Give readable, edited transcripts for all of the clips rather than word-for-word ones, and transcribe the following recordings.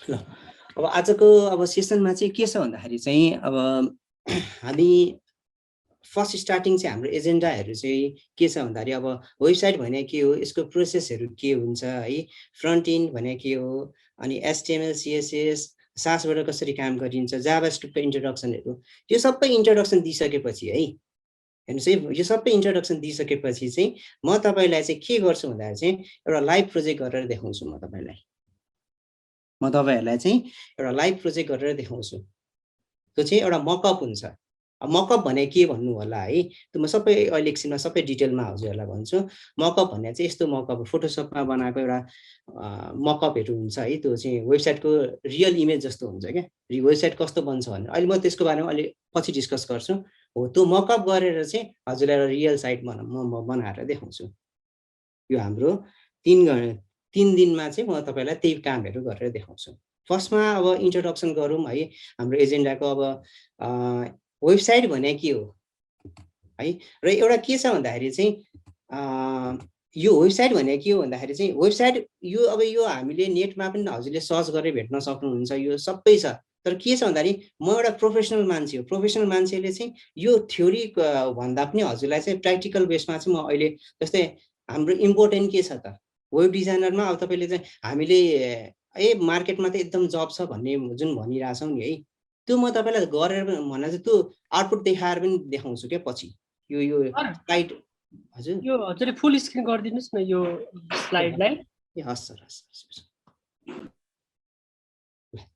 ल अब आजको अब सेसनमा चाहिँ के छ भन्दाखेरि चाहिँ अब हामी फर्स्ट स्टार्टिङ चाहिँ हाम्रो एजेन्डाहरू चाहिँ के छ भन्दाखेरि अब वेबसाइट भने के हो, यसको प्रोसेसहरू के हुन्छ है, फ्रन्ट एन्ड भने के हो, अनि एचटिएमएल सीएसएस सासबाट कसरी काम गरिन्छ, जाभास्क्रिप्टको इन्ट्रोडक्सनहरू, यो सबै इन्ट्रोडक्सन दिइसकेपछि है, हेर्नुहोस् है, यो सबै इन्ट्रोडक्सन दिइसकेपछि चाहिँ म तपाईँलाई चाहिँ के गर्छु भन्दाखेरि चाहिँ एउटा लाइभ प्रोजेक्ट गरेर देखाउँछु म तपाईँहरूलाई। म तपाईँहरूलाई चाहिँ एउटा लाइभ प्रोजेक्ट गरेर देखाउँछु। त्यो चाहिँ एउटा मकअप हुन्छ। मकअप भने के भन्नु होला है, त्यो म सबै अहिले एकछिनमा सबै डिटेलमा हजुरहरूलाई भन्छु। मकअप भन्ने चाहिँ यस्तो मकअप फोटोसपमा बनाएको एउटा मकअपहरू हुन्छ है, त्यो चाहिँ वेबसाइटको रियल इमेज जस्तो हुन्छ क्या। वेबसाइट कस्तो बन्छ भनेर अहिले म त्यसको बारेमा अलि पछि डिस्कस गर्छु। हो त्यो मकअप गरेर चाहिँ हजुरलाई एउटा रियल साइट म बनाएर देखाउँछु। यो हाम्रो 3 दिनमा चाहिँ म तपाईँलाई त्यही कामहरू गरेर देखाउँछु। फर्स्टमा अब इन्ट्रोडक्सन गरौँ है, हाम्रो एजेन्डाको अब वेबसाइट भने के हो है, र एउटा के छ भन्दाखेरि चाहिँ यो वेबसाइट भने के हो भन्दाखेरि चाहिँ वेबसाइट यो अब यो हामीले नेटमा पनि हजुरले सर्च गरेर भेट्न सक्नुहुन्छ, यो सबै छ। तर के छ भन्दाखेरि म एउटा प्रोफेसनल मान्छे हो, प्रोफेसनल मान्छेले चाहिँ यो थ्योरी भन्दा पनि हजुरलाई चाहिँ प्र्याक्टिकल बेसमा चाहिँ म अहिले जस्तै हाम्रो इम्पोर्टेन्ट के छ त, वेब डिजाइनरमा अब तपाईँले चाहिँ हामीले मार्केटमा त एकदम जब छ भन्ने जुन भनिरहेछौँ नि है, त्यो म तपाईँलाई गरेर भन्दा चाहिँ त्यो आउटपुट देखाएर पनि देखाउँछु क्या पछि। यो साइट हजुर यो हजुरले फुल स्क्रिन गरिदिनुहोस् न यो स्लाइडलाई। ए हस् सर, हस्।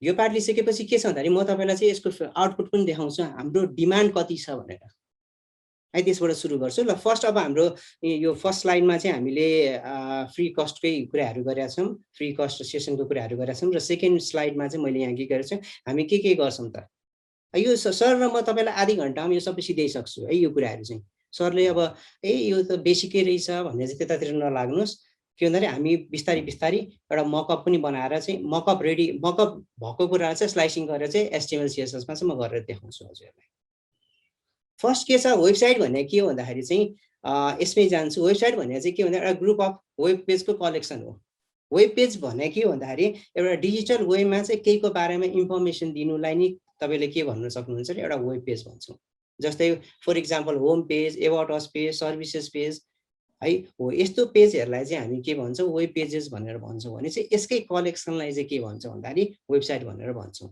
यो पार्ट लिइसकेपछि के छ भन्दाखेरि म तपाईँलाई चाहिँ यसको आउटपुट पनि देखाउँछु, हाम्रो डिमान्ड कति छ भनेर है, त्यसबाट सुरु गर्छु। ल फर्स्ट अब हाम्रो यो फर्स्ट स्लाइडमा चाहिँ हामीले फ्री कस्टकै कुराहरू गरेका छौँ, फ्री कस्ट सेसनको कुराहरू गरेका छौँ, र सेकेन्ड स्लाइडमा चाहिँ मैले यहाँ के गरेको छु, हामी के गर्छौँ त, यो सर र म तपाईँलाई आधी घन्टामा यो सबै सिधाइसक्छु है। यो कुराहरू चाहिँ सरले अब यो त बेसिकै रहेछ भन्ने चाहिँ त्यतातिर नलाग्नुहोस्। के भन्दाखेरि हामी बिस्तारै एउटा मकअप पनि बनाएर चाहिँ मकअप भएको कुरा चाहिँ स्लाइसिङ गरेर चाहिँ एचटिएमएल सीएसएसमा चाहिँ म गरेर देखाउँछु हजुरहरूलाई। फर्स्ट के छ, वेबसाइट भन्ने के हो भन्दाखेरि चाहिँ यसमै जान्छु। वेबसाइट भन्ने चाहिँ के भन्दा एउटा ग्रुप अफ वेब पेजको कलेक्सन हो। वेब पेज भन्ने के हो भन्दाखेरि एउटा डिजिटल वेबमा चाहिँ केहीको बारेमा इन्फर्मेसन दिनुलाई नि तपाईँले के भन्नु सक्नुहुन्छ नि, एउटा वेब पेज भन्छौँ। जस्तै for example home page, about us page, services page है, हो यस्तो पेजहरूलाई चाहिँ हामी के भन्छौँ, वेब पेजेस भनेर भन्छौँ। भने चाहिँ यसकै कलेक्सनलाई चाहिँ के भन्छौँ भन्दाखेरि वेबसाइट भनेर भन्छौँ।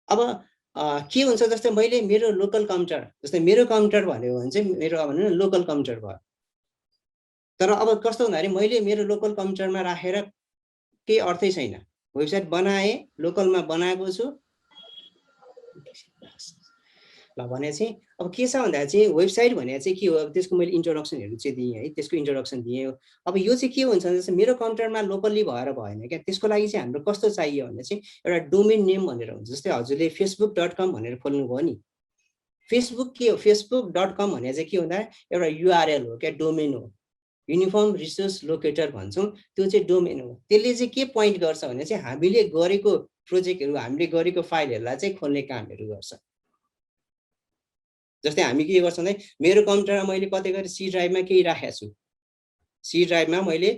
अब के हुन्छ, जस्तै मैले मेरो लोकल कम्प्युटर, जस्तै मेरो कम्प्युटर भन्यो भने चाहिँ मेरो भनौँ न लोकल कम्प्युटर भयो। तर अब कस्तो भन्दाखेरि मैले मेरो लोकल कम्प्युटरमा राखेर केही अर्थै छैन। वेबसाइट बनाएँ, लोकलमा बनाएको छु। ल भने चाहिँ अब के छ भन्दा चाहिँ वेबसाइट भने चाहिँ के हो, अब त्यसको मैले इन्ट्रोडक्सनहरू चाहिँ दिएँ है, त्यसको इन्ट्रोडक्सन दिएँ। अब यो चाहिँ के हुन्छ जस्तै मेरो कम्प्युटरमा लोकल्ली भएर भएन क्या, त्यसको लागि चाहिँ हाम्रो कस्तो चाहियो भने चाहिँ एउटा डोमेन नेम भनेर हुन्छ। जस्तै हजुरले facebook.com भनेर खोल्नुभयो नि, फेसबुक के हो, facebook.com भने चाहिँ के भन्दा एउटा युआरएल हो क्या, डोमेन हो, युनिफर्म रिसोर्स लोकेटर भन्छौँ, त्यो चाहिँ डोमेन हो। त्यसले चाहिँ के पोइन्ट गर्छ भने चाहिँ हामीले गरेको प्रोजेक्टहरू, हामीले गरेको फाइलहरूलाई चाहिँ खोल्ने कामहरू गर्छ। जस्तै हामी के गर्छौँ भने मेरो कम्प्युटरमा मैले कतै गरी सी ड्राइभमा केही राखेको छु, सी ड्राइभमा मैले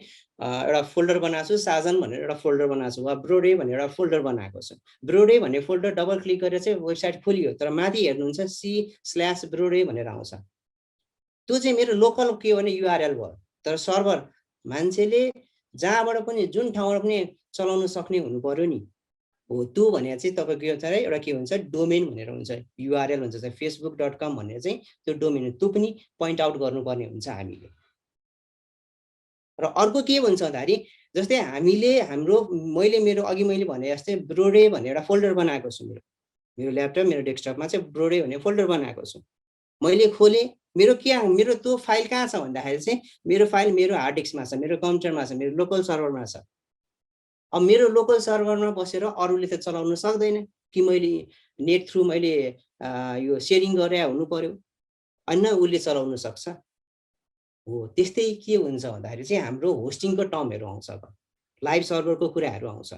एउटा फोल्डर बनाएको छु, साजन भनेर एउटा फोल्डर बनाएको छु, वा ब्रोडे भनेर एउटा फोल्डर बनाएको छु। ब्रोडे भन्ने फोल्डर डबल क्लिक गरेर चाहिँ वेबसाइट खोलियो, तर माथि हेर्नुहुन्छ C/ब्रोडे भनेर आउँछ। त्यो चाहिँ मेरो लोकल के भने युआरएल भयो। तर सर्भर मान्छेले जहाँबाट पनि जुन ठाउँबाट पनि चलाउन सक्ने हुनु पर्यो नि, हो त्यो भने चाहिँ तपाईँको एउटा के हुन्छ, डोमेन भनेर हुन्छ, युआरएल हुन्छ। चाहिँ facebook.com भन्ने चाहिँ त्यो डोमेन हो, त्यो पनि पोइन्ट आउट गर्नुपर्ने हुन्छ हामीले। र अर्को के भन्छ भन्दाखेरि जस्तै हामीले हाम्रो मैले भने जस्तै ब्रोडे भन्ने एउटा फोल्डर बनाएको छु, मेरो ल्यापटप मेरो डेस्कटपमा चाहिँ ब्रोडे भन्ने फोल्डर बनाएको छु। मैले खोलेँ, मेरो त्यो फाइल कहाँ छ भन्दाखेरि चाहिँ मेरो फाइल मेरो हार्ड डिस्कमा छ, मेरो कम्प्युटरमा छ, मेरो लोकल सर्भरमा छ। अब मेरो लोकल सर्भरमा बसेर अरूले त चलाउन सक्दैन कि मैले नेट थ्रु मैले यो सेयरिङ गरे हुनु पर्यो, अन्य उसले चलाउन सक्छ। हो त्यस्तै के हुन्छ भन्दाखेरि चाहिँ हाम्रो होस्टिङको टर्महरू आउँछ, लाइभ सर्भरको कुराहरू आउँछ।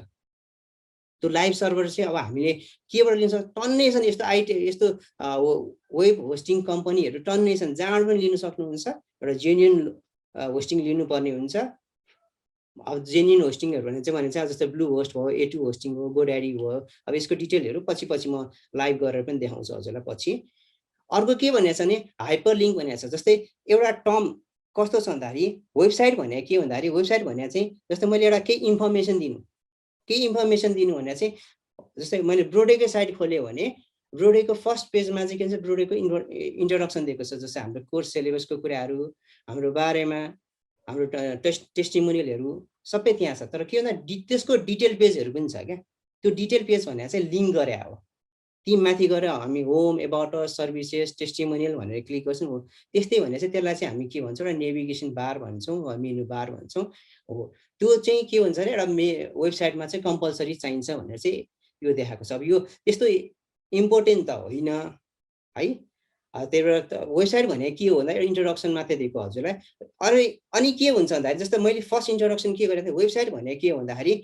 त्यो लाइभ सर्भर चाहिँ अब हामीले केबाट लिन्छ, टन्नै छन् यस्तो वेब होस्टिङ कम्पनीहरू टन्नै छन्, जहाँबाट पनि लिन सक्नुहुन्छ। एउटा जेन्युन होस्टिङ लिनुपर्ने हुन्छ, अब जेन्युन होस्टिङहरु भने चाहिँ जस्तै ब्लु होस्ट भयो, A2 होस्टिङ हो, GoDaddy भयो। अब यसको डिटेलहरु पछि म लाइभ गरेर पनि देखाउँछु हजुरलाई पछि। अर्को के भनेको छ भने हाइपरलिङ्क भनेको छ। जस्तै एउटा टर्म कस्तो छ भन्दाखेरि वेबसाइट भने के भन्दाखेरि वेबसाइट भने चाहिँ जस्तै मैले एउटा केही इन्फर्मेसन दिनु भने चाहिँ जस्तै मैले ब्रोडेको साइट खोलेँ भने ब्रोडेको फर्स्ट पेजमा चाहिँ के भन्छ ब्रोडेको इन्ट्रोडक्सन दिएको छ। जस्तै हाम्रो कोर्स सिलेबसको कुराहरू, हाम्रो बारेमा, हाम्रो टेस्टिमोनियलहरु सबै त्यहाँ छ। तर के भन्दा त्यसको डिटेल पेजहरु पनि छ क्या। त्यो डिटेल पेज भने चाहिँ लिङ्क गरे हो। ती माथि गएर हामी home, about us, services, testimonial भनेर क्लिक गर्छौँ हो। त्यस्तै भने चाहिँ त्यसलाई चाहिँ हामी के भन्छौँ एउटा नेभिगेसन बार भन्छौँ, मेनु बार भन्छौँ हो। त्यो चाहिँ के भन्छ भने एउटा वेबसाइटमा चाहिँ कम्पल्सरी चाहिन्छ भनेर चाहिँ यो देखाएको छ। अब यो त्यस्तो इम्पोर्टेन्ट त होइन है। त्यही भएर वेबसाइट भने के हो भन्दा इन्ट्रोडक्सन मात्रै दिएको हजुरलाई। अनि के हुन्छ भन्दाखेरि जस्तो मैले फर्स्ट इन्ट्रोडक्सन के गरेको थिएँ, वेबसाइट भने के हो भन्दाखेरि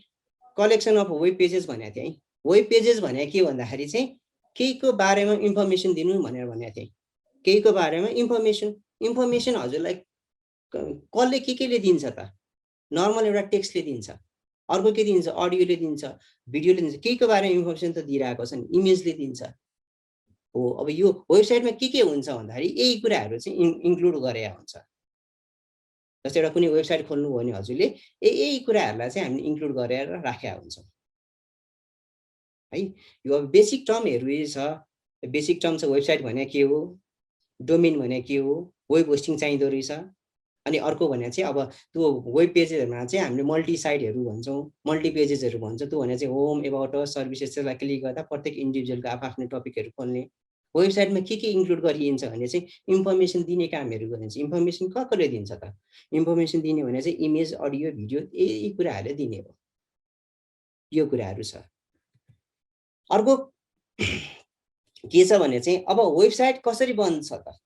कलेक्सन अफ वेब पेजेस भनेको थिएँ है। वेब पेजेस भने के भन्दाखेरि चाहिँ केहीको बारेमा इन्फर्मेसन दिनु भनेर भनेको थिएँ। केहीको बारेमा इन्फर्मेसन हजुरलाई कसले केले दिन्छ त? नर्मल एउटा टेक्स्टले दिन्छ, अर्को के दिन्छ अडियोले दिन्छ, भिडियोले दिन्छ। केहीको बारेमा इन्फर्मेसन त दिइरहेको छ नि, इमेजले दिन्छ हो। अब यो वेबसाइटमा के हुन्छ भन्दाखेरि यही कुराहरू चाहिँ इन्क्लुड गरेका हुन्छ। जस्तै एउटा कुनै वेबसाइट खोल्नु भयो भने हजुरले यही कुराहरूलाई चाहिँ हामीले इन्क्लुड गरेर राखेका हुन्छौँ है। यो अब बेसिक टर्महरू छ। बेसिक टर्म छ वेबसाइट भने के हो, डोमेन भने के हो, वेब होस्टिङ चाहिँदो रहेछ। अनि अर्को भने चाहिँ अब त्यो वेब पेजेसहरुमा चाहिँ हामीले मल्टी साइटहरु भन्छौँ, मल्टी पेजेसहरु भन्छ। त्यो भने चाहिँ होम, एबाउट अस, सर्भिसेसलाई क्लिक गर्दा प्रत्येक इन्डिभिजुअलको आफ्नो टपिकहरु खोल्ने। वेबसाइटमा के इन्क्लुड गरिन्छ भने चाहिँ इन्फर्मेसन दिने कामहरु गरिन्छ। इन्फर्मेसन कसले दिन्छ त? इन्फर्मेसन दिने भने चाहिँ इमेज, अडियो, भिडियो यही कुराहरुले दिने हो। यो कुराहरु छ। अर्को के छ भने चाहिँ अब वेबसाइट कसरी बन्छ त?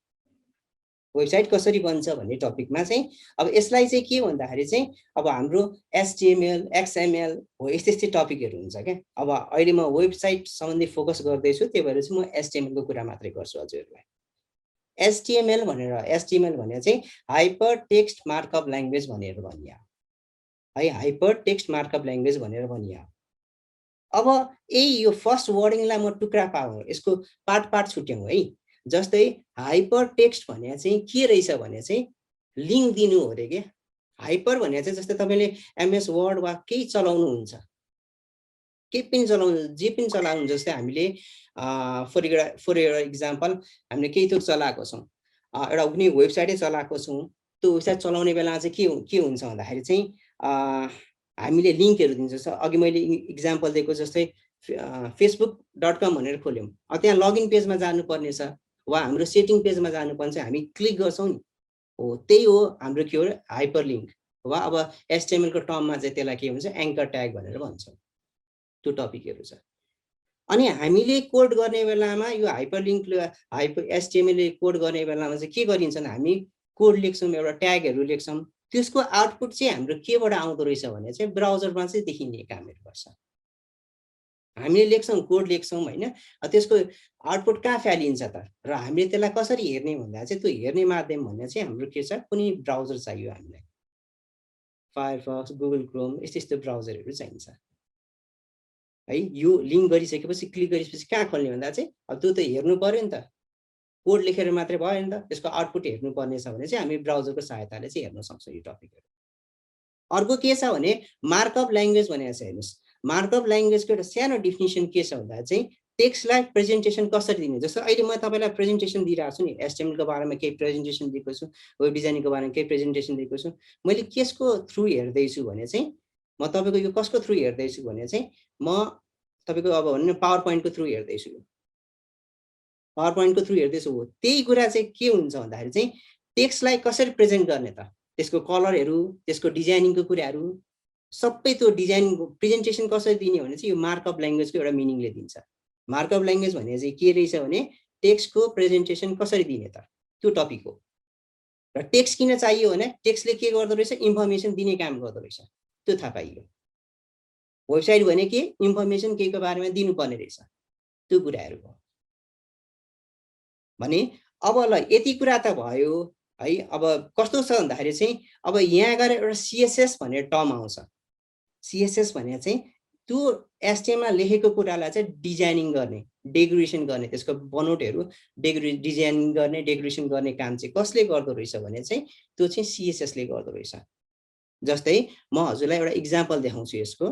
वेबसाइट कसरी बन्छ भन्ने टपिकमा चाहिँ अब यसलाई चाहिँ के भन्दाखेरि चाहिँ अब हाम्रो HTML, XML हो यस्तै टपिकहरु हुन्छ क्या। अब अहिले म वेबसाइट सम्बन्धी फोकस गर्दैछु, त्यही भएर चाहिँ म HTML को कुरा मात्रै गर्छु हजुरहरुलाई। HTML भने चाहिँ हाइपर टेक्स्ट मार्कअप ल्याङ्ग्वेज भनेर भनिया है। हाइपर टेक्स्ट मार्कअप ल्याङ्ग्वेज भनेर भनिया। अब यो फर्स्ट वर्डिङलाई म टुक्रा पार्नु, यसको पार्ट छुट्याउँ है। जस्तै हाइपर टेक्स्ट भने चाहिँ के रहेछ भने चाहिँ लिङ्क दिनु हो रे के। हाइपर भने चाहिँ जस्तै तपाईले MS वर्ड वा केही चलाउनु हुन्छ, केही पनि चलाउनु, जे पनि चलाउनु। जस्तै हामीले फर एक्जाम्पल हामीले केही थोक चलाएको छौँ, एउटा कुनै वेबसाइटै चलाएको छौँ। त्यो वेबसाइट चलाउने बेलामा चाहिँ के हुन्छ भन्दाखेरि चाहिँ हामीले लिङ्कहरु दिन्छ। अघि मैले इक्जाम्पल दिएको जस्तै facebook.com भनेर खोल्यौँ, त्यहाँ लगइन पेजमा जानुपर्ने छ वा हाम्रो सेटिङ पेजमा जानुपर्ने छ, हामी क्लिक गर्छौँ नि हो। त्यही हो हाम्रो के हो हाइपरलिङ्क वा अब HTML को टर्ममा चाहिँ त्यसलाई के भन्छ एङ्कर ट्याग भनेर भन्छौँ। त्यो टपिकहरु छ। अनि हामीले कोड गर्ने बेलामा यो हाइपरलिङ्क HTML कोड गर्ने बेलामा चाहिँ के गरिन्छ भने हामी कोड लेख्छौँ, एउटा ट्यागहरु लेख्छौँ। त्यसको आउटपुट चाहिँ हाम्रो केबाट आउँदो रहेछ भने चाहिँ ब्राउजरमा चाहिँ देखिने कामहरु गर्छ। हामीले लेख्छौँ, कोड लेख्छौँ हैन, त्यसको आउटपुट कहाँ फालिन्छ त? र हामीले त्यसलाई कसरी हेर्ने भन्दा चाहिँ त्यो हेर्ने माध्यम भन्ने चाहिँ हाम्रो के छ, कुनै ब्राउजर चाहियो हामीलाई। फायरफक्स, गुगल क्रोम यस्तो ब्राउजरहरु चाहिन्छ है। यो लिङ्क गरिसकेपछि क्लिक गरेपछि कहाँ खोल्ने भन्दा चाहिँ अब त्यो त हेर्नु पर्यो नि त। कोड लेखेर मात्रै भयो नि त, त्यसको आउटपुट हेर्नु पर्ने छ भने चाहिँ हामी ब्राउजरको सहायताले चाहिँ हेर्न सक्छौँ यो टपिकहरु। अर्को के छ भने मार्कअप ल्याङ्ग्वेज भनेको छ। हेर्नुस्, मार्कअप ल्याङ्ग्वेजको एउटा सानो डेफिनिसन के छ भन्दा चाहिँ टेक्स्टलाई प्रेजेन्टेसन कसरी दिने। जस्तो अहिले म तपाईलाई प्रेजेन्टेसन दिइरहेको छु नि, HTML को बारेमा केही प्रेजेन्टेसन दिएको छु, वेब डिजाइनिङको बारेमा केही प्रेजेन्टेसन दिएको छु। मैले केसको थ्रु हेर्दैछु भने चाहिँ म तपाईको यो कसको थ्रु हेर्दैछु भने चाहिँ म तपाईको अब भन्नु पावर पोइन्टको थ्रु हेर्दैछु। पावर पोइन्टको थ्रु हेर्दैछु हो। त्यही कुरा चाहिँ के हुन्छ भन्दाखेरि चाहिँ टेक्स्टलाई कसरी प्रेजेन्ट गर्ने त, त्यसको कलरहरु, त्यसको डिजाइनिङको कुराहरु सबै त्यो डिजाइनिङको प्रेजेन्टेसन कसरी दिने भने चाहिँ यो मार्कअप ल्याङ्ग्वेजको एउटा मिनिङले दिन्छ। मार्कअप ल्याङ्ग्वेज भने चाहिँ के रहेछ भने टेक्स्टको प्रेजेन्टेसन कसरी दिने त, त्यो टपिक हो। र टेक्स्ट किन चाहियो भने टेक्स्टले के गर्दो रहेछ, इन्फर्मेसन दिने काम गर्दो रहेछ, त्यो थाहा पाइयो। वेबसाइट भने के इन्फर्मेसन केहीको बारेमा दिनुपर्ने रहेछ, त्यो कुराहरु हो भने। अब ल यति कुरा त भयो, है। अब कस्तो छ भन्दाखेरि चाहिँ अब यहाँ गएर एउटा CSS भन्ने टर्म आउँछ। CSS भने चाहिँ त्यो HTML मा लेखेको कुरालाई चाहिँ डिजाइनिङ गर्ने, डेकोरेसन गर्ने, त्यसको बनोटहरू डिजाइनिङ गर्ने, डेकोरेसन गर्ने काम चाहिँ कसले गर्दो रहेछ भने चाहिँ त्यो चाहिँ CSS ले गर्दो रहेछ। जस्तै म हजुरलाई एउटा इक्जाम्पल देखाउँछु यसको।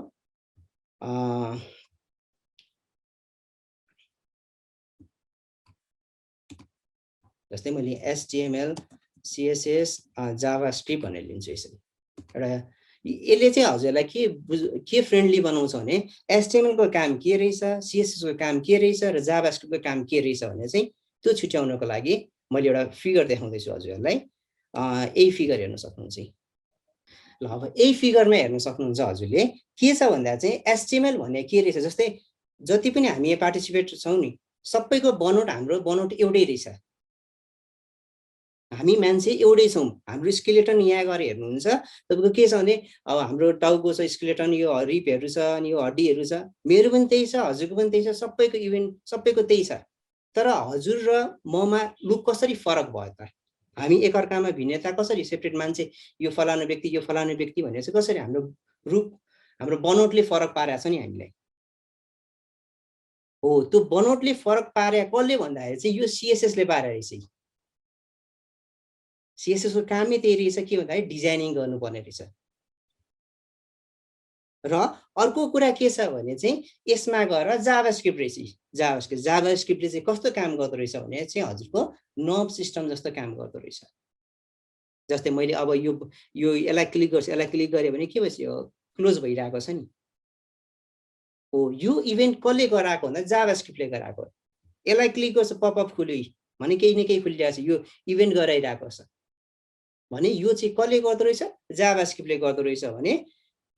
जस्तै मैले HTML CSS JavaScript भनेर लिन्छु यसरी। एउटा यसले चाहिँ हजुरलाई के फ्रेन्डली बनाउँछ भने HTML को काम के रहेछ, CSS को काम के रहेछ र JavaScript को काम के रहेछ भने चाहिँ त्यो छुट्याउनको लागि मैले एउटा फिगर देखाउँदैछु हजुरहरूलाई। यही फिगर हेर्न सक्नुहुन्छ। ल अब यही फिगरमा हेर्न सक्नुहुन्छ हजुरले के छ भन्दा चाहिँ HTML भन्ने के रहेछ, जस्तै जति पनि हामी पार्टिसिपेट छौं नि सबैको बनोट हाम्रो बनोट एउटै रहेछ। हामी मान्छे एउटै छौं, हाम्रो स्केलेटन यहाँ गएर हेर्नुहुन्छ तपाईको के छ भने अब हाम्रो टाउको छ स्केलेटन, यो रिपहरु छ अनि यो हड्डीहरु छ, मेरो पनि त्यही छ, हजुरको पनि त्यही छ, सबैको इभेन सबैको त्यही छ। तर हजुर र ममा लुक कसरी फरक भयो त? हामी एकअर्कामा भिन्नता कसरी, सेपरेट मान्छे यो फलाना व्यक्ति भनेर चाहिँ कसरी हाम्रो रूप हाम्रो बनोटले फरक पारेछ नि हामीलाई। हो त्यो बनोटले फरक पारे कसले भन्दाखेरि चाहिँ यो CSS ले पारे रहेछ। CSS को कामै त्यही रहेछ के भन्दाखेरि डिजाइनिङ गर्नुपर्ने रहेछ। र अर्को कुरा के छ भने चाहिँ यसमा गएर जाभास्क्रिप्ट रहेछ। जाभास्क्रिप्टले चाहिँ कस्तो काम गर्दो रहेछ भने चाहिँ हजुरको नर्भ सिस्टम जस्तो काम गर्दो रहेछ। जस्तै मैले अब यो यसलाई क्लिक गर्छु, यसलाई क्लिक गरे भने के भन्छ, यो क्लोज भइरहेको छ नि। हो यो इभेन्ट कसले गराएको भन्दा जाभास्क्रिप्टले गराएको। यसलाई क्लिक गर्छु पपअप खुल्यो भने केही न केही खुलिरहेको छ, यो इभेन्ट गराइरहेको छ भने यो चाहिँ कसले गर्दो रहेछ, जाभास्क्रिप्टले गर्दो रहेछ। भने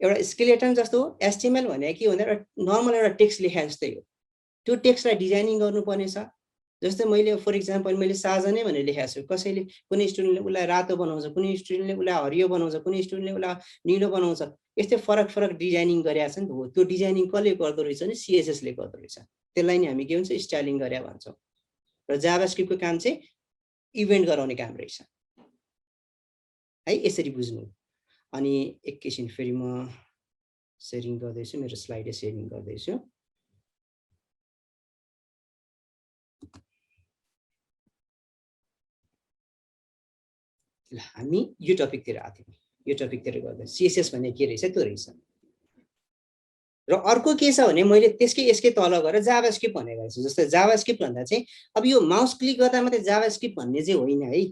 एउटा स्केलेटन जस्तो HTML भने के भन्दा नर्मल एउटा टेक्स्ट लेखा जस्तै हो। त्यो टेक्स्टलाई डिजाइनिङ गर्नुपर्ने छ। जस्तै मैले फर एक्जाम्पल मैले साझा नै भनेर लेखेको छु, कसैले कुनै स्टुडेन्टले उसलाई रातो बनाउँछ, कुनै स्टुडेन्टले उसलाई हरियो बनाउँछ, कुनै स्टुडेन्टले उसलाई नीलो बनाउँछ, यस्तै फरक फरक डिजाइनिङ गरेका छन्। हो त्यो डिजाइनिङ कसले गर्दो रहेछ भने CSS ले गर्दो रहेछ। त्यसलाई नि हामी के भन्छ स्टाइलिङ गरे भन्छौँ। र जाभास्क्रिप्टको काम चाहिँ इभेन्ट गराउने काम रहेछ है, यसरी बुझ्नु। अनि एकैछिन फेरि म शेयरिङ गर्दैछु, मेरो स्लाइड शेयरिङ गर्दैछु। ल हामी यो टपिकतिर आथ्यौं, यो टपिकतिर गर्दा CSS भन्ने के रहेछ त्यो रहेछ। र अर्को के छ भने मैले त्यसकै यसकै तल गएर जाभास्क्रिप्ट भनेको छु। जस्तै जाभास्क्रिप्ट भन्दा चाहिँ अब यो माउस क्लिक गर्दा मात्रै जाभास्क्रिप्ट भन्ने चाहिँ होइन है।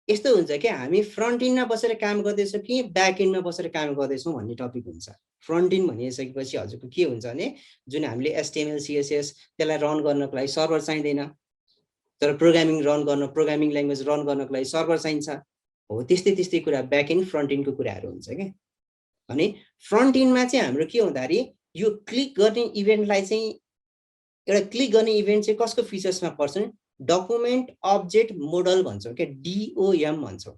यस्तो हुन्छ कि हामी फ्रन्ट इन्डमा बसेर काम गर्दैछौँ कि ब्याक इन्डमा बसेर काम गर्दैछौँ भन्ने टपिक हुन्छ। फ्रन्ट इन्ड भनिसकेपछि हजुरको के हुन्छ भने जुन हामीले HTML CSS त्यसलाई रन गर्नको लागि सर्भर चाहिँदैन, तर प्रोग्रामिङ रन गर्न, प्रोग्रामिङ ल्याङ्ग्वेज रन गर्नको लागि सर्भर चाहिन्छ। हो त्यस्तै कुरा ब्याक इन्ड फ्रन्ट इन्डको कुराहरू हुन्छ के। भने फ्रन्ट इन्डमा चाहिँ हाम्रो के हुँदाखेरि यो क्लिक गर्ने इभेन्टलाई चाहिँ एउटा क्लिक गर्ने इभेन्ट चाहिँ कसको फिचर्समा पर्छ नि, डकुमेन्ट अब्जेक्ट मोडल भन्छौँ के, DOM भन्छौँ।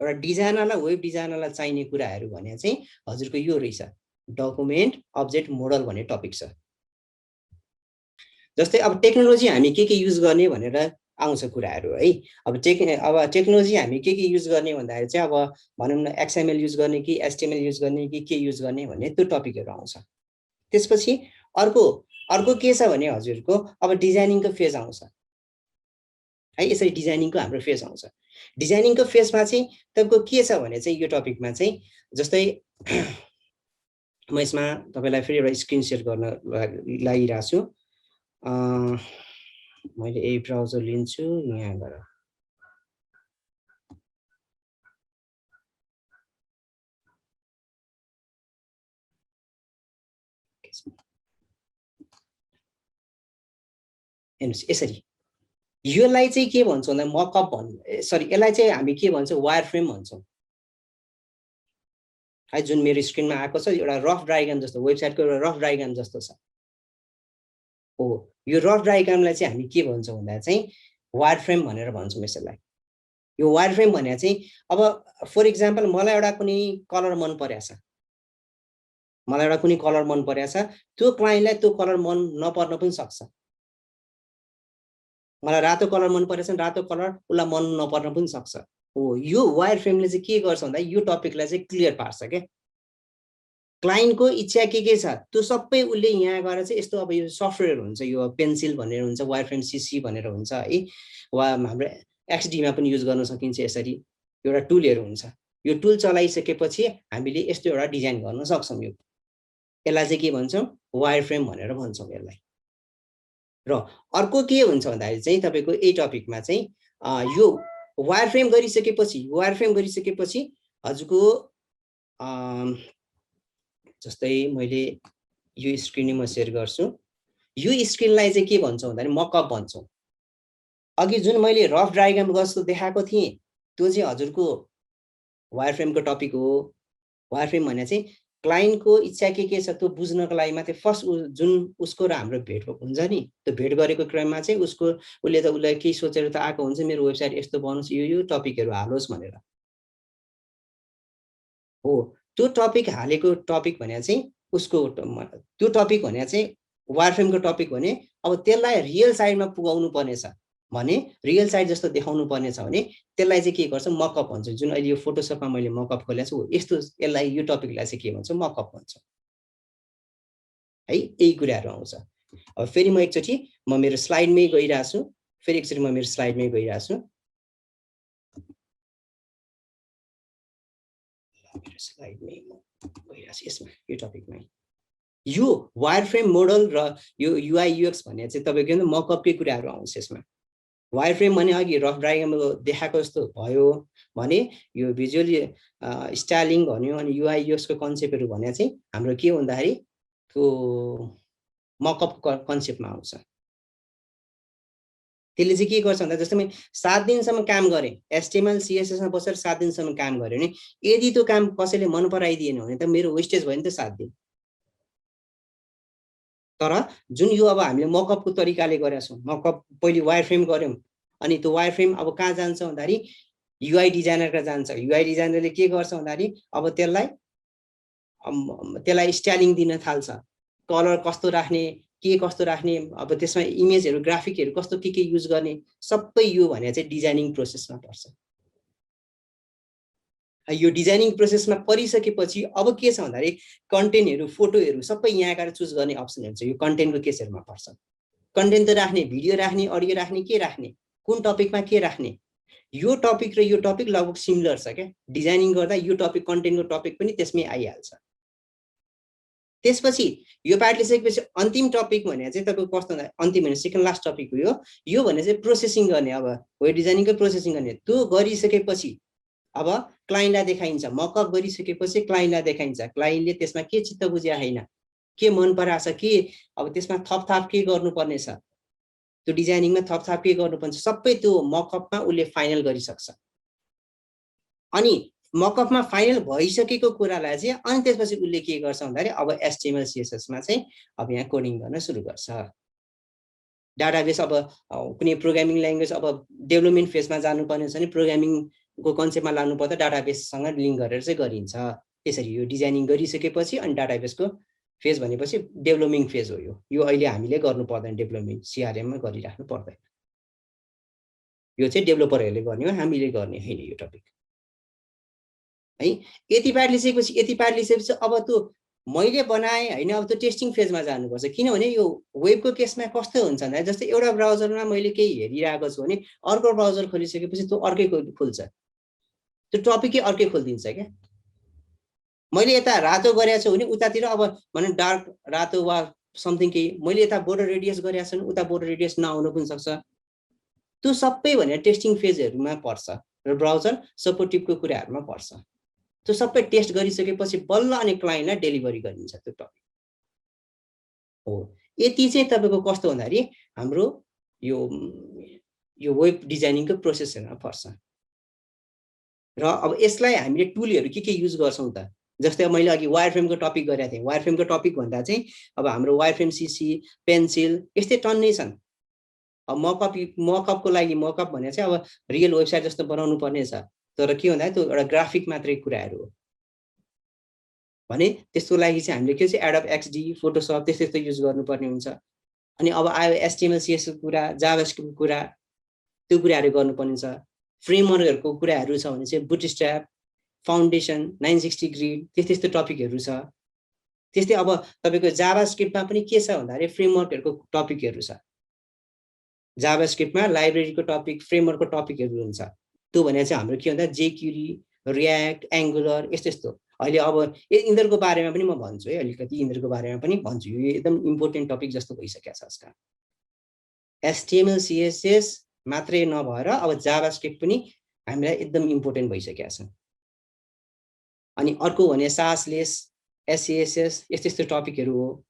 एउटा डिजाइनरलाई, वेब डिजाइनरलाई चाहिने कुराहरू भने चाहिँ हजुरको यो रहेछ, डकुमेन्ट अब्जेक्ट मोडल भन्ने टपिक छ। जस्तै अब टेक्नोलोजी हामी के युज गर्ने भनेर आउँछ कुराहरू है। अब टेक्नोलोजी हामी के युज गर्ने भन्दाखेरि चाहिँ अब भनौँ न XML युज गर्ने कि HTML युज गर्ने कि के युज गर्ने भन्ने त्यो टपिकहरू आउँछ। त्यसपछि अर्को के छ भने हजुरको अब डिजाइनिङको फेज आउँछ है। यसरी डिजाइनिङको हाम्रो फेज आउँछ। डिजाइनिङको फेजमा चाहिँ तपाईको के छ भने चाहिँ यो टपिकमा चाहिँ जस्तै म यसमा तपाईलाई फेरि एउटा स्क्रिन शेयर गर्न लागिरहेको छु। मैले यही ब्राउजर लिन्छु यहाँबाट। हेर्नुस् यसरी यसलाई चाहिँ के भन्छौँ भन्दा मकअप भन्छौँ, सरी यसलाई चाहिँ हामी के भन्छौँ वायर फ्रेम भन्छौँ है। जुन मेरो स्क्रिनमा आएको छ एउटा रफ डायग्राम जस्तो, वेबसाइटको एउटा रफ डायग्राम जस्तो छ। हो यो रफ डायग्रामलाई चाहिँ हामी के भन्छौँ भन्दा चाहिँ वायर फ्रेम भनेर भन्छौँ यसलाई। यो वायर फ्रेम भने चाहिँ अब फर एक्जाम्पल मलाई एउटा कुनै कलर मन परेको छ, मलाई एउटा कुनै कलर मन परेको छ, त्यो क्लाइन्टलाई त्यो कलर मन नपर्न पनि सक्छ मलाई रातो कलर मन परेछ नि रातो कलर उसलाई मन नपर्न पनि सक्छ। हो यो वायर फ्रेमले चाहिँ के गर्छ भन्दा यो टपिकलाई चाहिँ क्लियर पार्छ के क्लाइन्टको इच्छा के छ त्यो सबै उसले यहाँ गएर चाहिँ यस्तो अब यो सफ्टवेयर हुन्छ यो पेन्सिल भनेर हुन्छ वायर फ्रेम सीसी भनेर हुन्छ है वा हाम्रो एक्सडीमा पनि युज गर्न सकिन्छ यसरी एउटा टुलहरु हुन्छ यो टुल चलाइसकेपछि हामीले यस्तो एउटा डिजाइन गर्न सक्छौं यो यसलाई चाहिँ के भन्छौं वायर फ्रेम भनेर भन्छौं यसलाई र अर्को के हुन्छ भन्दाखेरि चाहिँ तपाईको यही टपिकमा चाहिँ यो वायर फ्रेम गरिसकेपछि हजुरको जस्तै मैले यो स्क्रिनमा शेयर गर्छु यो स्क्रिनलाई चाहिँ के भन्छौं भन्दाखेरि मकअप भन्छौं अघि जुन मैले रफ डायग्राम जस्तो देखाएको थिए त्यो चाहिँ हजुरको वायर फ्रेमको टपिक हो वायर फ्रेम भने चाहिँ क्लाइन्टको इच्छा के छ त्यो बुझ्नको लागि मात्रै फर्स्ट जुन उसको र हाम्रो भेट हुन्छ नि त्यो भेट गरेको क्रममा चाहिँ उसले त उसलाई के सोचेर त आएको हुन्छ मेरो वेबसाइट यस्तो बनोस् यो टपिकहरु हालोस् भनेर हो त्यो टपिक हालेको टपिक भने चाहिँ उसको त्यो टपिक भने चाहिँ वायर फ्रेमको टपिक भने अब त्यसलाई रियल साइडमा पुगाउनु पर्नेछ भने रियल साइड जस्तो देखाउनु पर्नेछ भने त्यसलाई चाहिँ के गर्छ मकअप भन्छ जुन अहिले यो फोटोशपमा मैले मकअप खोलेको छु यस्तो यसलाई यो टपिकलाई चाहिँ के भन्छ मकअप भन्छ है यही कुराहरु आउँछ अब फेरि म एकचोटी म मेरो स्लाइडमै गइरा छु फेरि एकचोटी म मेरो स्लाइडमै गइरा छु मेरो स्लाइडमै गइरा छु यसमा यो टपिकमै यो वायर फ्रेम मोडल र यो युआई युएक्स भन्ने चाहिँ तपाईको मकअपकै कुराहरु आउँछ यसमा वायर फ्रेम भने अघि रफ डायग्राममा देखाएको जस्तो भयो भने यो भिजुअली स्टाइलिङ भन्यो अनि युआई युएक्स को कन्सेप्टहरु भने चाहिँ हाम्रो के भन्दाखेरि त्यो मकअप कन्सेप्टमा आउँछ त्यसले चाहिँ के गर्छ भन्दा जस्तै मैले 7 दिनसम्म काम गरे एचटीएमएल सीएसएस मा बसेर 7 दिनसम्म काम गरे भने यदि त्यो काम कसैले मन पराइदिएन भने त मेरो वेस्टेज भयो नि त 7 दिन तर जुन यो अब हामीले मकअपको तरिकाले गरेका छौं मकअप पहिले वायर फ्रेम गर्यौं अनि त्यो वायर फ्रेम अब कहाँ जान्छ भन्दाखेरि युआई डिजाइनरका जान्छ युआई डिजाइनरले के गर्छ भन्दाखेरि अब त्यसलाई स्टाइलिङ दिन थाल्छ कलर कस्तो राख्ने के कस्तो राख्ने अब त्यसमा इमेजहरु ग्राफिकहरु कस्तो के युज गर्ने सबै यो भने चाहिँ डिजाइनिङ प्रोसेसमा पर्छ यो डिजाइनिङ प्रोसेसमा परिसकेपछि अब के छ भन्दाखेरि कन्टेन्टहरु फोटोहरु सबै यहाँ गएर चुज गर्ने अप्सन हुन्छ यो कन्टेन्टको केसहरुमा पर्छ कन्टेन्ट त राख्ने भिडियो राख्ने अडियो राख्ने के राख्ने कुन टपिकमा के राख्ने यो टपिक र यो टपिक लगभग सिमिलर छ के डिजाइनिङ गर्दा यो टपिक कन्टेन्टको टपिक पनि त्यसमै आइहाल्छ त्यसपछि यो पार्टले सकेपछि अन्तिम टपिक भने चाहिँ तपाईको कस्तो हुन्छ अन्तिम भने सेकेन्ड लास्ट टपिक हो यो भने चाहिँ प्रोसेसिङ गर्ने अब वेब डिजाइनिङको प्रोसेसिङ गर्ने त्यो गरिसकेपछि अब क्लाइन्टलाई देखाइन्छ मकअप गरिसकेपछि क्लाइन्टलाई देखाइन्छ क्लाइन्टले त्यसमा के चित्त बुझ्या हैन के मन पराछ के अब त्यसमा थपथाप के गर्नुपर्ने छ त्यो डिजाइनिङमा थपथाप के गर्नुपर्छ सबै त्यो मकअपमा उले फाइनल गरिसक्छ अनि मकअपमा फाइनल भइसकेको कुरालाई चाहिँ अनि त्यसपछि उले के गर्छ भन्दाखेरि अब एचटीएमएल सीएसएस मा चाहिँ अब यहाँ कोडिङ गर्न सुरु गर्छ डाटाबेस अब कुनै प्रोग्रामिङ ल्याङ्ग्वेज अब डेभलपमेन्ट फेजमा जानुपर्ने छ भने प्रोग्रामिङ को कन्सेप्टमा लानु पर्दा डाटाबेससँग लिंक गरेर चाहिँ गरिन्छ त्यसरी यो डिजाइनिङ गरिसकेपछि अनि डाटाबेसको फेज भनेपछि डेभलपिङ फेज हो यो अहिले हामीले गर्नु पर्दैन डेभलपमेन्ट सीआरएम मा गरिराख्नु पर्दैन यो चाहिँ डेभलपरहरूले गर्ने हो हामीले गर्ने हैन यो टपिक है यति पार्ट लिसकेपछि अब त्यो मैले बनाए हैन अब त्यो टेस्टिङ फेजमा जानुपर्छ किनभने यो वेबको केसमा कस्तो हुन्छ भन्दा जस्तै एउटा ब्राउजरमा मैले केही हेरिरहेको छु भने अर्को ब्राउजर खोलिसकेपछि त्यो अर्कै खुल्छ त्यो टपिकै अर्कै खोलिदिन्छ के मैले यता रातो गरेको छु भने उतातिर अब भने डार्क रातो वा समथिङ के मैले यता बोर्डर रेडियस गरेको छु भने उता बोर्डर रेडियस नआउन पनि सक्छ त्यो सबै भने टेस्टिङ फेजहरुमा पर्छ र ब्राउजर सपोर्टिभको कुराहरुमा पर्छ त्यो सबै टेस्ट गरिसकेपछि बल्ल अनि क्लाइन्टलाई डेलिभरी गरिन्छ त्यो टपिक हो यति चाहिँ तपाईको कस्तो भन्दाखेरि हाम्रो यो वेब डिजाइनिङको प्रोसेसमा पर्छ र अब यसलाई हामीले टुलहरु के युज गर्छौं त जस्तै मैले अघि वायर फ्रेमको टपिक गरेको थिएँ वायर फ्रेमको टपिक भन्दा चाहिँ अब हाम्रो वायर फ्रेम सीसी पेन्सिल यस्तै टन्नै छन् अब मकअपको लागि मकअप भने चाहिँ अब रियल वेबसाइट जस्तो बनाउनु पर्ने छ तर के भन्दा त्यो एउटा ग्राफिक मात्रै कुराहरु हो भने त्यसको लागि चाहिँ हामीले के चाहिँ एडोब एक्सडी फोटोशप त्यस्तै युज गर्नुपर्ने हुन्छ अनि अब आयो HTML CSS को कुरा, जाभास्क्रिप्ट को कुरा, त्यो कुराहरू गर्नुपर्ने छ। फ्रेमवर्कहरुको कुराहरू छ भने चाहिँ बुटस्ट्र्याप, फाउन्डेसन, 960 ग्रिड त्यस्तो टपिकहरु छ। त्यस्तै अब तपाईको जाभास्क्रिप्टमा पनि के छ भन्दाखेरि फ्रेमवर्कहरुको टपिकहरु छ। जाभास्क्रिप्टमा लाइब्रेरीको टपिक, फ्रेमवर्कको टपिकहरु हुन्छ। त्यो भने चाहिँ हाम्रो के भन्दा jQuery, रियाक्ट, एंगुलर यस्तो अहिले अब यिनीहरुको बारेमा पनि म भन्छु है, अलिकति यिनीहरुको बारेमा पनि भन्छु। यो एकदम इम्पोर्टेन्ट टपिक जस्तो भइसक्यो छ आजकल। HTML CSS मात्रै नभएर अब जाभास्क्रिप्ट पनि हामीलाई एकदम इम्पोर्टेन्ट भइसक्यो छ। अनि अर्को भने सासलेस, SCSS यस्तो टपिकहरु हो।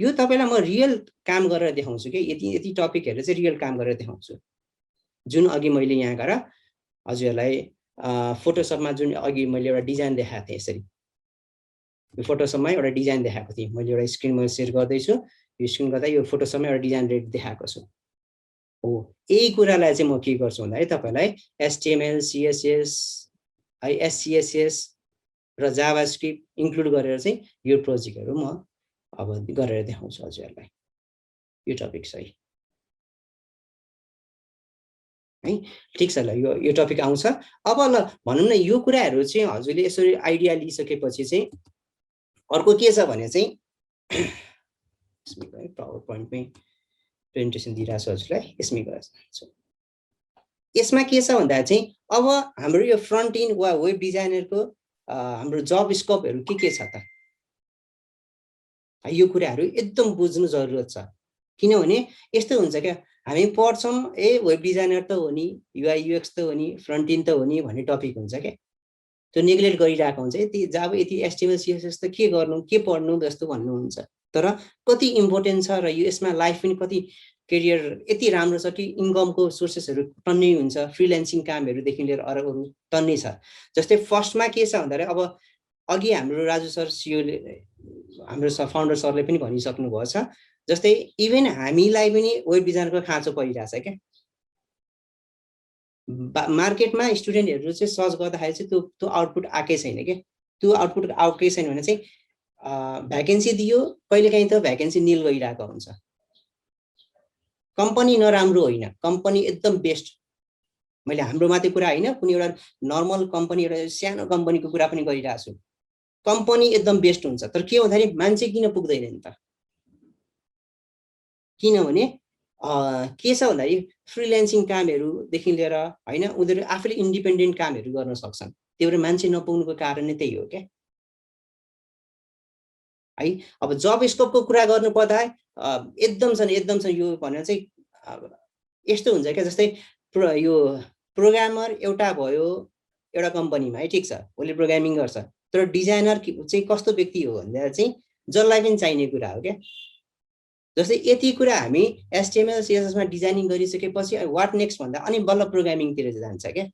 यो तपाईलाई म रियल काम गरेर देखाउँछु के, यति टपिकहरु चाहिँ रियल काम गरेर देखाउँछु। जुन अघि मैले यहाँ गएर हजुरलाई फोटोशपमा जुन अघि मैले एउटा डिजाइन देखाएको थिएँ, यसरी यो फोटोशपमा एउटा डिजाइन देखाएको थिएँ। मैले एउटा स्क्रिनमा सेयर गर्दै छु। यो स्क्रिन गर्दा यो फोटोशपमा एउटा डिजाइन रेडी देखाएको छु। हो, यही कुरालाई चाहिँ म के गर्छु भन्दाखेरि तपाईलाई HTML, CSS, SCSS र जाभास्क्रिप्ट इन्क्लुड गरेर चाहिँ यो प्रोजेक्टहरु म अब गरेर देखाउँछु हजुरलाई। यो टपिक सही है, ठीक छ ल। यो टपिक आउँछ। अब ल भनौं न यो कुराहरु चाहिँ हजुरले यसरी आइडिया लिइसकेपछि चाहिँ अर्को के छ भने चाहिँ यसमै पावर पोइन्टमै प्रेजेन्टेसन दिइरा छु हजुरलाई, यसमै गर्छु। यसमा के छ भन्दा चाहिँ अब हाम्रो यो फ्रन्ट एन्ड वा वेब डिजाइनरको हाम्रो जब स्कोपहरु के छ त, यो कुराहरु एकदम बुझ्नु जरुरत छ। किनभने यस्तो हुन्छ क्या, हामी पढ्छौं वेब डिजाइनर त हो नि, UI UX त हो नि, फ्रन्ट एन्ड त हो नि भन्ने टपिक हुन्छ के, त्यो नेग्लेक्ट गरिरहेको हुन्छ। यति जाब यति HTML CSS त के गर्नु, के पढ्नु जस्तो भन्नुहुन्छ। तर कति इम्पोर्टेन्ट छ र यो यसमा लाइफ पनि कति करियर यति राम्रो छ कि इन्कमको सोर्सेसहरु टन्नै हुन्छ। फ्रीलान्सिङ कामहरुदेखि लिएर अरू टन्नै छ। जस्तै फर्स्टमा के छ भन्दाखेरि अब अघि हाम्रो राजु सर सिओले हाम्रो फाउन्डर सरले पनि भनिसक्नु भएको छ। जस्तै इभन हामीलाई पनि वेब डिजाइनरको खाँचो परिरहेछ क्या। मार्केटमा स्टुडेन्टहरु चाहिँ सर्च गर्दाखेरि चाहिँ त्यो आउटपुट आकै छैन के। त्यो आउटपुट आउकै छैन भने चाहिँ भ्याकेन्सी दियो, कहिलेकाहीँ त भ्याकेन्सी निल गइरहेको हुन्छ। कम्पनी नराम्रो होइन, कम्पनी एकदम बेस्ट। मैले हाम्रो मात्रै कुरा होइन, कुनै एउटा नर्मल कम्पनी, एउटा सानो कम्पनीको कुरा पनि गरिरहेको छु। कम्पनी एकदम बेस्ट हुन्छ, तर के भन्दाखेरि मान्छे किन पुग्दैन नि त? किनभने के छ भन्दाखेरि फ्रीलान्सिङ कामहरुदेखि लिएर हैन, उनीहरु आफैले इन्डिपेन्डेन्ट कामहरु गर्न सक्छन्। त्यो भएर मान्छे नपुग्नुको कारण नै त्यही हो के है। अब जब स्कोपको कुरा गर्नु पर्दा एकदम छ यो भनेर चाहिँ यस्तो हुन्छ क्या। जस्तै यो प्रोग्रामर एउटा भयो एउटा कम्पनीमा है, ठीक छ, उसले प्रोग्रामिङ गर्छ। तर डिजाइनर चाहिँ कस्तो व्यक्ति हो भन्दा चाहिँ जसलाई पनि चाहिने कुरा हो क्या। जस्तै यति कुरा हामी HTML CSS मा डिजाइनिङ गरिसकेपछि व्हाट नेक्स्ट भन्दा अनि बल्ल प्रोग्रामिङतिर जान्छ क्या।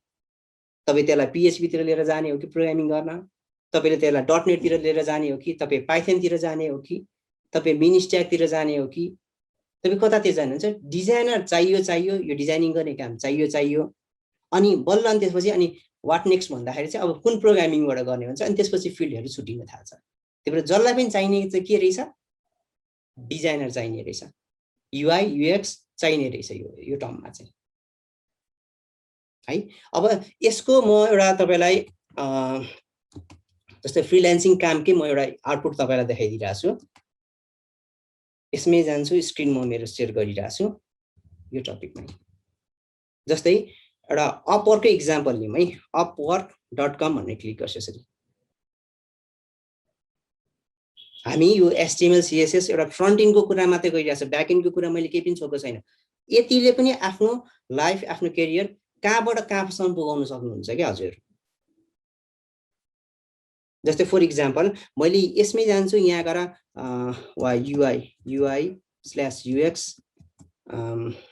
तपाई त्यसलाई PHP तिर लिएर जाने हो कि प्रोग्रामिङ गर्न, तपाईले त्यसलाई .NET तिर लिएर जाने हो कि तपाई पाइथन तिर जाने हो कि तपाई मिनी स्ट्याक तिर जाने हो कि तपाई कतातिर जानुहुन्छ? डिजाइनर चाहियो, यो डिजाइनिङ गर्ने काम चाहियो। अनि बल्ल अनि त्यसपछि अनि व्हाट नेक्स्ट भन्दाखेरि चाहिँ अब कुन प्रोग्रामिङबाट गर्ने हुन्छ, अनि त्यसपछि फिल्डहरु छुटिन थाल्छ। त्यही भएर जसलाई पनि चाहिने चाहिँ के रहेछ? डिजाइनर चाहिने रहेछ, UI UX चाहिने रहेछ यो टर्ममा चाहिँ है। अब यसको म एउटा तपाईलाई जस्तै फ्रीलान्सिङ कामकै म एउटा आउटपुट तपाईलाई देखाइदिइरा छु। यसमै जान्छु, स्क्रिन म मेरो शेयर गरिरा छु यो टपिकमा। जस्तै एउटा अपवर्कको एक्जाम्पल लिउँ है। upwork.com भन्ने क्लिक गर्छु यसरी। हामी यो HTML CSS एउटा फ्रन्ट एन्डको कुरा मात्रै गरिरहेछ, ब्याक एन्डको कुरा मैले केही पनि छोडेको छैन। यतिले पनि आफ्नो लाइफ, आफ्नो करियर कहाँबाट कहाँसम्म पुगाउन सक्नुहुन्छ क्या हजुर। जस्तै फर एक्जाम्पल मैले यसमै जान्छु, यहाँ गएर वा UI/UX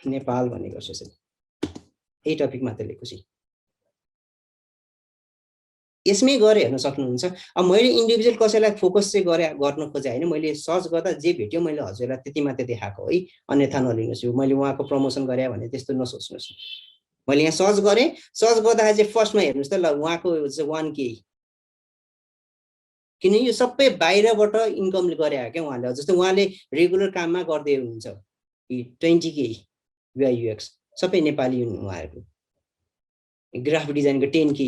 नेपाल भन्ने गर्छु यसरी। यही टपिक मात्रै लेख्छु चाहिँ यसमै गएर हेर्न सक्नुहुन्छ। अब मैले इन्डिभिजुअल कसैलाई फोकस चाहिँ गर्न खोजे हैन, मैले सर्च गर्दा जे भेट्यो मैले हजुरलाई त्यति मात्रै देखाएको है, अन्यथा नलिनुहोस्। यो मैले उहाँको प्रमोसन गरे भने त्यस्तो नसोच्नुहोस्। मैले यहाँ सर्च गरे, सर्च गर्दाखेरि चाहिँ फर्स्टमा हेर्नुस् त ल उहाँको चाहिँ 1K, किन यो सबै बाहिरबाट इन्कम गरे हो क्या उहाँले। जस्तो उहाँले रेगुलर काममा गर्दै हुनुहुन्छ, 20K UI UX सबै नेपाली हुन् उहाँहरु ग्राफिक डिजाइनको 10K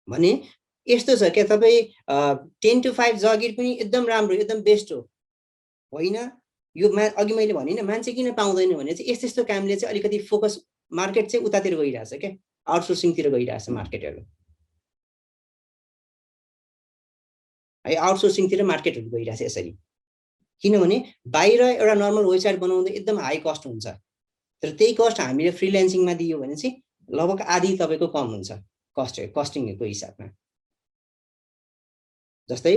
भने यस्तो छ के तपाई 10 to 5 जागिर पनि एकदम राम्रो एकदम बेस्ट हो होइन यो अघि मैले भने नि मान्छे किन पाउँदैन भने चाहिँ यस्तो कामले चाहिँ अलिकति फोकस मार्केट चाहिँ उतातिर गइराछ के आउटसोर्सिङ तिर गइराछ मार्केटहरु है आउटसोर्सिङ तिर मार्केटहरु गइराछ यसरी किनभने बाहिर एउटा नर्मल वेबसाइट बनाउँदा एकदम हाई कस्ट हुन्छ तर त्यही कस्ट हामीले फ्रीलान्सिङमा दियो भने चाहिँ लगभग आधी तपाईको कम हुन्छ कस्टिङको हिसाबमा जस्तै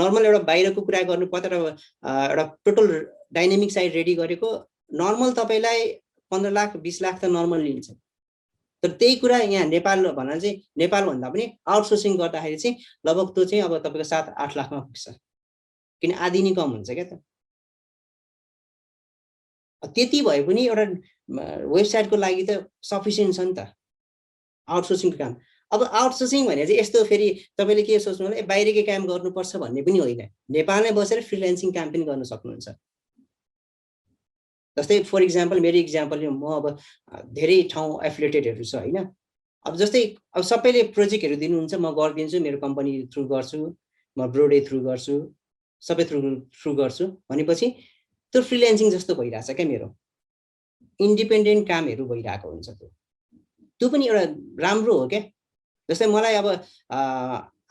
नर्मल एउटा बाहिरको कुरा गर्नु पर्दा एउटा टोटल डाइनामिक साइट रेडी गरेको नर्मल तपाईलाई 15 लाख 20 लाख त नर्मल लिन्छ तर त्यही कुरा यहाँ नेपाल भन्दा चाहिँ नेपाल भन्दा पनि आउटसोर्सिङ गर्दाखेरि चाहिँ लगभग त्यो चाहिँ अब तपाईको 7-8 लाखमा पुग्छ किन आधी नै कम हुन्छ के त त्यति भए पनि एउटा वेबसाइटको लागि त सफिसिएन्ट छ नि त आउटसोर्सिङको काम अब आउटसोर्सिङ भने चाहिँ यस्तो फेरि तपाईले के सोच्नु होला बाहिरकै काम गर्नुपर्छ भन्ने पनि होइन नेपालमै बसेर फ्रीलान्सिङ काम पनि गर्न सक्नुहुन्छ जस्तै फर एक्जाम्पल मेरो एक्जाम्पल म अब धेरै ठाउँ एफिलिएटेडहरु छ हैन अब जस्तै अब सबैले प्रोजेक्टहरु दिनुहुन्छ म गर्दिन्छु मेरो कम्पनी थ्रु गर्छु म ब्रोडे थ्रु गर्छु सबै थ्रु गर्छु भनेपछि त्यो फ्रीलान्सिङ जस्तो भइराछ के मेरो इन्डिपेन्डेन्ट कामहरु भइराको हुन्छ त्यो पनि एउटा राम्रो हो के जस्तै मलाई अब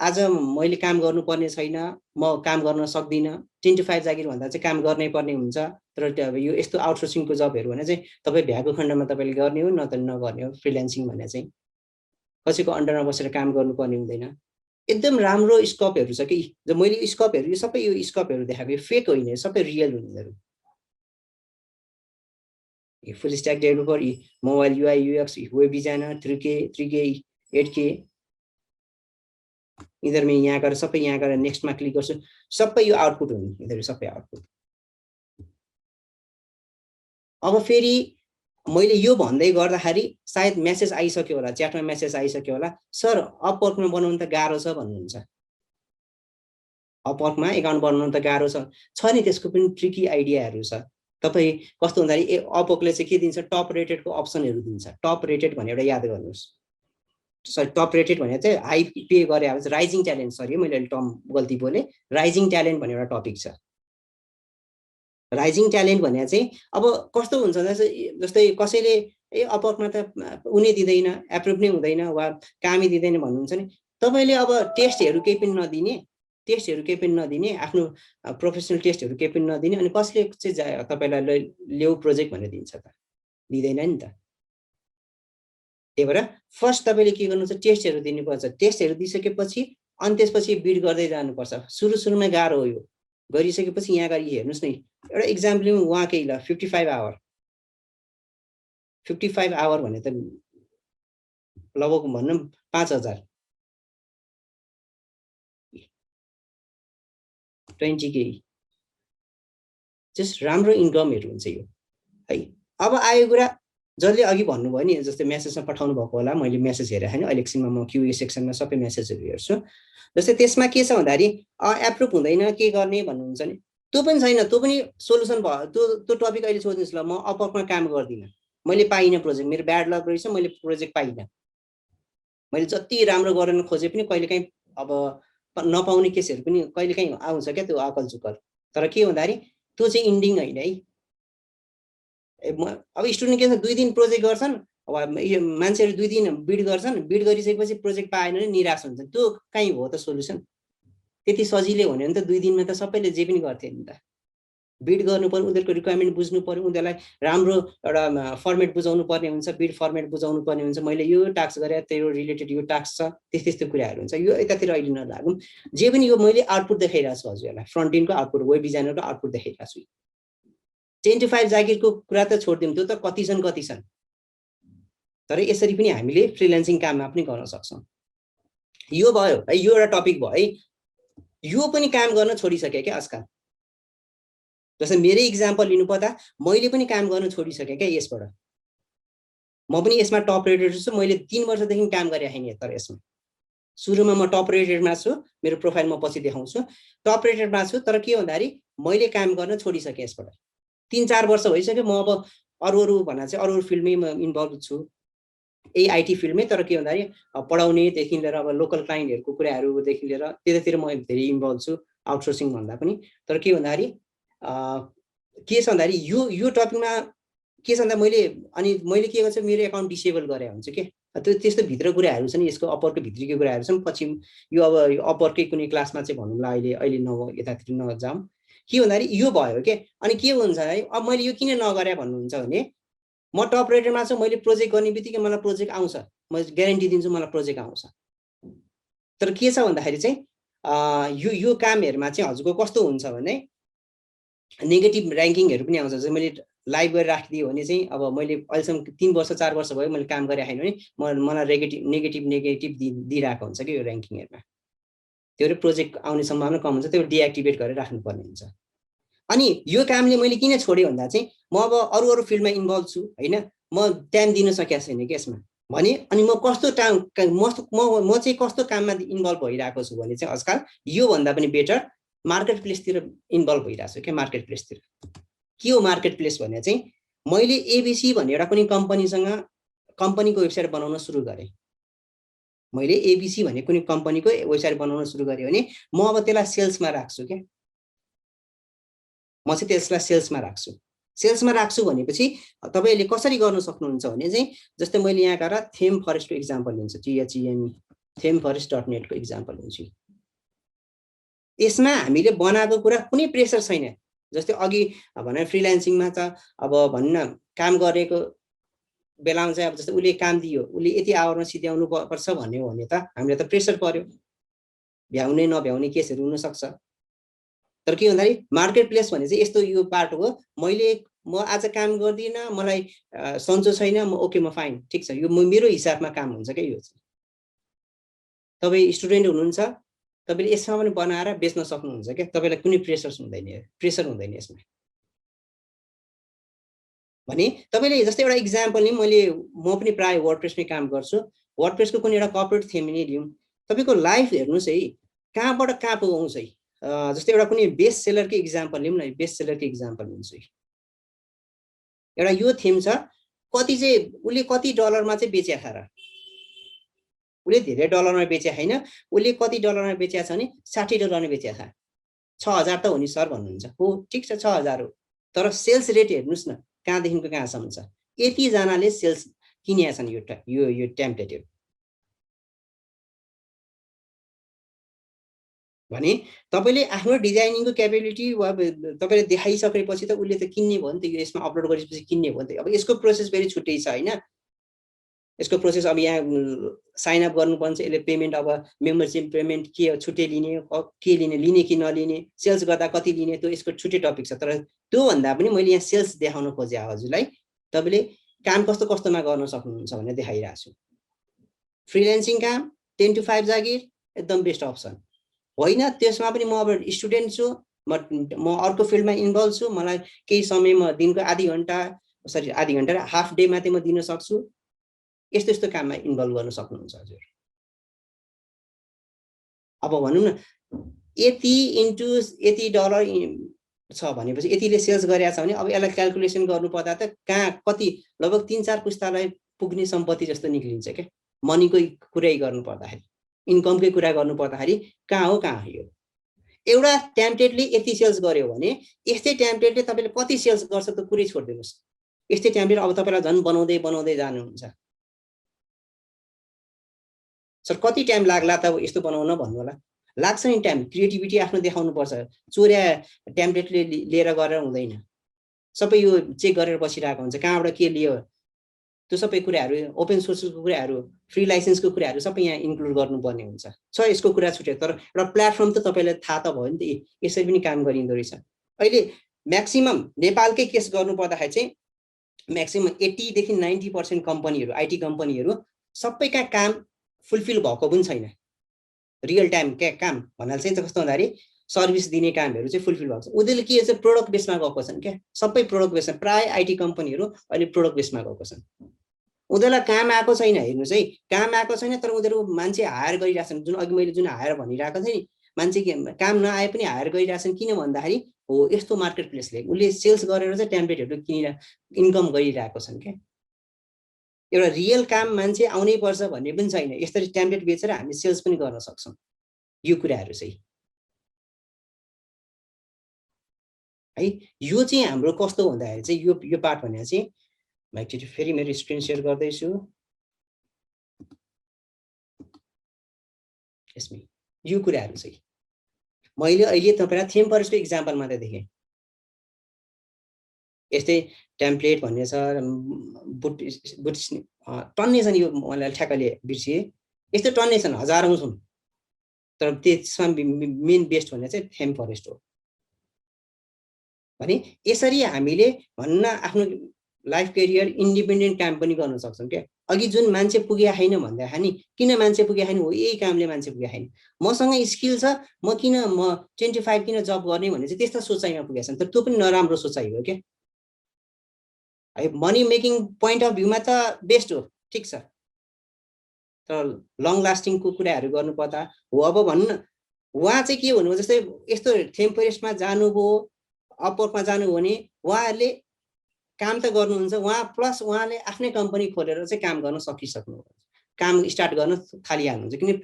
आज मैले काम गर्नुपर्ने छैन म काम गर्न सक्दिन 10 to 5 जागिर भन्दा चाहिँ काम गर्नै पर्ने हुन्छ तर यो यस्तो आउटसोर्सिङको जबहरु भने चाहिँ तपाई भ्याएको खण्डमा तपाईले गर्ने हो न त नगर्ने हो फ्रीलान्सिङ भने चाहिँ कसैको अन्डरमा बसेर काम गर्नुपर्ने हुँदैन एकदम राम्रो स्कोपहरु छ कि जो मैले स्कोपहरु यो सबै यो स्कोपहरु देखाएको फेक होइन सबै रियल हुन् यिनीहरु full stack developer mobile UI UX web designer 3K 8K इधर में यहाँ गरेर सबै यहाँ गरेर नेक्स्टमा क्लिक गर्छु सबै यो आउटपुट हुन् इधर सबै आउटपुट अब फेरि मैले यो भन्दै गर्दाखेरि सायद मेसेज आइसक्यो होला च्याटमा मेसेज आइसक्यो होला सर अपवर्कमा बनाउन त गाह्रो छ भन्नुहुन्छ अपवर्कमा एकाउन्ट बनाउन त गाह्रो छ नि त्यसको पनि ट्रिकी आइडियाहरु छ तपाई कस्तो हुँदाखेरि अपवर्कले चाहिँ के दिन्छ टप रेटेडको अप्सनहरु दिन्छ टप रेटेड भने एउटा याद गर्नुस् सरी टप रेटेड भने चाहिँ हाई पे गरे अब राइजिङ ट्यालेन्ट सरी मैले टर्म गल्ती बोले राइजिङ ट्यालेन्ट भन्ने एउटा टपिक छ राइजिङ ट्यालेन्ट भने चाहिँ अब कस्तो हुन्छ जस्तै कसैले अपवर्कमा त उनी दिदैन एप्रुभ नै हुँदैन वा कामै दिदैन भन्नुहुन्छ नि तपाईले अब टेस्टहरु केही पनि नदिने आफ्नो प्रोफेसनल टेस्टहरु केही पनि नदिने अनि कसले चाहिँ तपाईलाई ल्याउ प्रोजेक्ट भनेर दिन्छ त दिदैन नि त त्यही भएर फर्स्ट तपाईले के गर्नुहुन्छ टेस्टहरु दिनुपर्छ टेस्टहरु दिइसकेपछि अनि त्यसपछि बिड गर्दै जानुपर्छ सुरुमा गाह्रो हो यो गरिसकेपछि यहाँ गरी हेर्नुस् न एउटा एक्जाम्पल उहाँकै ल 55 आवर भने त लगभग भन्न 5000 20K जस्ट राम्रो इन्कमहरु हुन्छ यो है अब आयो कुरा जसले अघि भन्नुभयो नि जस्तै मेसेजमा पठाउनु भएको होला मैले मेसेज हेरे हैन अहिले एकछिनमा म क्यूए सेक्सनमा सबै मेसेजहरु हेर्छु जस्तै त्यसमा के छ भन्दाखेरि एप्रुभ हुँदैन के गर्ने भन्नुहुन्छ नि त्यो पनि छैन त्यो पनि सोलुसन भयो त्यो टपिक अहिले सोध्नुस् ल म अपवर्कमा काम गर्दिन मैले पाइन प्रोजेक्ट मेरो ब्याड लक रहेछ मैले प्रोजेक्ट पाइन मैले जति राम्रो गर्न खोजे पनि कहिलेकाहीँ अब नपाउने केसहरु पनि कहिलेकाहीँ आउँछ के त्यो अकल चुकल तर के भन्दाखेरि त्यो चाहिँ इन्डिङ हैन है अब स्टुडेन्ट के छ 2 दिन प्रोजेक्ट गर्छन् मान्छेहरु 2 दिन बिड गर्छन् बिड गरिसकेपछि प्रोजेक्ट पाएन नि निराश हुन्छन् त्यो कहीं हो त सोलुसन त्यति सजिलै हुने हो नि त 2 दिनमा त सबैले जे पनि गर्थे नि त बिड गर्नु पर्यो उनीहरुको रिक्वायरमेन्ट बुझ्नु पर्यो उनीहरुलाई राम्रो एउटा फर्मेट बुझाउनु पर्ने हुन्छ बिड फर्मेट बुझाउनु पर्ने हुन्छ मैले यो टास्क गरे त्यो रिलेटेड यो टास्क छ त्यस्तो कुराहरु हुन्छ यो यतातिर अहिले नलागौं जे पनि यो मैले आउटपुट देखाइराछु हजुरहरुलाई फ्रन्ट एन्डको आउटपुट वेब डिजाइनरको आउटपुट देखाइराछु 10 to 5 जागिरको कुरा त छोड्दिउँ त्यो त कति छन् तर यसरी पनि हामीले फ्रीलान्सिङ काममा पनि गर्न सक्छौं यो भयो है यो एउटा टपिक भयो है यो पनि काम गर्न छोडिसके के आजकल जस्तै मेरो एक्जाम्पल लिनु पर्दा मैले पनि काम गर्न छोडिसके के यसबाट म पनि यसमा टप रेटेड छु मैले 3 वर्षदेखि काम गरे हैन तर यसमा सुरुमा म टप रेटेडमा छु मेरो प्रोफाइल म पछि देखाउँछु टप रेटेडमा छु तर के भन्दाखेरि मैले काम गर्न छोडिसकेँ यसबाट 3-4 वर्ष भइसक्यो म अब अरू भन्दा चाहिँ अरू फिल्डमै म इन्भल्भ छु यही आइटी फिल्डमै तर के भन्दाखेरि पढाउनेदेखि लिएर अब लोकल क्लाइन्टहरूको कुराहरूदेखि लिएर त्यतातिर म धेरै इन्भल्भ छु आउटसोर्सिङ भन्दा पनि तर के भन्दाखेरि के छ भन्दाखेरि यो टपिकमा के छ भन्दा मैले के गर्छु मेरो एकाउन्ट डिसेबल गरे हुन्छ के त्यो त्यस्तो भित्र कुराहरू छन् यसको अपरको भित्रको कुराहरू छन् पछि यो अब अपरकै कुनै क्लासमा चाहिँ भनौँला अहिले यतातिर नजाऊँ के भन्दाखेरि यो भयो के अनि के हुन्छ है अब मैले यो किन नगरे भन्नुहुन्छ भने म टप रेटरमा छु मैले प्रोजेक्ट गर्ने बित्तिकै मलाई प्रोजेक्ट आउँछ म ग्यारेन्टी दिन्छु मलाई प्रोजेक्ट आउँछ तर के छ भन्दाखेरि चाहिँ यो कामहरुमा चाहिँ हजुरको कस्तो हुन्छ भने नेगेटिभ र्याङ्किङहरु पनि आउँछ जस्तै मैले लाइभ गरेर राखिदियो भने चाहिँ अब मैले अहिलेसम्म 3 वर्ष 4 वर्ष भयो मैले काम गरे छैन भने मलाई नेगेटिभ दिइराको हुन्छ के यो र्याङ्किङहरुमा त्यो प्रोजेक्ट आउने सम्भावना कम हुन्छ त्यो डिएक्टिभेट गरेर राख्नुपर्ने हुन्छ अनि यो कामले मैले किन छोडे भन्दा चाहिँ म अब अरू फिल्डमा इन्भल्भ छु हैन म टाइम दिन सकेको छैन के यसमा भने अनि म कस्तो म चाहिँ कस्तो काममा इन्भल्भ भइराको छु भने चाहिँ आजकल यो भन्दा पनि बेटर मार्केट प्लेसतिर इन्भल्भ भइराको छु के मार्केट प्लेसतिर के हो मार्केट प्लेस भने चाहिँ मैले एबीसी भन्ने एउटा कुनै कम्पनीको वेबसाइट बनाउन सुरु गरे मैले एबीसी भन्ने कुनै कम्पनीको वेबसाइट बनाउन सुरु गरे भने म अब त्यसलाई सेल्समा राख्छु के म चाहिँ त्यसलाई सेल्समा राख्छु भनेपछि तपाईले कसरी गर्न सक्नुहुन्छ भने चाहिँ जस्तै मैले यहाँ गएर थेम फरेस्टको एक्जाम्पल लिन्छु THEME themeforest.net को एक्जाम्पल लिन्छु यसमा हामीले बनाएको कुरा कुनै प्रेसर छैन जस्तै अघि भने फ्रीलान्सिङमा त अब भन्न काम गरेको बेलामा चाहिँ अब जस्तै उले काम दियो उले यति आवरमा सिध्याउनु पर्छ भन्ने हो भने त हामीले त प्रेसर पर्यो भ्याउने नभ्याउने केसहरु हुन सक्छ तर के भन्दाखेरि मार्केट प्लेस भने चाहिँ यस्तो यो पार्ट हो म आज काम गर्दिन मलाई सन्चो छैन म ओके म फाइन ठीक छ यो मेरो हिसाबमा काम हुन्छ के यो तपाई स्टुडेन्ट हुनुहुन्छ तपाईले यसमा पनि बनाएर बेच्न सक्नुहुन्छ के तपाईलाई कुनै प्रेसर हुँदैन यसमा भने तपाईले जस्तै एउटा एक्जाम्पल नि म पनि प्राय वर्डप्रेसमै काम गर्छु वर्डप्रेसको कुनै एउटा कर्पोरेट थीम नै लियौं तपाईको लाइफ हेर्नुस् है कहाँबाट कहाँ पुगाउँछ है जस्तै एउटा कुनै बेस्ट सेलरकै एक्जाम्पल लियौं न बेस्ट सेलरकै एक्जाम्पल लिन्छु एउटा यो थीम छ कति चाहिँ उले कति डलरमा चाहिँ बेचेको छ र उले धेरै डलरमा बेचेको हैन उले कति डलरमा बेचेको छ भने 60 डलरमा बेचेको छ 6000 त हो नि सर भन्नुहुन्छ हो ठीक छ 6000 हो तर सेल्स रेट हेर्नुस् न कहाँदेखिको कहाँसम्म छ यति जनाले सेल्स किनेका छन् यो टेम्प्लेटहरु भने तपाईले आफ्नो डिजाइनिङको क्यापेबिलिटी वा तपाईले देखाइसकेपछि त उले त किन्ने भयो नि त यो यसमा अपलोड गरेपछि किन्ने भयो नि त अब यसको प्रोसेस फेरि छुट्टै छ हैन यसको प्रोसेस अब यहाँ साइन अप गर्नुपर्छ यसले पेमेन्ट अब मेम्बरशिप पेमेन्ट के छुट्टै लिने कि नलिने सेल्स गर्दा कति लिने त्यो यसको छुट्टै टपिक छ तर त्यो भन्दा पनि मैले यहाँ सेल्स देखाउन खोजे हजुरलाई तपाईले काम कस्तोमा गर्न सक्नुहुन्छ भन्ने देखाइराछु छु फ्रीलान्सिङ काम 10 to 5 जागिर एकदम बेस्ट अप्सन होइन त्यसमा पनि म अब स्टुडेन्ट छु म अर्को फिल्डमा इन्भल्भ छु मलाई केही समय म दिनको आधी घण्टा हाफ डे मात्रै म दिन सक्छु यस्तो काममा इन्भल्भ गर्न सक्नुहुन्छ हजुर अब भनौं न यति डलर छ भनेपछि यतिले सेल्स गरेछ भने अब यसलाई क्याल्कुलेसन गर्नु पर्दा त कहाँ कति लगभग 3-4 पुस्तालाई पुग्ने सम्पत्ति जस्तो निक्लिन्छ के मनीको कुरै गर्नु पर्दाखेरि इन्कमकै कुरा गर्नु पर्दाखेरि कहाँ हो यो एउटा टेम्प्लेटले यति सेल्स गर्यो भने यस्तै टेम्प्लेटले तपाईले कति सेल्स गर्छ त कुरै छोड्दिनुस् यस्तै टेम्प्लेट अब तपाईलाई झन् बनाउँदै जानुहुन्छ सर कति टाइम लाग्ला त यस्तो बनाउन भन्नु होला लाग्छ नि टाइम क्रिएटिभिटी आफ्नो देखाउनु पर्छ चोर्या टेम्प्लेटले लिएर गरेर हुँदैन सबै यो चेक गरेर बसिरहेको हुन्छ कहाँबाट के लियो त्यो सबै कुराहरु ओपन सोर्सको कुराहरु फ्री लाइसेन्सको कुराहरु सबै यहाँ इन्क्लुड गर्नुपर्ने हुन्छ यसको कुरा छुट्यो तर एउटा प्लेटफर्म त तपाईलाई थाहा त भयो नि त यसरी पनि काम गरिँदो रहेछ अहिले म्याक्सिमम नेपालकै केस गर्नु पर्दाखेरि चाहिँ म्याक्सिमम 80 देखि 90% कम्पनीहरु आईटी कम्पनीहरु सबैका काम फुलफिल भएको पनि छैन रियल टाइम काम भन्नाले चाहिँ कस्तो भन्दाखेरि सर्भिस दिने कामहरु चाहिँ फुलफिल भएको छ उनीहरुले के चाहिँ प्रोडक्ट बेसमा गएको छन् के सबै प्रोडक्ट बेसमा प्राय आईटी कम्पनीहरु अहिले प्रोडक्ट बेसमा गएको छन् उनीहरुलाई काम आएको छैन हेर्नुस् है काम आएको छैन तर उनीहरु मान्छे हायर गरिरहेछन् जुन अघि मैले जुन हायर भनिरहेको थिएँ नि मान्छे काम नआए पनि हायर गरिरहेछन् किन भन्दाखेरि हो यस्तो मार्केट प्लेसले उसले सेल्स गरेर चाहिँ टेम्प्लेटहरू किनेर इन्कम गरिरहेको छन् क्या एउटा रियल काम मान्छे आउनै पर्छ भन्ने पनि छैन यसरी टेम्प्लेट बेचेर हामी सेल्स पनि गर्न सक्छौं यो कुराहरू चाहिँ है यो चाहिँ हाम्रो कस्तो भन्दाखेरि चाहिँ यो पार्ट भने चाहिँ म एकचोटि फेरि मेरो स्क्रिन शेयर गर्दैछु यसमै यो कुराहरू चाहिँ मैले अहिले तपाईलाई थीम फरेस्टको एक्जाम्पल मात्रै देखेँ यस्तै टेम्प्लेट भन्ने छ बुट टन्ने छन् यो मलाई ठ्याक्कले बिर्सिए यस्तो टन्ने छन् हजारौं छन् तर त्यसमा मेन बेस्ट भन्ने चाहिँ थीम फरेस्ट हो भने यसरी हामीले भन्न आफ्नो लाइफ करियर इन्डिपेन्डेन्ट काम पनि गर्न सक्छौं के अघि जुन मान्छे पुगे हैन भन्दा नि किन मान्छे पुगे हैन हो यही कामले मान्छे पुगे हैन मसँग स्किल छ म 25 किन जब गर्ने भन्ने चाहिँ त्यस्ता सोचाइमा पुगेछन् तर त्यो पनि नराम्रो सोचाइ हो के है मनी मेकिङ पोइन्ट अफ भ्यूमा त बेस्ट हो ठीक छ तर लङ लास्टिङ को कुराहरू गर्नु पर्दा हो अब भन्न उहाँ चाहिँ के भन्नु जस्तै यस्तो थीम फरेस्टमा जानुभयो अपवर्कमा जानु भने उहाँहरुले काम त गर्नुहुन्छ उहाँ प्लस उहाँले आफ्नै कम्पनी खोलेर चाहिँ काम गर्न सकिसक्नु काम स्टार्ट गर्न थालिहाल्नुहुन्छ किन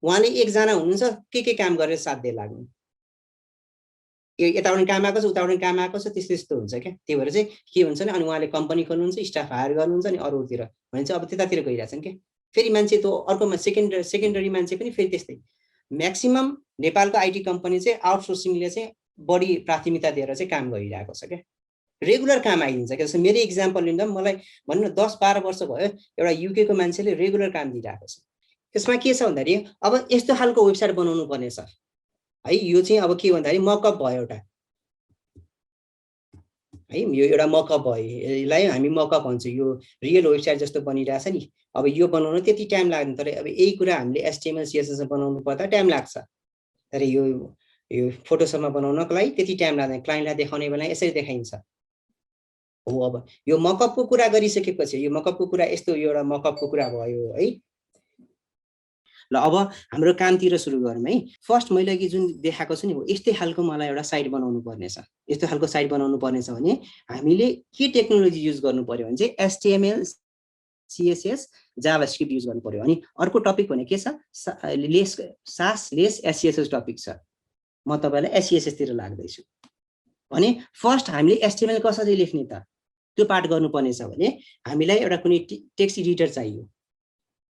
उहाँले एकजना हुनुहुन्छ के काम गरेर साध्य लाग्नु यताउडे काम आएको छ उताउडे काम आएको छ त्यस्तो हुन्छ क्या त्यही भएर चाहिँ के हुन्छ नि अनि उहाँले कम्पनी खोल्नुहुन्छ स्टाफ हायर गर्नुहुन्छ अनि अरूतिर भने चाहिँ अब त्यतातिर गइरहेछन् के फेरि मान्छे त्यो अर्कोमा सेकेन्डरी मान्छे पनि फेरि त्यस्तै म्याक्सिमम नेपालको आईटी कम्पनी चाहिँ आउटसोर्सिङले चाहिँ बढी प्राथमिकता दिएर चाहिँ काम गरिरहेको छ क्या रेगुलर काम आइदिन्छ के मेरो एक्जाम्पल लिँदा मलाई भन्नु 10-12 वर्ष भयो एउटा युके को मान्छेले रेगुलर काम दिइरहेको छ यसमा के छ भन्दाखेरि अब यस्तो खालको वेबसाइट बनाउनु पर्ने छ है यो चाहिँ अब के भन्दाखेरि मकअप भयो एउटा है यो एउटा मकअप भयो यसलाई हामी मकअप भन्छौं यो रियल वेबसाइट जस्तो बनिरहेछ नि अब यो बनाउन त्यति टाइम लाग्दैन तर अब यही कुरा हामीले एचटीएमएल सीएसएस बनाउनु पर्दा टाइम लाग्छ तर यो फोटोशपमा बनाउनको लागि त्यति टाइम लाग्दैन क्लाइन्टलाई देखाउने बेला यसरी देखाइन्छ हो अब यो मकअपको कुरा गरिसकेपछि यो मकअपको कुरा यस्तो यो एउटा मकअपको कुरा भयो है ल अब हाम्रो कामतिर सुरु गरौँ है फर्स्ट मैले अघि जुन देखाएको छु नि हो यस्तै खालको मलाई एउटा साइट बनाउनु पर्ने छ यस्तो खालको साइट बनाउनु पर्ने छ भने हामीले के टेक्नोलोजी युज गर्नु पर्यो भने चाहिँ एचटीएमएल सीएसएस जाभास्क्रिप्ट युज गर्नु पर्यो अनि अर्को टपिक भने के छ सास लेस एससीएसएस टपिक छ म तपाईलाई एससीएसएस तिर लाग्दै छु भने फर्स्ट हामीले एचटीएमएल कसरी लेख्ने त त्यो पार्ट गर्नुपर्ने छ भने हामीलाई एउटा कुनै टेक्स्ट एडिटर चाहियो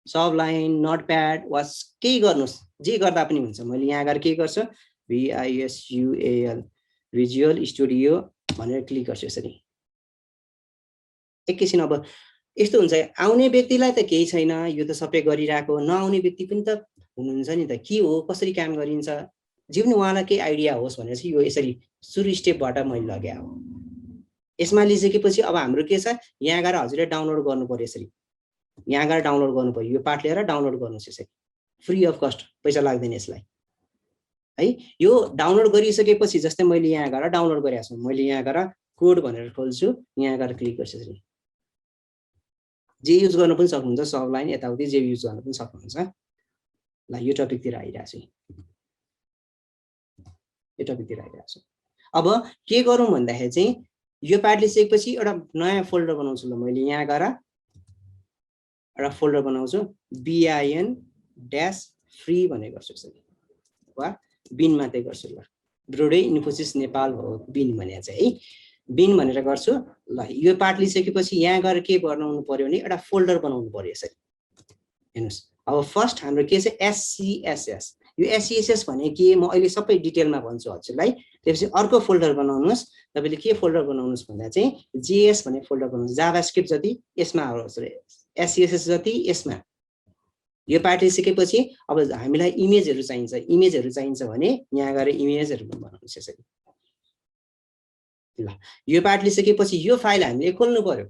सबलाइन नोटप्याड वा केही गर्नुस् जे गर्दा पनि हुन्छ मैले यहाँ गएर के गर्छु VISUAL भिजुअल स्टुडियो भनेर क्लिक गर्छु यसरी एकैछिन अब यस्तो हुन्छ आउने व्यक्तिलाई त केही छैन यो त सबै गरिराको नआउने व्यक्ति पनि त हुनुहुन्छ नि त के हो कसरी काम गरिन्छ जे पनि उहाँलाई केही आइडिया होस् भनेर चाहिँ यो यसरी सुरु स्टेपबाट मैले लगे हो यसमा लिइसकेपछि अब हाम्रो के छ यहाँ गएर हजुरले डाउनलोड गर्नु पर्यो यसरी यहाँ गएर डाउनलोड गर्नु पर्यो यो पार्ट लिएर डाउनलोड गर्नुस् यसरी फ्री अफ कस्ट पैसा लाग्दैन यसलाई है यो डाउनलोड गरिसकेपछि जस्तै मैले यहाँ गएर डाउनलोड गरेको छु मैले यहाँ गएर कोड भनेर खोल्छु यहाँ गएर क्लिक गर्छु यसरी जे युज गर्न पनि सक्नुहुन्छ सबलाइन यताउति जे युज गर्न पनि सक्नुहुन्छ ल यो टपिकतिर आइरहेछु यो टपिकतिर आइरहेछु अब के गरौँ भन्दाखेरि चाहिँ यो पार्ट लिइसकेपछि एउटा नयाँ फोल्डर बनाउँछु ल मैले यहाँ गएर एउटा फोल्डर बनाउँछु bin-free भन्ने गर्छु यसरी वा बिन मात्रै गर्छु ल ब्रोडे इन्फोसिस नेपाल हो बिन भने चाहिँ है बिन भनेर गर्छु ल यो पार्ट लिइसकेपछि यहाँ गएर के बनाउनु पर्यो भने एउटा फोल्डर बनाउनु पर्यो यसरी हेर्नुस् अब फर्स्ट हाम्रो के छ SCSS यो SCSS भने के म अहिले सबै डिटेलमा भन्छु हजुरलाई त्यसपछि अर्को फोल्डर बनाउनुस् तपाईले के फोल्डर बनाउनुस् भन्दा चाहिँ JS भन्ने फोल्डर बनाउनुस् जाभास्क्रिप्ट जति यसमा SCSS जति यसमा यो पार्ट लिइसकेपछि अब हामीलाई इमेजहरु चाहिन्छ भने यहाँ गएर इमेजहरु बनाउनुस् यसरी ल यो पार्ट लिइसकेपछि यो फाइल हामीले खोल्नु पर्यो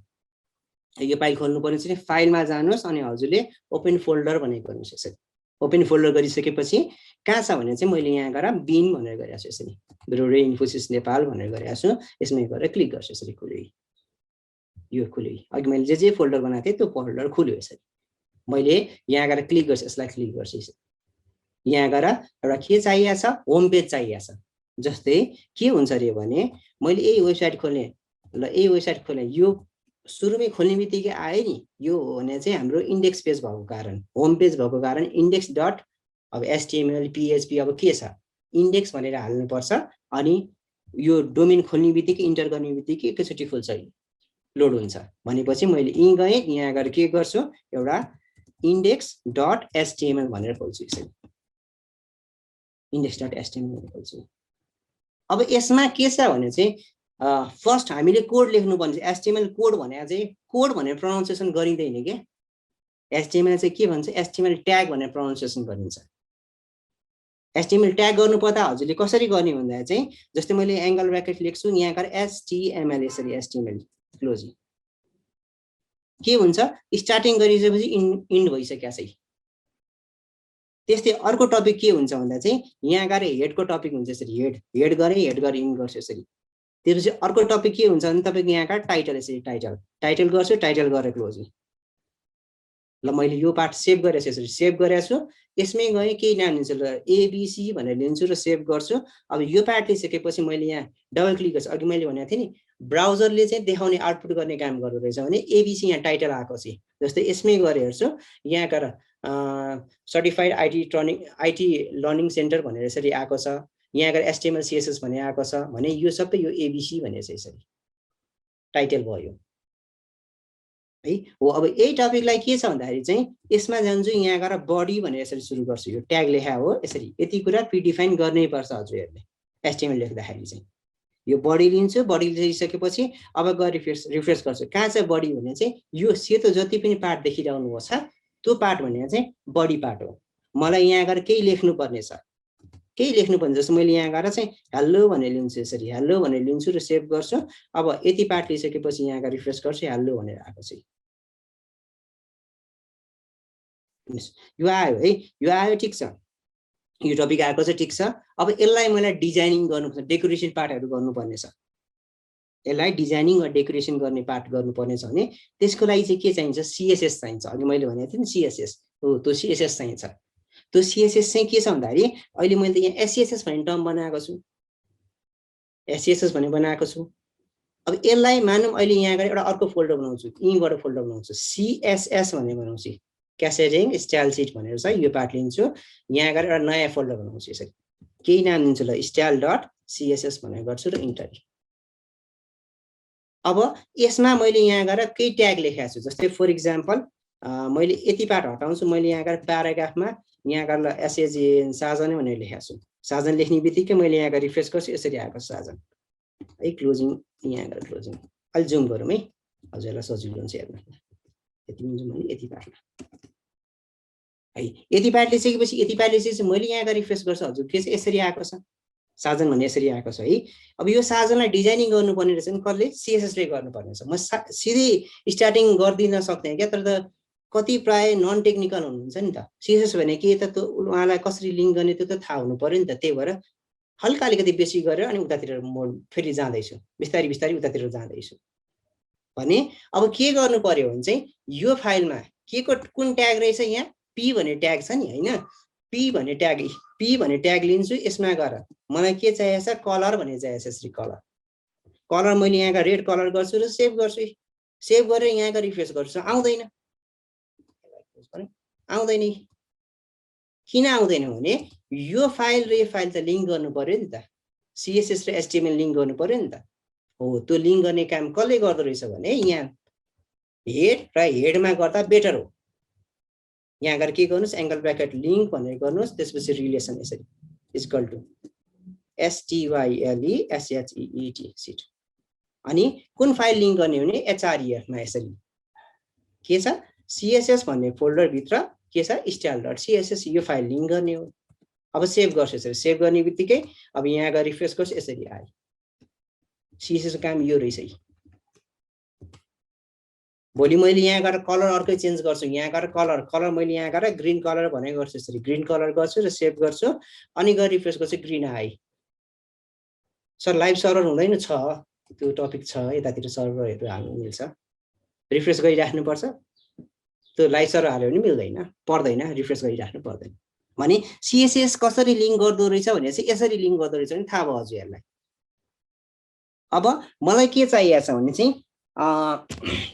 यो फाइल खोल्नु पर्ने चाहिँ फाइलमा जानुस् अनि हजुरले ओपन फोल्डर भनेको गर्नुस् यसरी ओपन फोल्डर गरिसकेपछि कहाँ छ भने चाहिँ मैले यहाँ गएर बिन भनेर गरिरहेको छु यसरी ब्रोडे इन्फोसिस नेपाल भनेर गरिरहेको छु यसमै गएर क्लिक गर्छु यसरी खुल्यो यो खुल्यो अघि मैले जे फोल्डर बनाएको थिएँ त्यो फोल्डर खुल्यो यसरी मैले यहाँ गएर क्लिक गर्छु यसलाई क्लिक गर्छु यहाँ गएर एउटा के चाहिएको छ, होम पेज चाहिएको छ। जस्तै के हुन्छ रे भने मैले यही वेबसाइट खोलेँ, ल यही वेबसाइट खोलेँ, यो सुरुमै खोल्ने बित्तिकै आयो नि, यो हो भने चाहिँ हाम्रो इन्डेक्स पेज भएको कारण, होम पेज भएको कारण इन्डेक्स डट अब एचटिएमएल पिएचपी अब के छ इन्डेक्स भनेर हाल्नुपर्छ। अनि यो डोमेन खोल्ने बित्तिकै इन्टर गर्ने बित्तिकै एकैचोटि खुल्छ, लोड हुन्छ। भनेपछि मैले यहीँ गएँ, यहाँ गएर के गर्छु, एउटा इन्डेक्स डट एचटिएमएल भनेर खोल्छु, यसरी इन्डेक्स डट एचटिएमएल भनेर खोल्छु। अब यसमा के छ भने चाहिँ फर्स्ट हामीले कोड लेख्नुपर्ने छ। एचटिएमएल कोड भने चाहिँ कोड भनेर प्रोनाउन्सिएसन गरिँदैन के, एचटिएमएल चाहिँ के भन्छ, एचटिएमएल ट्याग भनेर प्रोनाउन्सिएसन गरिन्छ। एचटिएमएल ट्याग गर्नु पर्दा हजुरले कसरी गर्ने भन्दा चाहिँ जस्तै मैले एंगल ब्रैकेट लेख्छु, यहाँ गएर एचटिएमएल यसरी एचटिएमएल क्लोज के हुन्छ, स्टार्टिङ गरिसकेपछि इन्ड भइसक्यो छ। त्यस्तै अर्को टपिक के हुन्छ भन्दा चाहिँ यहाँ गएर हेडको टपिक हुन्छ, यसरी हेड गरे इन्ड गर्छु यसरी। त्यसपछि अर्को टपिक के हुन्छ भने तपाईको यहाँ गएर टाइटल, यसरी टाइटल गर्छु, टाइटल गरेर क्लोज। ल मैले यो पार्ट सेभ गरेछु, यसरी सेभ गरेको छु। यसमै गएँ केही नाम लिन्छु, ल एबीसी भनेर लिन्छु र सेभ गर्छु। अब यो पार्ट लिइसकेपछि मैले यहाँ डबल क्लिक गर्छु। अघि मैले भनेको थिएँ नि ब्राउजरले चाहिँ देखाउने आउटपुट गर्ने काम गर्दो रहेछ भने एबीसी यहाँ टाइटल आएको छ। जस्तै यसमै गएर हेर्छु, यहाँ गएर सर्टिफाइड आइटी लर्निङ सेन्टर भनेर यसरी आएको छ। यहाँ गएर एचटिएमएल सीएसएस भन्ने आएको छ भने यो सबै यो एबीसी भनेर चाहिँ यसरी टाइटल भयो है। हो अब यही टपिकलाई के छ भन्दाखेरि चाहिँ यसमा जान्छु, यहाँ गएर बडी भनेर यसरी सुरु गर्छु। यो ट्याग लेखा हो यसरी, यति कुरा प्रिडिफाइन गर्नै पर्छ हजुरहरूले एचटिएमएल लेख्दाखेरि चाहिँ। यो बडी लिन्छु, बडी लिइसकेपछि अब गएर रिफ्रेस गर्छु। कहाँ छ बडी भने चाहिँ यो सेतो जति पनि पार्ट देखिरहनु भएको छ त्यो पार्ट भने चाहिँ बडी पार्ट हो। मलाई यहाँ गएर केही लेख्नु पर्ने छ, केही लेख्नुपर्ने। जस्तो मैले यहाँ गएर चाहिँ हेलो भनेर लिन्छु, यसरी हेलो भनेर लिन्छु र सेभ गर्छु। अब यति पार्ट लिइसकेपछि यहाँ गएर रिफ्रेस गर्छु, हेलो भनेर आएको छ। यो आयो है, यो आयो, ठिक छ, यो टपिक आएको छ, ठिक छ। अब यसलाई मलाई डिजाइनिङ गर्नुपर्छ, डेकोरेसन पार्टहरू गर्नुपर्ने छ। यसलाई डिजाइनिङ र डेकोरेसन गर्ने पार्ट गर्नुपर्ने छ भने त्यसको लागि चाहिँ के चाहिन्छ, सीएसएस चाहिन्छ। अघि मैले भनेको थिएँ नि सीएसएस हो, त्यो सीएसएस चाहिन्छ। त्यो सीएसएस चाहिँ के छ भन्दाखेरि अहिले मैले त यहाँ एससीएसएस भन्ने टर्म बनाएको छु, एससीएसएस भन्ने बनाएको छु। अब यसलाई मानौँ अहिले यहाँ गएर एउटा अर्को फोल्डर बनाउँछु, यहीँबाट फोल्डर बनाउँछु, सीएसएस भन्ने बनाउँछु, क्यासेटिङ स्टाइल सिट भनेर छ। यो पार्ट लिन्छु, यहाँ गएर एउटा नयाँ फोल्डर बनाउँछु, यसरी केही नाम दिन्छु, ल स्टाइल डट सीएसएस भनेर गर्छु र इन्टर। अब यसमा मैले यहाँ गएर केही ट्याग लेखेको छु। जस्तै फर इक्जाम्पल मैले यति पार्ट हटाउँछु, मैले यहाँ गएर प्याराग्राफमा यहाँ गएर एसएजी साजन भनेर लेखेको छु। साजन लेख्ने बित्तिकै मैले यहाँ गएर रिफ्रेस गर्छु, यसरी आएको साजन है। क्लोजिङ, यहाँ गएर क्लोजिङ, अलि जुम गरौँ है, हजुरलाई सजिलो हुन्छ हेर्नु। यति जुम भने यति पार्ट है, यति पार्ट लिइसकेपछि यति पार्ट लिइसकेपछि मैले यहाँ गएर रिफ्रेस गर्छु, हजुर के चाहिँ यसरी आएको छ, साजन भन्ने यसरी आएको छ है। अब यो साजनलाई डिजाइनिङ गर्नुपर्ने रहेछ नि कसले, सीएसएसले गर्नुपर्ने छ। म सिधै स्टार्टिङ गर्दिन सक्ने क्या, तर त कति प्राय नन टेक्निकल हुनुहुन्छ नि त। सीएसएस भने के त उहाँलाई कसरी लिङ्क गर्ने त्यो त थाहा हुनु पर्यो नि त। त्यही भएर हल्का अलिकति बेसी गरेर अनि उतातिर म फेरि जाँदैछु, बिस्तारै बिस्तारै उतातिर जाँदैछु भने अब के गर्नु पर्यो भने चाहिँ यो फाइलमा के को कुन ट्याग रहेछ, यहाँ पी भन्ने ट्याग छ नि हैन, पी भन्ने ट्याग लिन्छु। यसमा गएर मलाई के चाहिएको छ, कलर भन्ने चाहिएको छ, यसरी कलर मैले यहाँका रेड कलर गर्छु र सेभ गर्छु। सेभ गरेर यहाँका रिफ्रेस गर्छु, आउँदैन किन आउँदैन भने यो फाइल र यो फाइल त लिङ्क गर्नु पर्यो नि त, सीएसएस र एचटिएमएल लिङ्क गर्नु पर्यो नि त। हो त्यो लिङ्क गर्ने काम कसले गर्दो रहेछ भने यहाँ हेड र हेडमा गर्दा बेटर हो। यहाँ गएर के गर्नुस्, एंगल ब्रैकेट लिङ्क भनेर गर्नुस्, त्यसपछि रिलेसन यसरी इक्वल टु STYLESHEET सिट। अनि कुन फाइल लिङ्क गर्ने भने HREF मा यसरी के छ, सीएसएस भन्ने फोल्डर भित्र के छ, style.css यो फाइल लिङ्क गर्ने हो। अब सेभ गर्छु, यसरी सेभ गर्ने बित्तिकै अब यहाँ गएर रिफ्रेस गर्छु, यसरी आयो। सीएसएस को काम यो रहेछ है। भोलि मैले यहाँ गएर कलर अर्कै चेन्ज गर्छु, यहाँ गएर कलर मैले यहाँ गएर ग्रीन कलर भने गर्छु, यसरी ग्रीन कलर गर्छु र सेभ गर्छु अनि गएर रिफ्रेस गर्छु, ग्रीन आयो। सर लाइभ सर्भर हुँदैन, छ त्यो टपिक छ, यतातिर सर्भरहरू हाल्नु मिल्छ, रिफ्रेस गरिराख्नु पर्छ। त्यो लाइभ सर्भर हाल्यो भने मिल्दैन, पर्दैन, रिफ्रेस गरिराख्नु पर्दैन। भने CSS कसरी लिङ्क गर्दो रहेछ भने चाहिँ यसरी लिङ्क गर्दो रहेछ भने थाहा भयो हजुरहरूलाई। अब मलाई के चाहिएको छ भने चाहिँ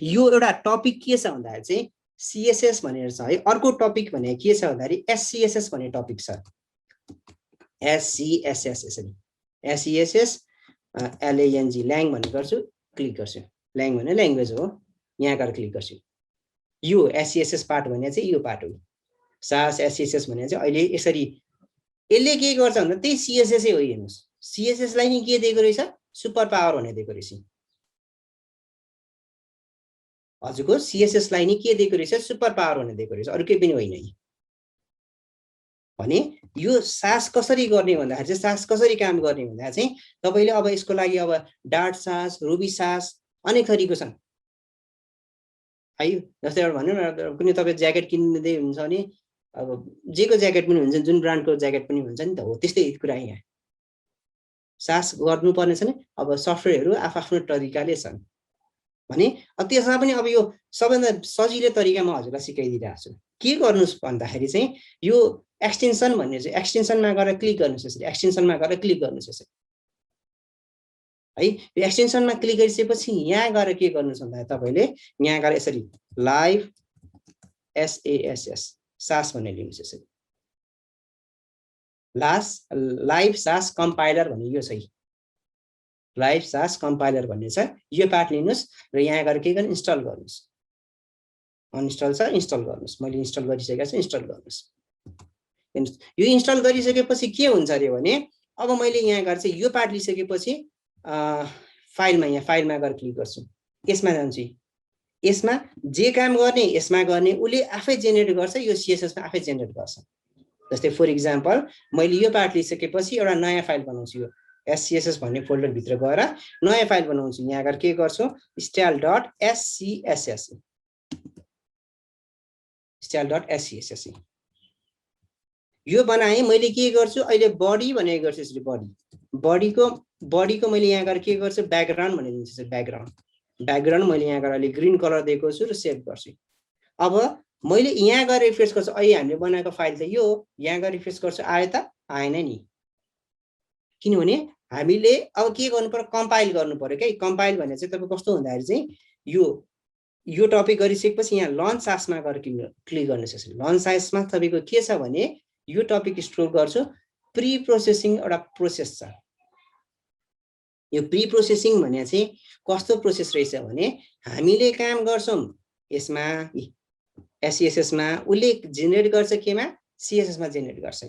यो एउटा टपिक के छ भन्दाखेरि चाहिँ CSS भनेर छ है। अर्को टपिक भने के छ भन्दाखेरि SCSS भन्ने टपिक छ। SCSS यसरी SCSS LANG ल्याङ भन्ने गर्छु, क्लिक गर्छु। ल्याङ भने ल्याङ्ग्वेज हो, यहाँ गएर क्लिक गर्छु। यो SCSS पार्ट भने चाहिँ यो पार्ट हो। SAS SCSS भने चाहिँ अहिले यसरी यसले के गर्छ भन्दा त्यही CSS हो। हेर्नुस्, CSS लाई नि के दिएको रहेछ, सुपर पावर भने दिएको रहेछ। हजुरको CSS लाई नि के दिएको रहेछ, सुपर पावर भने दिएको रहेछ, अरु केही पनि होइन। भने यो SAS कसरी गर्ने भन्दाखेरि चाहिँ SAS कसरी काम गर्ने भन्दा चाहिँ तपाईले अब यसको लागि अब डार्ट SAS, रुबी SAS अनेक थरीको छन् है। जस्तै एउटा भन्नु न, कुनै तपाईं ज्याकेट किन्दै हुन्छ भने अब जेको ज्याकेट पनि हुन्छ, जुन ब्रान्डको ज्याकेट पनि हुन्छ नि त, हो त्यस्तै कुरा यहाँ SAS गर्नुपर्ने छ नि। अब सफ्टवेयरहरु आफ्नो तरिकाले छन् भने त्यसमा पनि अब यो सबैभन्दा सजिलो तरिकामा हजुरलाई सिकाइदिइरहेको छु। के गर्नुस् भन्दाखेरि चाहिँ यो एक्सटेन्सन भन्ने चाहिँ एक्सटेन्सनमा गएर क्लिक गर्नुस्। यसरी एक्सटेन्सनमा गएर क्लिक गर्नुस् यसरी है। यो एक्सटेन्सनमा क्लिक गरिसकेपछि यहाँ गएर के गर्नुस् भन्दा तपाईले यहाँ गएर यसरी लाइभ SAS भन्ने लिनुस्। यसरी लाइभ SAS कम्पाइलर भन्ने यो छ। लाइभ SAS कम्पाइलर भन्ने छ, यो पार्ट लिनुस् र यहाँ गएर के गर्नु, इन्स्टल गर्नुस्। अनइन्स्टल छ, इन्स्टल गर्नुस्। मैले इन्स्टल गरिसकेको छु, इन्स्टल गर्नुस्। यो इन्स्टल गरिसकेपछि के हुन्छ रे भने अब मैले यहाँ गएर चाहिँ यो पार्ट लिइसकेपछि फाइलमा, यहाँ फाइलमा गएर क्लिक गर्छु, यसमा जान्छु। यसमा जे काम गर्ने यसमा गर्ने, उले आफै जेनेरेट गर्छ। यो CSS मा आफै जेनेरेट गर्छ। जस्तै फर एक्जाम्पल मैले यो पार्ट लिइसकेपछि एउटा नयाँ फाइल बनाउँछु। यो SCSS भन्ने फोल्डर भित्र गएर नयाँ फाइल बनाउँछु। यहाँ गएर के गर्छु, style.scss यो बनाएँ। मैले के गर्छु अहिले बडी भनेको गर्छु। यसरी बडीको मैले यहाँ गएर के गर्छु, ब्याकग्राउन्ड भनेर दिन्छु। ब्याकग्राउन्ड मैले यहाँ गएर अहिले ग्रीन कलर दिएको छु र सेभ गर्छु। अब मैले यहाँ गएर रिफ्रेश गर्छु, अहिले हामीले बनाएको फाइल त यो हो। यहाँ गएर रिफ्रेश गर्छु, आयो त? आएन नि, किनभने हामीले अब के गर्नु पर्यो, कम्पाइल गर्नु पर्यो के। कम्पाइल भने चाहिँ तपाईँ कस्तो भन्दाखेरि चाहिँ यो टपिक गरिसकेपछि यहाँ लन्च SAS मा गएर क्लिक गर्नुस्। यसरी लन्च SAS मा तपाईको के छ भने यो टपिक स्क्रोल गर्छु, प्री प्रोसेसिङ एउटा प्रोसेस छ। यो प्री प्रोसेसिङ भने चाहिँ कस्तो प्रोसेस रहेछ भने हामीले काम गर्छौं यसमा SCSS मा, उले जेनेरेट गर्छ केमा, CSS मा जेनेरेट गर्छ।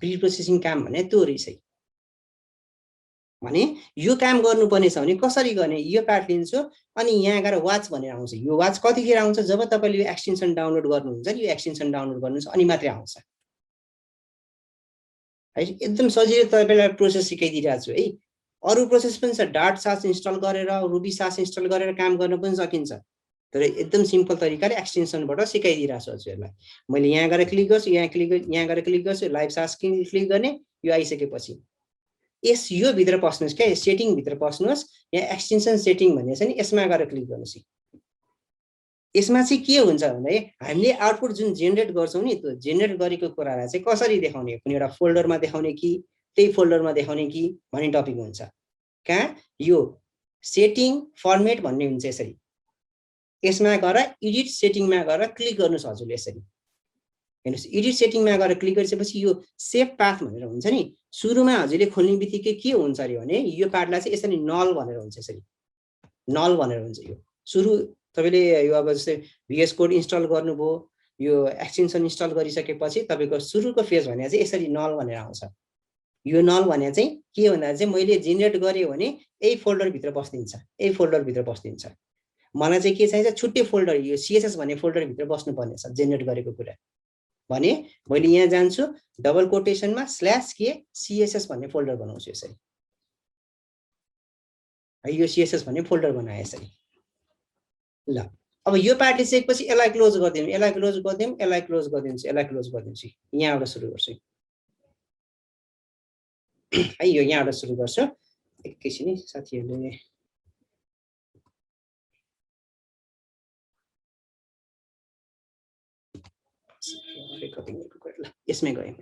प्री प्रोसेसिङ काम भने त्यो रहेछ। भने यो काम गर्नुपर्ने छ भने कसरी गर्ने, यो पार्ट लिन्छु अनि यहाँ गएर वाच भनेर आउँछ। यो वाच कतिखेर आउँछ, जब तपाईले यो एक्सटेन्सन डाउनलोड गर्नुहुन्छ नि, यो एक्सटेन्सन डाउनलोड गर्नुहुन्छ अनि मात्रै आउँछ है। एकदम सजिलो तपाईलाई प्रोसेस सिकाइदिइरहेको छु है। अरु प्रोसेस पनि छ, डार्ट SAS इन्स्टल गरेर, रुबी SAS इन्स्टल गरेर काम गर्न पनि सकिन्छ, तर एकदम सिम्पल तरिकाले एक्सटेन्सनबाट सिकाइदिइरहेको छु हजुरहरुलाई। मैले यहाँ गएर क्लिक गर्छु, यहाँ गएर क्लिक गर्छु, लाइभ SAS क्लिक गर्ने। यो आइसकेपछि यो भित्र पस्नुस् के, सेटिङ भित्र पस्नुस्। यहाँ एक्सटेन्सन सेटिङ भन्ने छ नि, यसमा गएर क्लिक गर्नुस्। यसमा चाहिँ के हुन्छ भन्दा हामीले आउटपुट जुन जेनेरेट गर्छौं नि, त्यो जेनेरेट गरेको कुरालाई चाहिँ कसरी देखाउने, कुनै एउटा फोल्डरमा देखाउने कि त्यही फोल्डरमा देखाउने कि भन्ने टपिक हुन्छ। कहाँ यो सेटिङ फर्मेट भन्ने हुन्छ। यसरी यसमा गएर एडिट सेटिङमा गएर क्लिक गर्नुस् हजुरले। यसरी हेर्नुस्, एडिट सेटिङमा गएर क्लिक गरिसकेपछि यो सेभ पाथ भनेर हुन्छ नि, सुरुमा हजुरले खोल्ने बित्तिकै के हुन्छ अरे भने यो पार्टलाई चाहिँ यसरी नल भनेर हुन्छ। यसरी नल भनेर हुन्छ। यो सुरु तपाईले यो अब जस्तै VS कोड इन्स्टल गर्नुभयो, यो एक्सटेन्सन इन्स्टल गरिसकेपछि तपाईको सुरुको फेज भने चाहिँ यसरी नल भनेर आउँछ। यो नल भने चाहिँ के भन्दा चाहिँ मैले जेनेरेट गरे भने यही फोल्डर भित्र बस्दिन्छ, यही फोल्डर भित्र बस्दिन्छ। मलाई चाहिँ के चाहिन्छ, छुट्टै फोल्डर, यो CSS भन्ने फोल्डर भित्र बस्नु पर्ने छ जेनेरेट गरेको कुरा भने मैले यहाँ जान्छु, डबल कोटेसनमा /k CSS भन्ने फोल्डर बनाउँछु। यसरी है, यो CSS भन्ने फोल्डर बनाए यसरी। ल अब यो पार्ट लिइसकेपछि यसलाई क्लोज गर्दिनु, यसलाई क्लोज गर्दिनु, यसलाई क्लोज गर्दिन्छु, यसलाई क्लोज गर्दिन्छु। यहाँबाट सुरु गर्छु है, यो यहाँबाट सुरु गर्छु। एकैछिन साथीहरुले रेकर्डिङ ल यसमै गएँ म।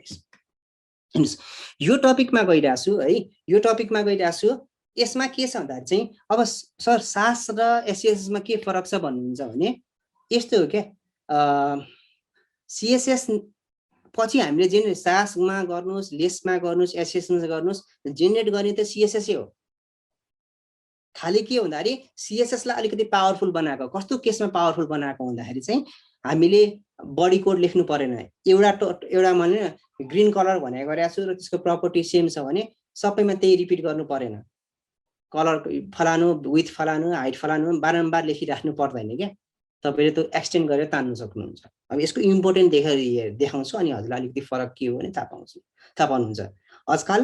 हेर्नुस् यो टपिकमा गइरहेको छु है, यो टपिकमा गइरहेको छु। यसमा के छ भन्दाखेरि चाहिँ अब सर सास र एससीएसएस मा के फरक छ भन्नुहुन्छ भने यस्तो हो क्या, सीएसएस पछि हामीले जेनेरेट सासमा गर्नुस्, लेसमा गर्नुस्, एससीएसमा गर्नुस्, जेनेरेट गर्ने त सीएसएस हो। खाली के भन्दाखेरि सीएसएस लाई अलिकति पावरफुल बनाएको। कस्तो केसमा पावरफुल बनाएको भन्दाखेरि चाहिँ हामीले बडी कोड लेख्नु परेन। एउटा माने ग्रीन कलर भनेको गरेको छु र त्यसको प्रपर्टी सेम छ भने सबैमा त्यही रिपिट गर्नु परेन। कलर फलानु, विथ फलानु, हाइट फलानु बारम्बार लेखिराख्नु पर्दैन क्या। तपाईले त्यो एक्सटेन्ड गरेर तान्नु सक्नुहुन्छ। अब यसको इम्पोर्टेन्ट देखाउँछु अनि हजुरलाई अलिकति फरक के हो भने थाहा पाउनुहुन्छ। आजकल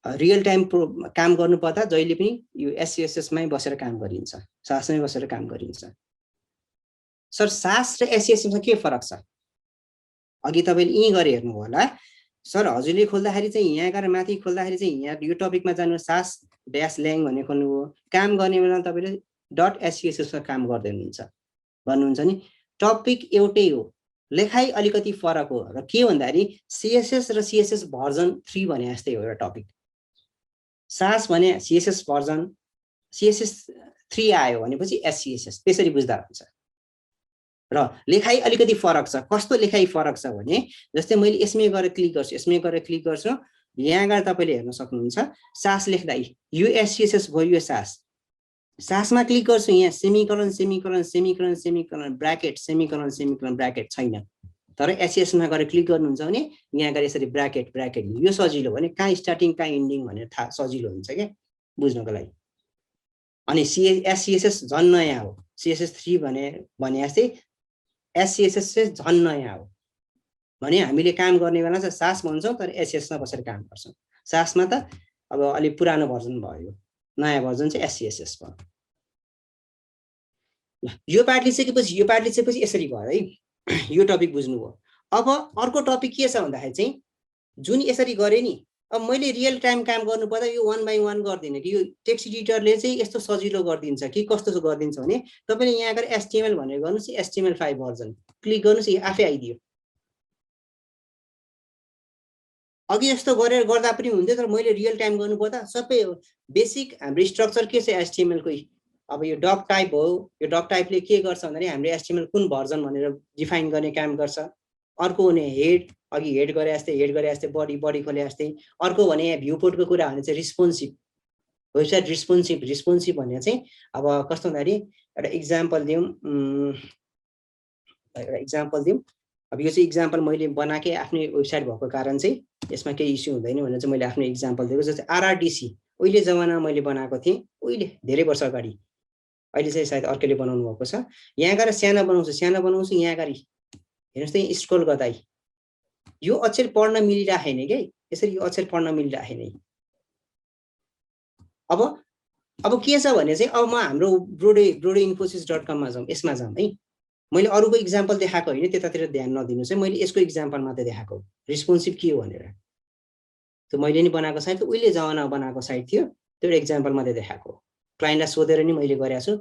रियल टाइम काम गर्नु पर्दा जहिले पनि यो एससीएसएस मै बसेर काम गरिन्छ, सासमै बसेर काम गरिन्छ। सर सास र एससीएसएस मा के फरक छ? अघि तपाईले यही गरे हेर्नु होला। सर हजुरले खोल्दाखेरि चाहिँ यहाँ गएर माथि खोल्दाखेरि चाहिँ यहाँ यो टपिकमा जानु सास ड्यास ल्याङ भन्ने खोल्नु हो। काम गर्ने बेला तपाईले डट एससीएसएस मा काम गर्दै हुनुहुन्छ भन्नुहुन्छ नि। टपिक एउटै हो, लेखाइ अलिकति फरक हो। र के भन्दाखेरि सीएसएस र सीएसएस भर्जन 3 भने जस्तै हो एउटा टपिक। सास भने सीएसएस भर्जन, सीएसएस 3 आयो भनेपछि एससीएसएस, त्यसरी बुझ्दा हुन्छ। र लेखाइ अलिकति फरक छ। कस्तो लेखाइ फरक छ भने जस्तै मैले यसमै गएर क्लिक गर्छु, यसमै गएर क्लिक गर्छु, यहाँ गएर तपाईले हेर्न सक्नुहुन्छ सास लेख्दा यो एससीएसएस भयो, यो सास। सासमा क्लिक गर्छु, यहाँ semicolon semicolon semicolon semicolon bracket semicolon semicolon bracket छैन। तर एससीएसमा गएर क्लिक गर्नुहुन्छ भने यहाँ गएर यसरी ब्र्याकेट ब्र्याकेट, यो सजिलो भने कहाँ स्टार्टिङ कहाँ एन्डिङ भनेर थाहा सजिलो हुन्छ क्या बुझ्नको लागि। अनि एससीएसएस झन् नयाँ हो। सीएसएस 3 भने जस्तै एससीएसएस चाहिँ झन् नयाँ हो भने हामीले काम गर्ने बेला चाहिँ सास भन्छौँ तर एससीएसमा बसेर काम गर्छौँ। सासमा त अब अलिक पुरानो भर्जन भयो, नयाँ भर्जन चाहिँ एससीएसएस भयो। यो पार्ट लिइसकेपछि यसरी भयो है, यो टपिक बुझ्नुभयो। अब अर्को टपिक के छ भन्दाखेरि चाहिँ जुन यसरी गरे नि, अब मैले रियल टाइम काम गर्नु पर्दा यो 1 बाइ 1 गर्दिनँ कि यो टेक्स्ट एडिटरले चाहिँ यस्तो सजिलो गरिदिन्छ कि कस्तो गरिदिन्छ भने तपाईले यहाँ गएर एचटीएमएल भनेर गर्नुस्, एचटीएमएल5 भर्जन क्लिक गर्नुस्, आफै आइदियो। अघि यस्तो गरेर गर्दा पनि हुन्थ्यो तर मैले रियल टाइम गर्नु पर्दा सबै बेसिक हाम्रो स्ट्रक्चर के छ एचटीएमएल को। अब यो डक टाइप हो, यो डक टाइपले के गर्छ भन्दाखेरि हाम्रो एचटीएमएल कुन भर्जन भनेर डिफाइन गर्ने काम गर्छ। अर्को भने हेड, अघि हेड गरे जस्तै बडी खोले जस्तै। अर्को भने यहाँ भ्यू पोर्टको कुरा भने चाहिँ रिस्पोन्सिभ वेबसाइट रिस्पोन्सिभ भन्ने चाहिँ अब कस्तो भन्दाखेरि एउटा इक्जाम्पल दिउँ। अब यो चाहिँ इक्जाम्पल मैले बनाएकै आफ्नै वेबसाइट भएको कारण चाहिँ यसमा केही इस्यु हुँदैन भनेर चाहिँ मैले आफ्नै इक्जाम्पल दिएको। जस्तै आरआरडिसी उहिले जमानामा मैले बनाएको थिएँ, उहिले धेरै वर्ष अगाडि। अहिले चाहिँ सायद अर्कोले बनाउनु भएको छ। यहाँ गएर सानो बनाउँछु, यहाँ गरी हेर्नुहोस् त स्क्रोल गर्दा यो अक्षर पढ्न मिलिरहेन के, यसरी यो अक्षर पढ्न मिलिरहेन। अब के छ भने चाहिँ अब म हाम्रो broadeinfosys.com मा जाउँ, यसमा जाउँ है। मैले अरूको इक्जाम्पल देखाएको होइन, त्यतातिर ध्यान नदिनुहोस् है। मैले यसको इक्जाम्पल मात्रै देखाएको, रिस्पोन्सिभ के हो भनेर। त्यो मैले नि बनाएको साइट त उहिले जमानामा बनाएको साइट थियो, त्यो इक्जाम्पल मात्रै देखाएको। क्लाइन्टलाई सोधेर नि मैले गरेको छु।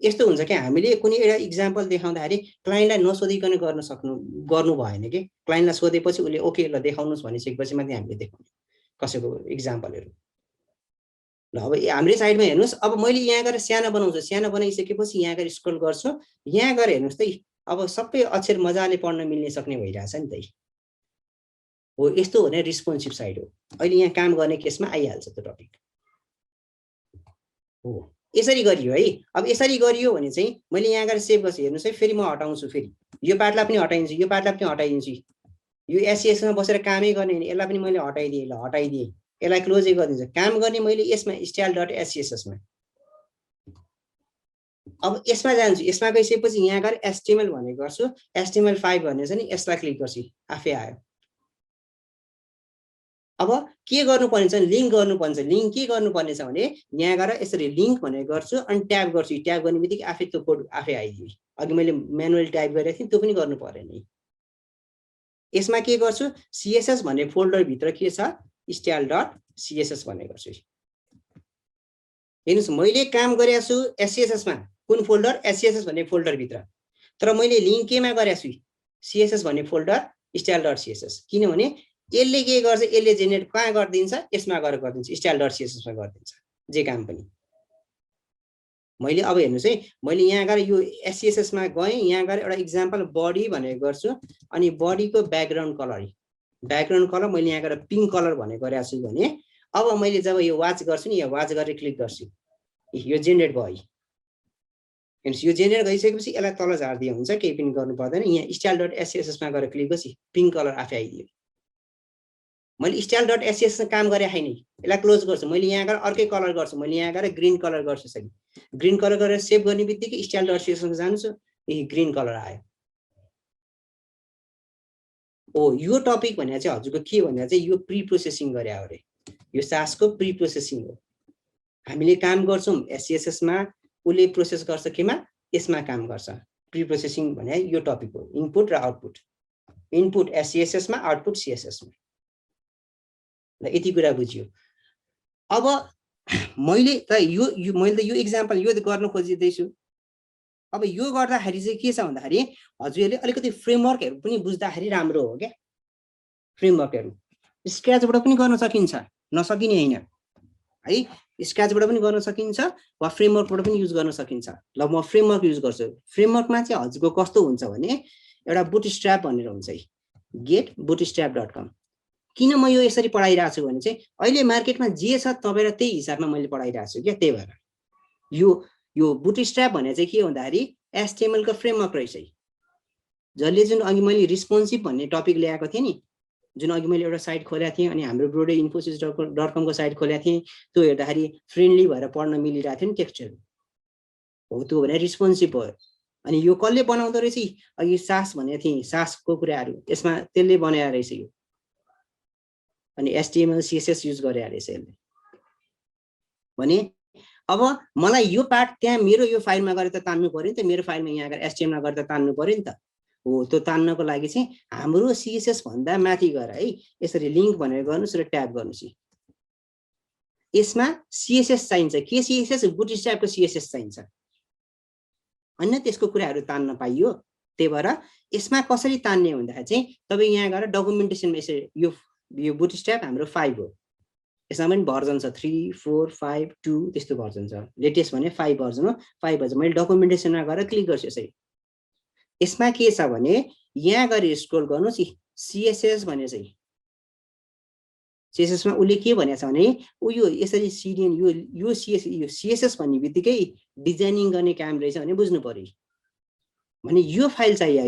यस्तो हुन्छ कि हामीले कुनै एउटा इक्जाम्पल देखाउँदाखेरि क्लाइन्टलाई नसोधिकन गर्नु भएन कि। क्लाइन्टलाई सोधेपछि उसले ओके ल देखाउनुहोस् भनिसकेपछि मात्रै हामीले देखाउने कसैको इक्जाम्पलहरू। ल अब हाम्रै साइडमा हेर्नुहोस्। अब मैले यहाँ गएर सानो बनाउँछु, सानो बनाइसकेपछि यहाँ गएर स्क्रोल गर्छु, यहाँ गएर हेर्नुहोस् त अब सबै अक्षर मजाले पढ्न मिल्ने सक्ने भइरहेछ नि त हो। यस्तो हो भने रिस्पोन्सिभ साइड हो। अहिले यहाँ काम गर्ने केसमा आइहाल्छ त्यो टपिक हो। यसरी गरियो है। अब यसरी गरियो भने चाहिँ मैले यहाँ गएर सेभ गर्छु, हेर्नुहोस् है। फेरि म हटाउँछु, फेरि यो पार्टलाई पनि हटाइदिन्छु, यो पार्टलाई पनि हटाइदिन्छु। यो एससीएसमा बसेर कामै गर्ने भने यसलाई पनि मैले हटाइदिएँ। ल हटाइदिएँ, यसलाई क्लोजै गरिदिन्छु। काम गर्ने मैले यसमा style.scsमा। अब यसमा जान्छु, यसमा गइसकेपछि यहाँ गएर एचटीएमएल भन्ने गर्छु, एचटीएमएल5 भन्ने छ नि, यसलाई क्लिक गर्छु, आफै आयो। अब के गर्नुपर्ने छ, लिङ्क गर्नुपर्ने छ। लिङ्क के गर्नुपर्ने छ भने यहाँ गएर यसरी लिङ्क भनेर गर्छु अनि ट्याब गर्छु। ट्याब गर्ने बित्तिकै आफै त्यो कोड आफै आइदियो। अघि मैले म्यानुअल टाइप गरेको थिएँ, त्यो पनि गर्नु परेन। यसमा के गर्छु, सीएसएस भन्ने फोल्डर भित्र के छ, style.css भन्ने गर्छु। हेर्नुहोस् मैले काम गरेको छु एससीएसएसमा, कुन फोल्डर, एससीएसएस भन्ने फोल्डर भित्र। तर मैले लिङ्क केमा गरेको छु, सीएसएस भन्ने फोल्डर style.css किनभने यसले के गर्छ यसले जेनेरेट कहाँ गर्दिन्छ यसमा गएर गर्दिन्छ style.css मा गर्दिन्छ जे काम पनि मैले अब हेर्नुस् है मैले यहाँ गएर यो SCSS मा गए यहाँ गएर एउटा एक्जाम्पल बडी भनेको गर्छु अनि बडीको ब्याकग्राउन्ड कलर मैले यहाँ गएर पिंक कलर भनेको गरेको छु भने अब मैले जब यो वाच गर्छु नि यो वाच गरेर क्लिक गर्छु यो जेनेरेट भयो हेर्नुस् यो जेनेरेट गरिसकेपछि यसलाई तल झार्दिए हुन्छ केही पनि गर्नु पर्दैन यहाँ style.scss मा गएर क्लिक गरेपछि पिंक कलर आफै आइदियो मैले style.scss मा काम गरे हैन यसलाई क्लोज गर्छु मैले यहाँ गएर अर्कै कलर गर्छु मैले यहाँ गएर ग्रीन कलर गर्छु सही ग्रीन कलर गरेर सेभ गर्ने बित्तिकै style.css मा जान्छु यही ग्रीन कलर आयो ओ यो टपिक भने चाहिँ हजुरको के भन्दा चाहिँ यो प्री प्रोसेसिङ गरे हो रे यो सास को प्री प्रोसेसिङ हो हामीले काम गर्छौं SCSS मा उले प्रोसेस गर्छ केमा यसमा काम गर्छ प्री प्रोसेसिङ भने यो टपिक हो इनपुट र आउटपुट इनपुट SCSS मा आउटपुट CSS मा ल यति कुरा बुझियो अब मैले त यो एक्जाम्पल यो गर्न खोजिदै छु अब यो गर्दाखेरि चाहिँ के छ भन्दाखेरि हजुरले अलिकति फ्रेमवर्कहरु पनि बुझ्दाखेरि राम्रो हो के फ्रेमवर्कहरु स्क्रैचबाट पनि गर्न सकिन्छ नसकिने हैन है स्क्रैचबाट पनि गर्न सकिन्छ वा फ्रेमवर्कबाट पनि युज गर्न सकिन्छ ल म फ्रेमवर्क युज गर्छु फ्रेमवर्कमा चाहिँ हजुरको कस्तो हुन्छ भने एउटा बुटस्ट्र्याप भनेर हुन्छ है getbootstrap.com किन म यो यसरी पढाइरा छु भने चाहिँ अहिले मार्केटमा जे छ तपाईलाई त्यही हिसाबमा मैले पढाइरा छु के त्यही भएर यो बुटस्ट्र्याप भने चाहिँ के भन्दाखेरि HTML को फ्रेमवर्क रहेछ है जसले जुन अघि मैले रिस्पोन्सिभ भन्ने टपिक ल्याएको थिए नि जुन अघि मैले एउटा साइट खोलेको थिए अनि हाम्रो ब्रोडे infosys.com को साइट खोलेको थिए त्यो हेर्दाखेरि फ्रेन्डली भएर पढ्न मिलिरहेको थियो नि टेक्स्टहरु हो त्यो भने रिस्पोन्सिभ हो अनि यो कसले बनाउँदो रहेछ अघि सास भनेको थिए सासको कुराहरु यसमा त्यसले बनाएर रहेछ यो अनि HTML CSS युज गरे रहेछ यसले भने अब मलाई यो पार्ट त्यहाँ मेरो यो फाइलमा गएर त तान्नु पर्यो नि त मेरो फाइलमा यहाँ गएर HTML मा गरेर तान्नु पर्यो नि त हो त्यो तान्नको लागि चाहिँ हाम्रो CSS भन्दा माथि गएर है यसरी लिंक भनेर गर्नुस् र ट्याब गर्नुस् यसमा CSS चाहिन्छ के CSS बुटस्ट्र्याप को CSS चाहिन्छ अन्य त्यसको कुराहरु तान्न पाइयो त्यही भएर यसमा कसरी तान्ने भन्दाखेरि चाहिँ तपाई यहाँ गएर डकुमेन्टेसनमा यसरी यो बुटस्ट्र्याप हाम्रो 5 हो यसमा पनि भर्जन छ 3 4 5 2 त्यस्तो भर्जन छ लेटेस्ट भने 5 भर्जन हो 5 भर्जन मैले डकुमेन्टेसनमा गएर क्लिक गर्छु यसरी यसमा के छ भने यहाँ गएर स्क्रोल गर्नुस् CSS भने चाहिँ CSS मा उले के भनेछ भने उ यो यसरी सिडिएन यो CSS भन्ने बित्तिकै डिजाइनिङ गर्ने काम रहेछ भने बुझ्नु पर्यो भने यो फाइल चाहियो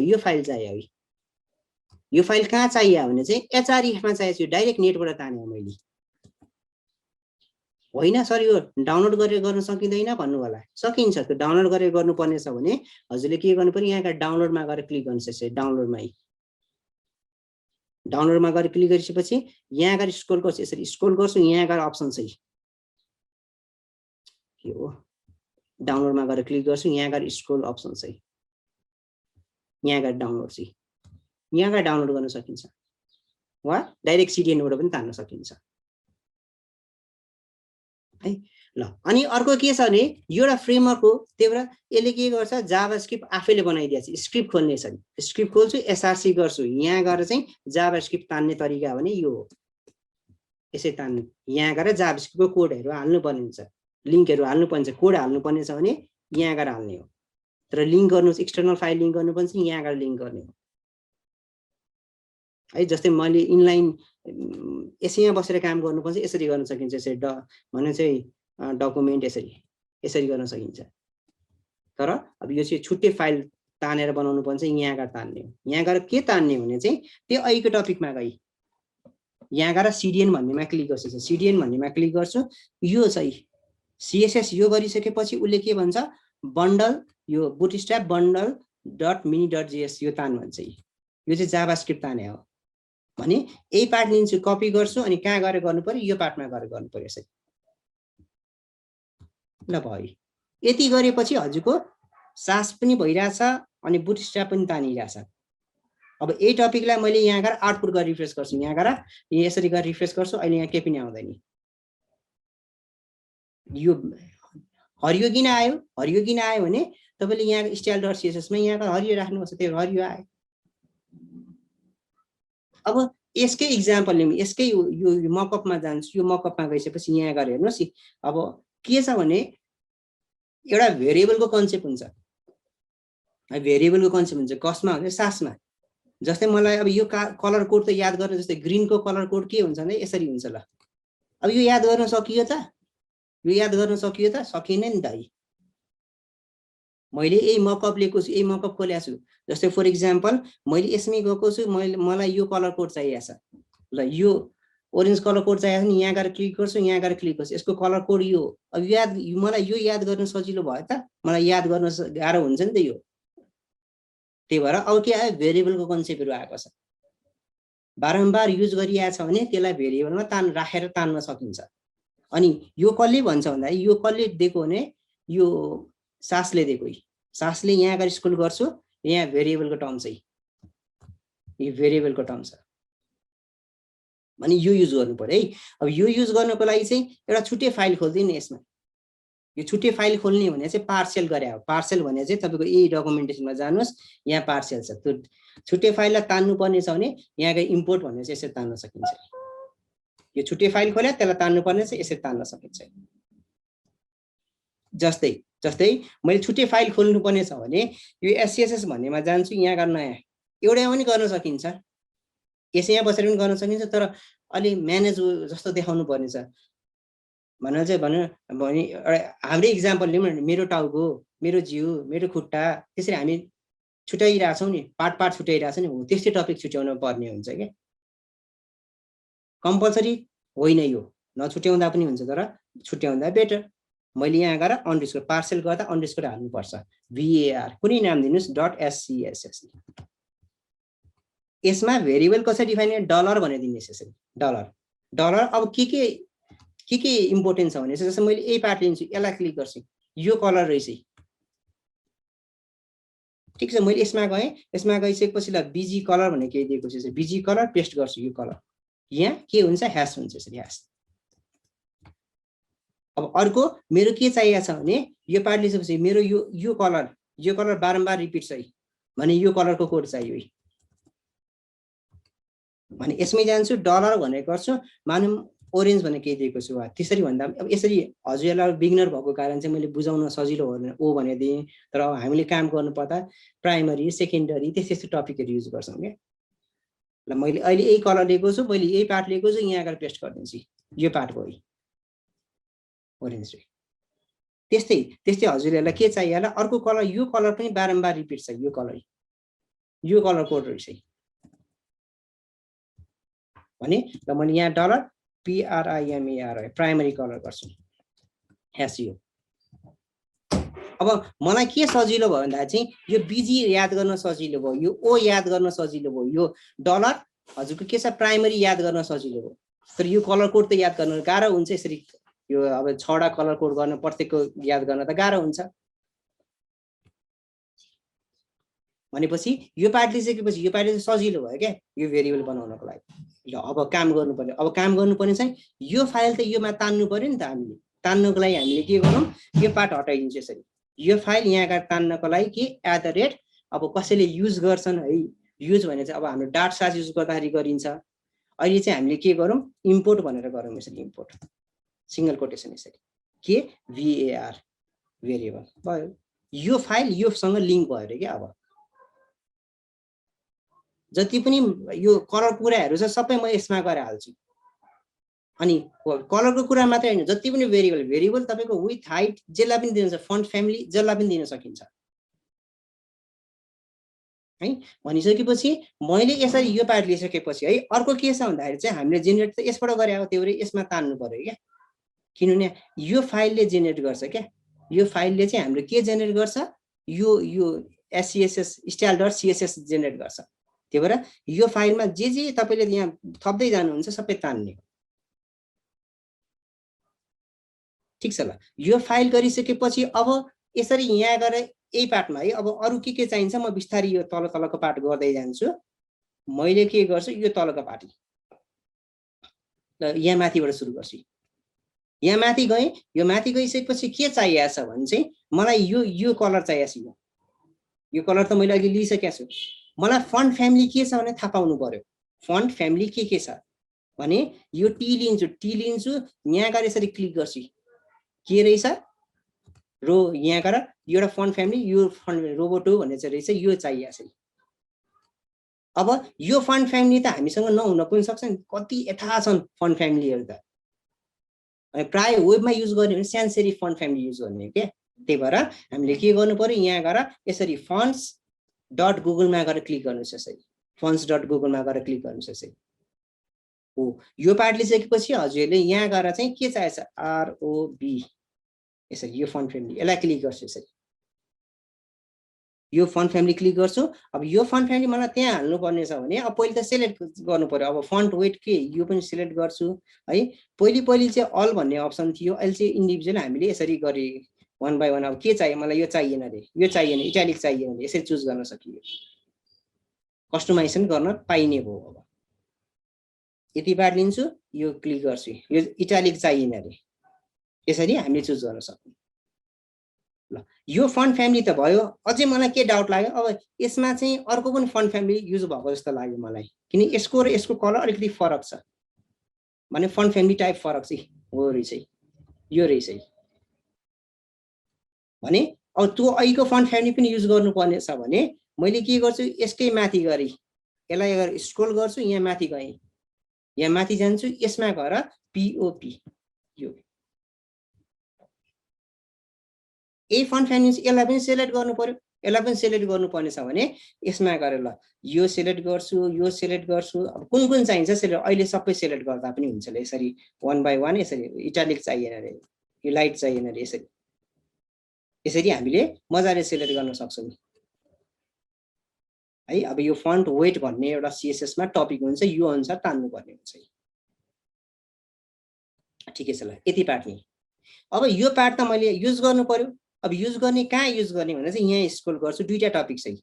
यो फाइल कहाँ चाहियो भने चाहिँ HREF मा चाहियो डाइरेक्ट नेटबाट ताने मैले होइन सर यो डाउनलोड गरेर गर्न सकिदैन भन्नु होला सकिन्छ त्यो डाउनलोड गरेर गर्नुपर्ने छ भने हजुरले के गर्नु पर्यो यहाँ डाउनलोडमा गएर क्लिक गर्नुस् यसरी डाउनलोडमा गएर क्लिक गरिसकेपछि यहाँ गएर स्क्रोल गर्छु यसरी स्क्रोल गर्छु यहाँ गएर अप्सन छ के हो डाउनलोडमा गएर क्लिक गर्छु यहाँ गएर स्क्रोल अप्सन छ यहाँ गएर डाउनलोड छ यहाँ गएर डाउनलोड गर्न सकिन्छ वा डाइरेक्ट CDN बाट पनि तान्न सकिन्छ है ल अनि अर्को के छ भने एउटा फ्रेमवर्क हो त्यही भएर यसले के गर्छ जाभास्क्रिप्ट आफैले बनाइदिन्छ स्क्रिप्ट खोल्ने छ स्क्रिप्ट खोल्छु SRC गर्छु यहाँ गएर चाहिँ जाभास्क्रिप्ट तान्ने तरिका भने यो हो यसै तान्नु यहाँ गएर जाभास्क्रिप्टको कोडहरु हाल्नु पर्ने हुन्छ लिंकहरु हाल्नु पर्ने छ कोड हाल्नु पर्ने छ भने यहाँ गएर हाल्ने हो तर लिंक गर्नु एक्सटर्नल फाइल लिंक गर्नु पर्छ यहाँ गएर लिंक गर्ने हो है जस्तै मैले इनलाइन यसैमा बसेर काम गर्नुपर्छ यसरी गर्न सकिन्छ यसरी भने चाहिँ डकुमेन्ट यसरी गर्न सकिन्छ तर अब यो चाहिँ छुट्टै फाइल तानेर बनाउनु पर्छ यहाँ गएर तान्ने हो यहाँ गएर के तान्ने भने चाहिँ त्यो अहिलेको टपिकमा गई यहाँ गएर CDN भन्नेमा क्लिक गर्छु CDN भन्नेमा क्लिक गर्छु यो चाहिँ CSS यो गरिसकेपछि उले के भन्छ बन्डल यो बुटस्ट्र्याप bundle.mini.js यो तान भन्छ यो चाहिँ जाभास्क्रिप्ट ताने हो भने यही पार्ट लिन्छु कपी गर्छु अनि कहाँ गएर गर्नु पर्यो यो पार्टमा गएर गर्नु पर्यो यसरी ल भयो यति गरेपछि हजुरको सास पनि भइराछ अनि बुटस्ट्र्याप पनि तानिरहेछ अब यही टपिकलाई मैले यहाँ गएर आउटपुट गरेर रिफ्रेश गर्छु यहाँ गएर यसरी गरेर रिफ्रेश गर्छु अहिले यहाँ के पनि आउँदैन यो हरियो किन आयो भने तपाईले यहाँ style.css मा यहाँ हरियो राख्नुपर्छ त्यो हरियो आयो अब यसकै इक्जाम्पल लिउँ, यसकै यो मकअपमा जान्छु। यो मकअपमा गइसकेपछि यहाँ गएर हेर्नुहोस् अब के छ भने एउटा भेरिएबलको कन्सेप्ट हुन्छ। भेरिएबलको कन्सेप्ट हुन्छ कसमा हुन्छ? सासमा। जस्तै मलाई अब यो कलर कोड त याद गर्न, जस्तै ग्रिनको कलर कोड के हुन्छ भने यसरी हुन्छ। ल अब यो याद गर्न सकियो त? यो याद गर्न सकियो त? सकिएन नि त। मैले यही मकअप लिएको छु, यही मकअप खोलेको छु। जस्तै फर इक्जाम्पल मैले यसमै गएको छु, मलाई यो कलर कोड चाहिएको छ। ल यो ओरेन्ज कलर कोड चाहिएको छ नि, यहाँ गएर क्लिक गर्छु, यहाँ गएर क्लिक गर्छु, यसको कलर कोड यो। अब मलाई यो याद गर्न सजिलो भयो त? मलाई याद गर्न गाह्रो हुन्छ नि त यो। त्यही भएर अब के आयो? भेरिएबलको कन्सेप्टहरू आएको छ। बारम्बार युज गरिएको छ भने त्यसलाई भेरिएबलमा राखेर तान्न सकिन्छ। अनि यो कसले भन्छ भन्दा यो कसले दिएको भने यो सासले दिएको। सासले यहाँ गएर स्कुल गर्छु, यहाँ भेरिएबलको टर्म चाहिँ यो भेरिएबलको टर्म छ भने यो युज गर्नु पर्यो है। अब यो युज गर्नको लागि चाहिँ एउटा छुट्टै फाइल खोल्दिनु यसमा। यो छुट्टै फाइल खोल्ने भने चाहिँ पार्सेल गरे हो। पार्सेल भने चाहिँ तपाईको यही डकुमेन्टेसनमा जानुहोस्, यहाँ पार्सेल छ। त्यो छुट्टै फाइललाई तान्नु पर्ने छ भने यहाँ गएर इम्पोर्ट भन्ने चाहिँ यसरी तान्न सकिन्छ। यो छुट्टै फाइल खोले त्यसलाई तान्नु पर्ने चाहिँ यसरी तान्न सकिन्छ। जस्तै मैले छुट्टै फाइल खोल्नु पर्ने छ भने यो एससीएसएस भन्नेमा जान्छु, यहाँ गर्न नयाँ एउटै पनि गर्न सकिन्छ। यसै यहाँ बसेर पनि गर्न सकिन्छ, तर अलि म्यानेज जस्तो देखाउनु पर्ने छ भने चाहिँ भने हाम्रै इक्जाम्पल लिउँ न। मेरो टाउको, मेरो जिउ, मेरो खुट्टा, त्यसरी हामी छुट्याइरहेछौँ नि, पार्ट छुट्याइरहेछ नि, हो त्यस्तै टपिक छुट्याउनु पर्ने हुन्छ क्या। कम्पलसरी होइन यो, नछुट्याउँदा पनि हुन्छ, तर छुट्याउँदा बेटर। मैले यहाँ गएर अन्डरस्कोर पार्सेल गर्दा अन्डरस्कोर हाल्नुपर्छ। VAR कुनै नाम दिनुहोस् .SCSS। यसमा भेरिएबल कसरी डिफाइन गर्ने? डलर भनेर दिनुहोस् यसरी। डलर अब के इम्पोर्टेन्ट छ भने जस्तै मैले यही पार्ट लिन्छु, यसलाई क्लिक गर्छु, यो कलर रहेछ। ठिक छ, मैले यसमा गइसकेपछि ल BG कलर भन्ने केही दिएको छु। BG कलर पेस्ट गर्छु, यो कलर यहाँ के हुन्छ? ह्यास हुन्छ यसरी, ह्यास। अब अर्को मेरो के चाहिएको छ भने यो पार्ट लिएपछि मेरो यो कलर बारम्बार रिपिट छ भने यो कलरको कोड चाहियो भने यसमै जान्छु, डलर भनेर गर्छु। मानौँ ओरेन्ज भन्ने केही दिएको छु, त्यसरी भन्दा अब यसरी हजुरलाई बिगिनर भएको कारण चाहिँ मैले बुझाउन सजिलो हो ओ भनेर दिएँ। तर अब हामीले काम गर्नु पर्दा प्राइमरी, सेकेन्डरी त्यस्तो टपिकहरू युज गर्छौँ क्या। ल मैले अहिले यही कलर लिएको छु, मैले यही पार्ट लिएको छु, यहाँ गएर पेस्ट गरिदिन्छु, यो पार्ट भयो ओरेन्ज। त्यस्तै हजुरहरूलाई के चाहियो होला? अर्को कलर, यो कलर पनि बारम्बार रिपिट छ, यो कलर कोड रहेछ भने ल मैले यहाँ डलर PRIMAR प्राइमरी कलर गर्छु, ह्यास यो। अब मलाई के सजिलो भयो भन्दा चाहिँ यो BG याद गर्न सजिलो भयो, यो O याद गर्न सजिलो भयो, यो डलर हजुरको के छ? प्राइमरी याद गर्न सजिलो भयो। तर यो कलर कोड त याद गर्न गाह्रो हुन्छ यसरी। यो अब 6वटा कलर कोड गर्न प्रत्येकको याद गर्न त गाह्रो हुन्छ। भनेपछि यो पार्ट लिइसकेपछि यो पार्ट सजिलो भयो क्या यो भेरिएबल बनाउनको लागि। ल अब काम गर्नुपर्ने, चाहिँ यो फाइल त योमा तान्नु पर्यो नि त। हामीले तान्नको लागि हामीले के गरौँ? यो पार्ट हटाइदिन्छ यसरी। यो फाइल यहाँ गएर तान्नको लागि के @ अब कसैले युज गर्छन् है, युज भने चाहिँ अब हाम्रो डाट सास युज गर्दाखेरि गरिन्छ। अहिले चाहिँ हामीले के गरौँ? इम्पोर्ट भनेर गरौँ यसरी, इम्पोर्ट सिंगल कोटेसन यसरी के VAR भेरिएबल भयो। यो फाइल योसँग लिङ्क भयो अरे क्या। अब जति पनि यो कलर कुराहरू छ सबै म यसमा गएर हाल्छु। अनि कलरको कुरा मात्रै हैन, जति पनि भेरिएबल तपाईको विथ हाइट जेलाई पनि दिन्छ, फन्ट फ्यामिली जेलाई पनि दिन सकिन्छ है। भनिसकेपछि मैले यसरी यो पार्ट लिइसकेपछि है अर्को के छ भन्दाखेरि चाहिँ हामीले जेनेरेट त यसबाट गरे हो, त्यो यसमा तान्नु पर्यो क्या। किनभने यो फाइलले जेनेरेट गर्छ क्या। यो फाइलले चाहिँ हाम्रो के जेनेरेट गर्छ? यो SCSS style.css जेनेरेट गर्छ। त्यही भएर यो फाइलमा जे तपाईले यहाँ थप्दै जानुहुन्छ सबै तान्ने। ठीक छ ल, यो फाइल गरिसकेपछि अब यसरी यहाँ गएर यही पार्टमा है अब अरु के चाहिन्छ म बिस्तारै यो तलको पार्ट गर्दै जान्छु। मैले के गर्छु? यो तलको पार्ट ल यहाँ माथिबाट सुरु गर्छु। यहाँ माथि गए, यो माथि गइसकेपछि के चाहिएको छ भने चाहिँ मलाई यो कलर चाहिएको छ। यो कलर त मैले अघि लिइसकेको छु। मलाई फन्ट फ्यामिली के छ भने थाहा पाउनु पर्यो। फन्ट फ्यामिली के छ भने यो टी लिन्छु यहाँ गएर यसरी क्लिक गर्छु के रहेछ रो यहाँ गएर एउटा फन्ट फ्यामिली यो फन्ट रोबोटो भन्ने चाहिँ रहेछ यो चाहिएको छ अब यो फन्ट फ्यामिली त हामीसँग नहुन पनि सक्छ नि कति यथा छन् फन्ट फ्यामिलीहरु त प्राय वेबमा युज गर्ने भने sans serif font family use गर्ने के त्यही भएर हामीले के गर्नु पर्यो यहाँ गएर यसरी fonts.google मा गएर क्लिक गर्नुस् यसरी fonts.google मा गएर क्लिक गर्नुस् यसरी हो यो पार्ट लिसकेपछि हजुरले यहाँ गएर चाहिँ के चाहिन्छ ROB यसरी यो फन्ट फ्यामिली यसलाई क्लिक गर्छु यसरी यो फन्ट फ्यामिली क्लिक गर्छु अब यो फन्ट फ्यामिली मलाई त्यहाँ हाल्नु पर्ने छ भने अब पहिले त सिलेक्ट गर्नु पर्यो अब फन्ट वेट के यो पनि सिलेक्ट गर्छु है पहिले चाहिँ अल भन्ने अप्सन थियो अहिले चाहिँ इन्डिभिजुअल हामीले यसरी गरे वन बाइ वन अब के चाहियो मलाई यो चाहिएन रे यो चाहिएन इटालिक चाहिएन यसरी चुज गर्न सकियो कस्टमाइजेसन गर्न पाइने भयो अब यति बार लिन्छु यो क्लिक गर्छु यो इटालिक चाहिएन रे यसरी हामीले चुज गर्न सक्छौं ल यो फन्ट फ्यामिली त भयो अझै मलाई के डाउट लाग्यो अब यसमा चाहिँ अर्को पनि फन्ट फ्यामिली युज भएको जस्तो लाग्यो मलाई किन यसको र यसको कलर अलिकति फरक छ भने फन्ट फ्यामिली टाइप फरक चाहिँ हो रहेछ यो रहेछ भने अब त्यो अहिलेको फन्ट फ्यामिली पनि युज गर्नुपर्ने छ भने मैले के गर्छु यसकै माथि गरी यसलाई अगर स्क्रोल गर्छु यहाँ माथि गएँ यहाँ माथि जान्छु यसमा गएर POP यो ए फन्ट फ्यामिली यसलाई पनि सिलेक्ट गर्नु पर्यो यसलाई पनि सिलेक्ट गर्नुपर्ने छ भने यसमा गएर ल यो सिलेक्ट गर्छु अब कुन कुन चाहिन्छ सिलेक्ट अहिले सबै सिलेक्ट गर्दा पनि हुन्छ ल यसरी वन बाइ वन यसरी इटालिक चाहिएन रे यो लाइट चाहिएन रे यसरी हामीले मजाले सिलेक्ट गर्न सक्छौं है अब यो फन्ट वेट भन्ने एउटा CSS मा टपिक हुन्छ यो अनुसार तान्नु पर्ने हुन्छ ठिकै छ ल यति पार्ट नि अब यो पार्ट त मैले युज गर्नु पर्यो अब युज गर्ने कहाँ युज गर्ने भने चाहिँ यहाँ स्क्रोल गर्छु दुईटा टपिक छ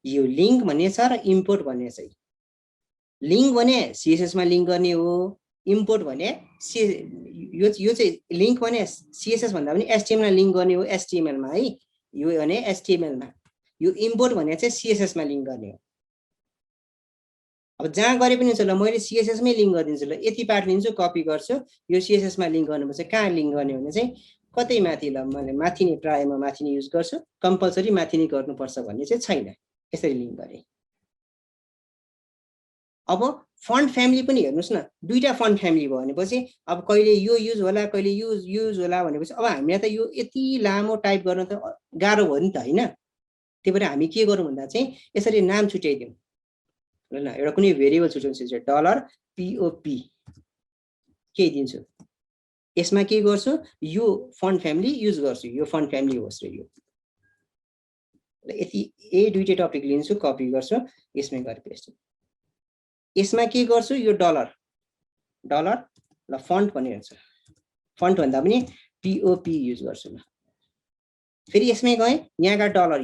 यो लिंक भन्ने छ र इम्पोर्ट भन्ने छ लिंक भने CSS मा लिंक गर्ने हो इम्पोर्ट भने यो चाहिँ लिंक भने CSS भन्दा पनि HTML मा लिंक गर्ने हो HTML मा है यो भने HTML मा यो इम्पोर्ट भने चाहिँ CSS मा लिंक गर्ने हो अब जहाँ गरे पनि हुन्छ ल मैले CSS मै लिंक गरिदिन्छु ल यति पार्ट लिन्छु कपी गर्छु यो CSS मा लिंक गर्नुपर्छ कहाँ लिंक गर्ने भने चाहिँ कतै माथि ल मैले माथि नै प्रायमा माथि नै युज गर्छु कम्पल्सरी माथि नै गर्नुपर्छ भन्ने चाहिँ छैन यसरी लिंक गरे अब फन्ट फ्यामिली पनि हेर्नुस् न दुईटा फन्ट फ्यामिली भयो भनेपछि अब कहिले यो युज होला कहिले युज होला भनेपछि अब हामीलाई त यो यति लामो टाइप गर्न त गाह्रो भयो नि त हैन त्यही भएर हामी के गरौँ भन्दा चाहिँ यसरी नाम छुट्याइदिउँ ल एउटा कुनै भेरिएबल छुट्याउँछु $POP के दिन्छु यसमा के गर्छु यो फन्ट फ्यामिली युज गर्छु यो फन्ट फ्यामिली होस् र यो यति दुईटै टपिक लिन्छु कपी गर्छु यसमै गएर पेस्ट यसमा के गर्छु यो डलर ल फन्ट भन्ने हुन्छ फन्ट भन्दा पनि POP युज गर्छु ल फेरि यसमै गए यहाँ गा डलर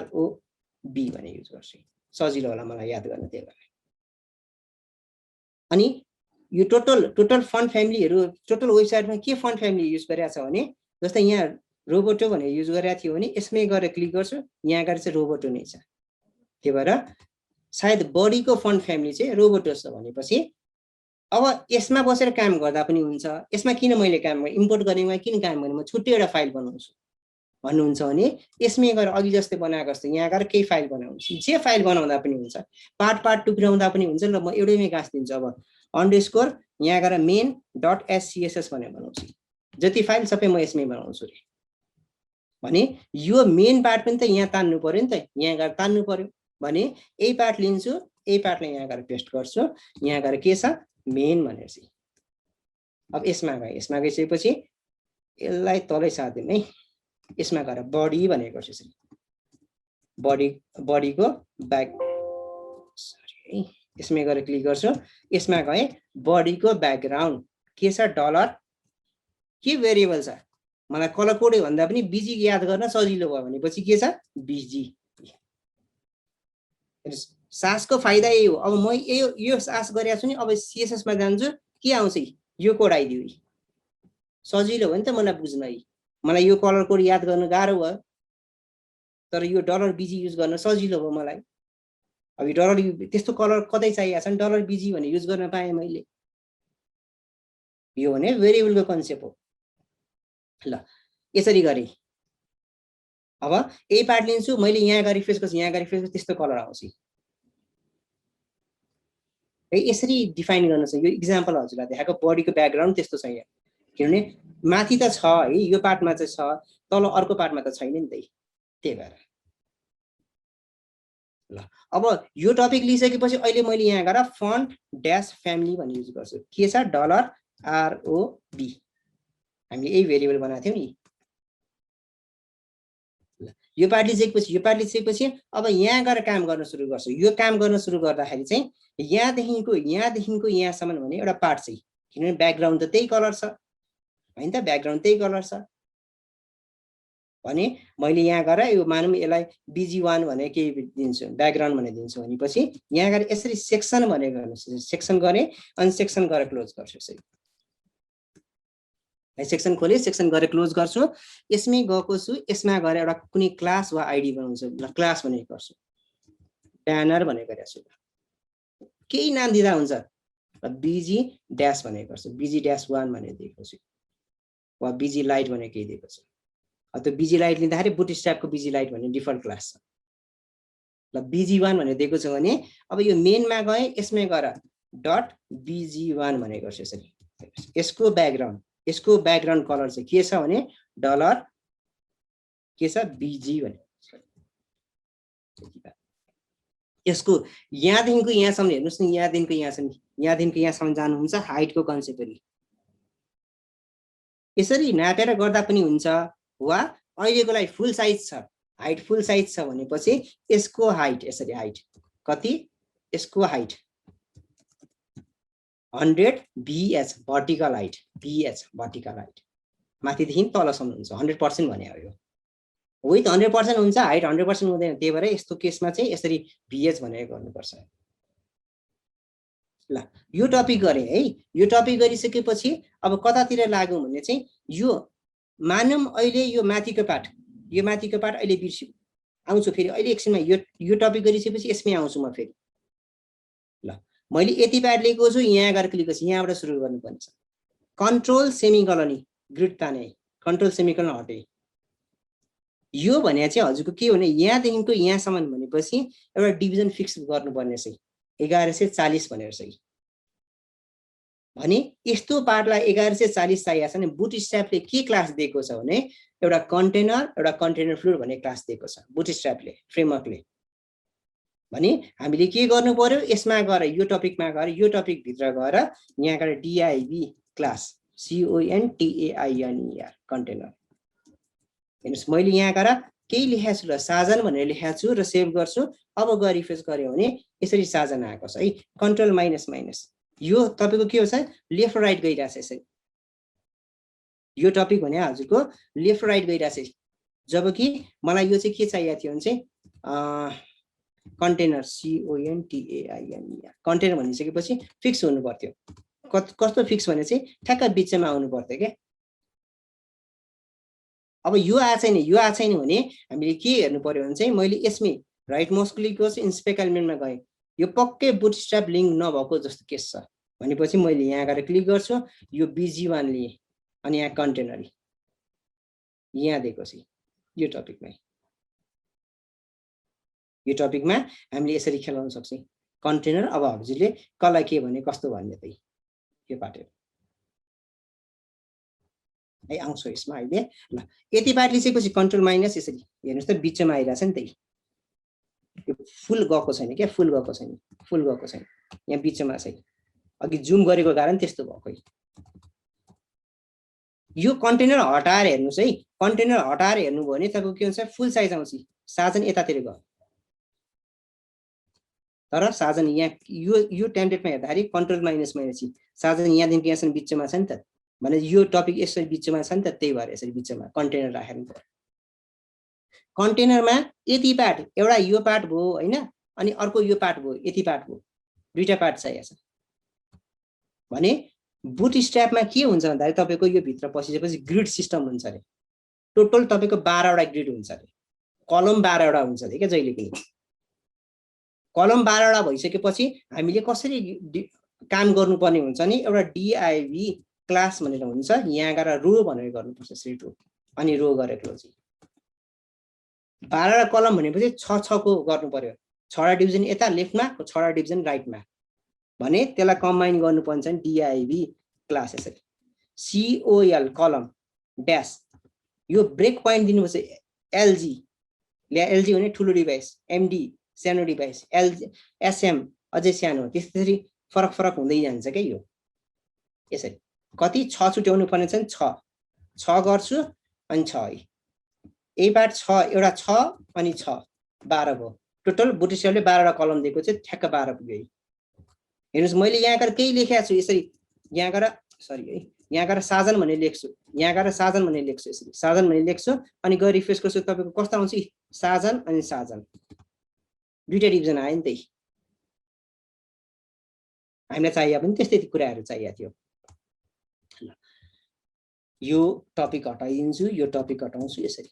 ROB भन्ने युज गर्छु सजिलो होला मलाई याद गर्न त्यही भएर अनि यो टोटल फन्ट फ्यामिलीहरु टोटल वेबसाइटमा के फन्ट फ्यामिली युज गरेको छ भने जस्तै यहाँ रोबोटो भनेर युज गरेको थियो भने यसमै गएर क्लिक गर्छु यहाँ गएर चाहिँ रोबोटो नै छ त्यही भएर सायद बडीको फन्ट फ्यामिली चाहिँ रोबोटो छ भनेपछि अब यसमा बसेर काम गर्दा पनि हुन्छ यसमा किन मैले काम इम्पोर्ट गर्नेमा किन काम गर्ने म छुट्टै एउटा फाइल बनाउँछु भन्नुहुन्छ भने यसमै गएर अघि जस्तै बनाएको जस्तो यहाँ गएर केही फाइल बनाउँछु जे फाइल बनाउँदा पनि हुन्छ पार्ट टुक्राउँदा पनि हुन्छ ल म एउटैमै गाँस दिन्छु अब अंडरस्कोर यहाँ गएर main.scss भनेर बनाउँछु जति फाइल सबै म यसमै बनाउँछु रे भने यो मेन पार्ट पनि त यहाँ तान्नु पर्यो नि त यहाँ गएर तान्नु पर्यो भने यही पार्ट लिन्छु यही पार्टलाई यहाँ गएर पेस्ट गर्छु यहाँ गएर के छ मेन भनेर चाहिँ अब यसमा गइसकेपछि यसलाई तलै सार्दिन है यसमा गएर बडी भनेर गर्छु यसरी बडीको ब्याक सरी यसमै गएर क्लिक गर्छु यसमा गए बडीको ब्याकग्राउन्ड के छ डलर के भेरिएबल छ मलाई कलर कोड भन्दा पनि बीजी याद गर्न सजिलो भयो भनेपछि के छ बीजी सासको फाइदा यही हो अब म यो सास गरेको छु नि अब CSS मा जान्छु के आउँछ यो कोड आइदियो सजिलो हो नि त मलाई बुझ्न है मलाई यो कलर कोड याद गर्न गाह्रो भयो तर यो डलर बीजी युज गर्न सजिलो भयो मलाई अब यो डलर त्यस्तो कलर कतै चाहिएको छ नि डलर बिजी भने युज गर्न पाएँ मैले। यो भने भेरिएबलको कन्सेप्ट हो। ल यसरी गरेँ। अब यही पार्ट लिन्छु मैले, यहाँ गरी रिफ्रेस गर्छु, यहाँ गरी रिफ्रेस गर्छु, त्यस्तो कलर आउँछ है। यसरी डिफाइन गर्न छ। यो इक्जाम्पल हजुरलाई देखाएको बडीको ब्याकग्राउन्ड त्यस्तो छ यहाँ। किनभने माथि त छ है, यो पार्टमा चाहिँ छ, तल अर्को पार्टमा त छैन नि त, त्यही भएर। ल अब यो टपिक लिइसकेपछि अहिले मैले यहाँ गएर फन्ट ड्यास फ्यामिली भन्ने युज गर्छु। के छ डलर आरओबी, हामीले यही भेरिएबल बनाएको थियौँ नि। ल यो पार्ट लिइसकेपछि अब यहाँ गएर काम गर्न सुरु गर्छु। यो काम गर्न सुरु गर्दाखेरि चाहिँ यहाँदेखिको यहाँसम्म भने एउटा पार्ट चाहिँ, किनभने ब्याकग्राउन्ड त त्यही कलर छ हैन त, ब्याकग्राउन्ड त्यही कलर छ भने मैले यहाँ गएर यो मानौँ यसलाई BG1 भने के दिन्छु, ब्याकग्राउन्ड भने दिन्छु भनेपछि यहाँ गएर यसरी सेक्सन भने गर्नु, सेक्सन गरेँ अनि सेक्सन गरेर क्लोज गर्छु। यसरी सेक्सन खोले, सेक्सन गरेर क्लोज गर्छु। यसमै गएको छु, यसमा गएर एउटा कुनै क्लास वा आइडी बनाउँछु। ल क्लास भने गर्छु, ब्यानर भने गरेको छु, केही नाम दिँदा हुन्छ। BG ड्यास भने गर्छु, BG-1 भने दिएको छु, वा BG लाइट भने केही दिएको छु। त्यो BG लाइट लिँदाखेरि बुटस्ट्र्यापको BG लाइट भन्ने डिफल्ट क्लास छ। ल BG1 भने दिएको छ भने अब यो मेनमा गए, यसमै गएर डट BG1 भने गर्छु। यसरी यसको ब्याकग्राउन्ड कलर चाहिँ के छ भने डलर के छ BG भने। यसको यहाँदेखिको यहाँसम्म हेर्नुहोस् न, यहाँदेखिको यहाँसम्म जानुहुन्छ हाइटको कन्सेप्टली। यसरी नापेर गर्दा पनि हुन्छ, वा अहिलेको लागि फुल साइज छ, हाइट फुल साइज छ भनेपछि यसको हाइट यसरी हाइट कति, यसको height 100 VH vertical height, VH vertical height माथिदेखि तलसम्म हुन्छ 100% भने हो। यो विथ 100% हुन्छ, हाइट 100% हुँदैन। त्यही भएर यस्तो केसमा चाहिँ यसरी VH भनेर गर्नुपर्छ। ल यो टपिक गरेँ है। यो टपिक गरिसकेपछि अब कतातिर लागौँ भने चाहिँ यो मानौँ अहिले यो माथिको पार्ट अहिले बिर्स्यो, आउँछु फेरि अहिले एकछिनमा। यो टपिक गरिसकेपछि यसमै आउँछु म फेरि। ल मैले यति पार्ट लिएको छु, यहाँ गएर क्लिक गर्छु, यहाँबाट सुरु गर्नुपर्ने छ। कन्ट्रोल सेमिकोलन ग्रिड ताने, कन्ट्रोल सेमिकोलन हटे। यो भने चाहिँ हजुरको के भने यहाँदेखिको यहाँसम्म भनेपछि एउटा डिभिजन फिक्स गर्नुपर्ने चाहिँ 1140 भनेर चाहिँ। भने यस्तो पार्टलाई 1140 चाहिएको छ भने बुटस्ट्र्यापले के क्लास दिएको छ भने एउटा कन्टेनर फ्लुइड भन्ने क्लास दिएको छ बुटस्ट्र्यापले, फ्रेमवर्कले। भने हामीले के गर्नु पर्यो, यसमा गएर यो टपिकमा गएर यो टपिक भित्र गएर यहाँ गएर div क्लास CONTAINER कन्टेनर। हेर्नुहोस् मैले यहाँ गएर केही लेखेको छु, ल साजन भनेर लेखेको छु र सेभ गर्छु। अब गएर रिफ्रेस गर्यो भने यसरी साजन आएको छ है। कन्ट्रोल माइनस यो तपाईको के हो छ, लेफ्ट राइट गइरहेछ यसरी। यो टपिक भने हजुरको लेफ्ट राइट गइरहेछ। जबकि मलाई यो चाहिँ के चाहिएको थियो भने चाहिँ कन्टेनर CONTAINER कन्टेनर भनिसकेपछि फिक्स हुनु पर्थ्यो। कस्तो फिक्स भने चाहिँ ठ्याक्क बिचमा आउनु पर्थ्यो क्या। अब यो आएको छैन भने हामीले के हेर्नु पर्यो भने चाहिँ मैले यसमै राइट माउस क्लिक गर्छु, इन्स्पेक्ट एलिमेन्टमा गएँ, यो पक्कै बुटस्ट्र्याप लिङ्क नभएको जस्तो केस छ भनेपछि मैले यहाँ गएर क्लिक गर्छु, यो BG1 लिएँ अनि यहाँ कन्टेनर यहाँ दिएको छु। यो टपिकमा हामीले यसरी खेलाउन सक्छौँ कन्टेनर। अब हजुरले कसलाई के भने कस्तो भन्ने त्यही यो पार्ट है आउँछ यसमा अहिले। ल यति पार्ट लिइसकेपछि कन्ट्रोल माइनस यसरी हेर्नुहोस् त बिचमा आइरहेछ नि त्यही। यो फुल गएको छैन क्या, फुल गएको छैन यहाँ बिचमा चाहिँ। अघि जुम गरेको कारण त्यस्तो भएको। यो कन्टेनर हटाएर हेर्नुहोस् है, कन्टेनर हटाएर हेर्नुभयो भने तपाईँको के हुन्छ, फुल साइज आउँछ। साजन यतातिर गयो तर साजन यहाँ यो टेम्प्लेटमा हेर्दाखेरि कन्ट्रोल माइनस साजन यहाँदेखि यहाँसम्म बिचमा छ नि त। भने यो टपिक यसरी बिचमा छ नि त, त्यही भएर यसरी बिचमा कन्टेनर राखेर पर्यो। कन्टेनरमा यति पार्ट, एउटा यो पार्ट भयो हैन, अनि अर्को यो पार्ट भयो, यति पार्ट भयो, दुईटा पार्ट चाहिएको छ भने बुटस्ट्र्यापमा के हुन्छ भन्दाखेरि तपाईको यो भित्र पसिसकेपछि ग्रिड सिस्टम हुन्छ अरे। टोटल तपाईको 12 वटा ग्रिड हुन्छ अरे, कलम 12 वटा हुन्छ अरे क्या जहिले पनि। कलम 12 वटा भइसकेपछि हामीले कसरी काम गर्नुपर्ने हुन्छ नि एउटा div क्लास भनेर हुन्छ यहाँ गएर रो भनेर गर्नुपर्छ यसरी रो अनि रो गरेको चाहिँ 12 कलम भनेपछि 6 को गर्नु पर्यो 6 डिभिजन यता लेफ्टमा 6 डिभिजन राइटमा भने त्यसलाई कम्बाइन गर्नुपर्छ नि div क्लास यसरी col कलम ड्याश यो ब्रेक पोइन्ट दिनुपर्छ lg lg भने ठुलो डिभाइस md सानो डिभाइस sm अझै सानो त्यसरी फरक फरक हुँदै जान्छ के यो यसरी कति 6 छुट्याउनु पर्ने छ नि 6 गर्छु अनि 6 है यही पार्ट 6 एउटा 6 अनि 6 12 भयो टोटल बुटिस्ट्र्यापले 12 वटा कलम दिएको चाहिँ ठ्याक्क 12 पुग्यो हेर्नुस् मैले यहाँ गएर केही लेखेको छु यसरी यहाँ गएर सरी है यहाँ गएर साजन भनेर लेख्छु यहाँ गएर साजन भनेर लेख्छु यसरी साजन भनेर लेख्छु अनि गएर रिफ्रेस गर्छु तपाईको कस्तो आउँछ साजन अनि साजन दुईटा डिभिजन आयो नि त्यही हामीलाई चाहिए पनि त्यस्तै कुराहरु चाहिएको थियो यो टपिक हटाइदिन्छु यो टपिक हटाउँछु यसरी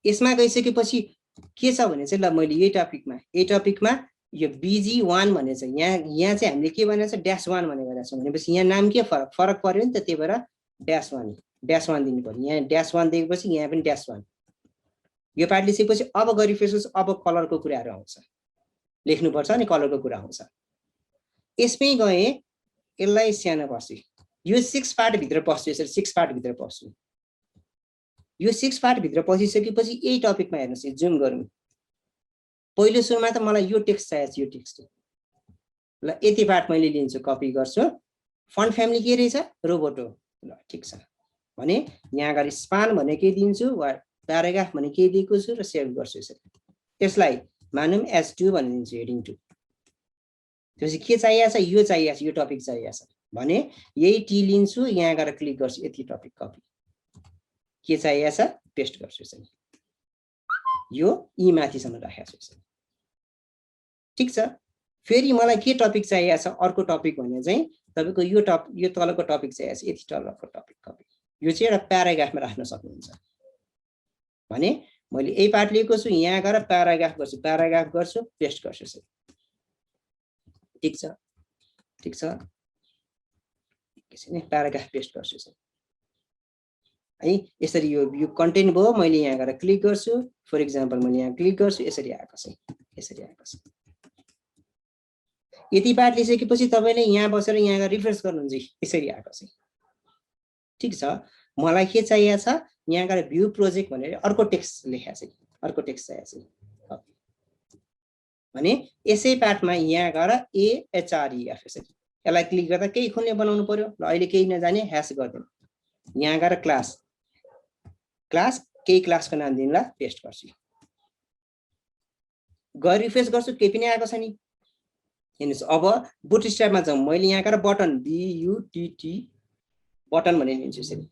यसमा गइसकेपछि के छ भने चाहिँ ल मैले यही टपिकमा यो bg1 भने चाहिँ यहाँ चाहिँ हामीले के भनेको छ -1 भने गरेको छ भनेपछि यहाँ नाम के फरक पर्यो नि त त्यही भएर -1 दिनु पर्यो यहाँ -1 दिएपछि यहाँ पनि -1 यो पार्ट लेखेपछि अब गरिफेस अब कलरको कुराहरु आउँछ लेख्नुपर्छ अनि कलरको कुरा आउँछ यसमै गए यसलाई सानो पर्छ यो 6 पार्ट भित्र पस्छु यसरी 6 पार्ट भित्र पस्छु यो 6 पार्ट भित्र पसिसकेपछि यही टपिकमा हेर्नुस् जुम गरौँ पहिलो सुरुमा त मलाई यो टेक्स्ट चाहिन्छ यो टेक्स्ट ल यति पार्ट मैले लिन्छु कपी गर्छु फन्ट फ्यामिली के रहेछ रोबोटो ल ठीक छ भने यहाँ गरी स्पान भने के दिन्छु वा प्याराग्राफ भने के दिएको छु र सेभ गर्छु यसरी यसलाई मानौं S2 भने दिन्छु हेडिङ 2 त्यसपछि के चाहिएको छ यो चाहिएको छ यो टपिक चाहिएको छ भने यही टी लिन्छु यहाँ गएर क्लिक गर्छु यति टपिक कपी के चाहिएको छ पेस्ट गर्छु यसरी यो ई माथिसम्म राखेको छु यसरी ठीक छ फेरि मलाई के टपिक चाहिएको छ अर्को टपिक भने चाहिँ तपाईको यो तलको टपिक चाहिएको छ यति तलको टपिक कपी यो चाहिँ एउटा प्याराग्राफमा राख्न सक्नुहुन्छ भने मैले यही पार्ट लिएको छु यहाँ गएर प्याराग्राफ गर्छु पेस्ट गर्छु यसरी ठीक छ यसरी प्याराग्राफ पेस्ट गर्छु यसरी है यसरी यो कन्टेन्ट भयो मैले यहाँ गएर क्लिक गर्छु फर एक्जाम्पल मैले यहाँ क्लिक गर्छु यसरी आएको छ यति पार्ट लिइसकेपछि तपाईले यहाँ बसेर यहाँ गएर रिफ्रेश गर्नुहुन्छ यसरी आएको छ ठीक छ मलाई के चाहिएको छ यहाँ गएर भ्यू प्रोजेक्ट भनेर अर्को टेक्स्ट लेखेको छ अर्को टेक्स्ट चाहिएको छ भने यसै पार्टमा यहाँ गएर AHREF यसरी यसलाई क्लिक गर्दा केही खोल्ने बनाउनु पर्यो ल अहिले केही नजाने ह्यास गर्दिनु यहाँ गएर क्लास केही क्लासको नाम दिनुला पेस्ट गर्छु गएर रिफ्रेश गर्छु केही पनि आएको छ नि हेर्नुस् अब बुटस्ट्र्यापमा जाउँ मैले यहाँ गएर बटन BUTT बटन भनेर लिन्छु यसरी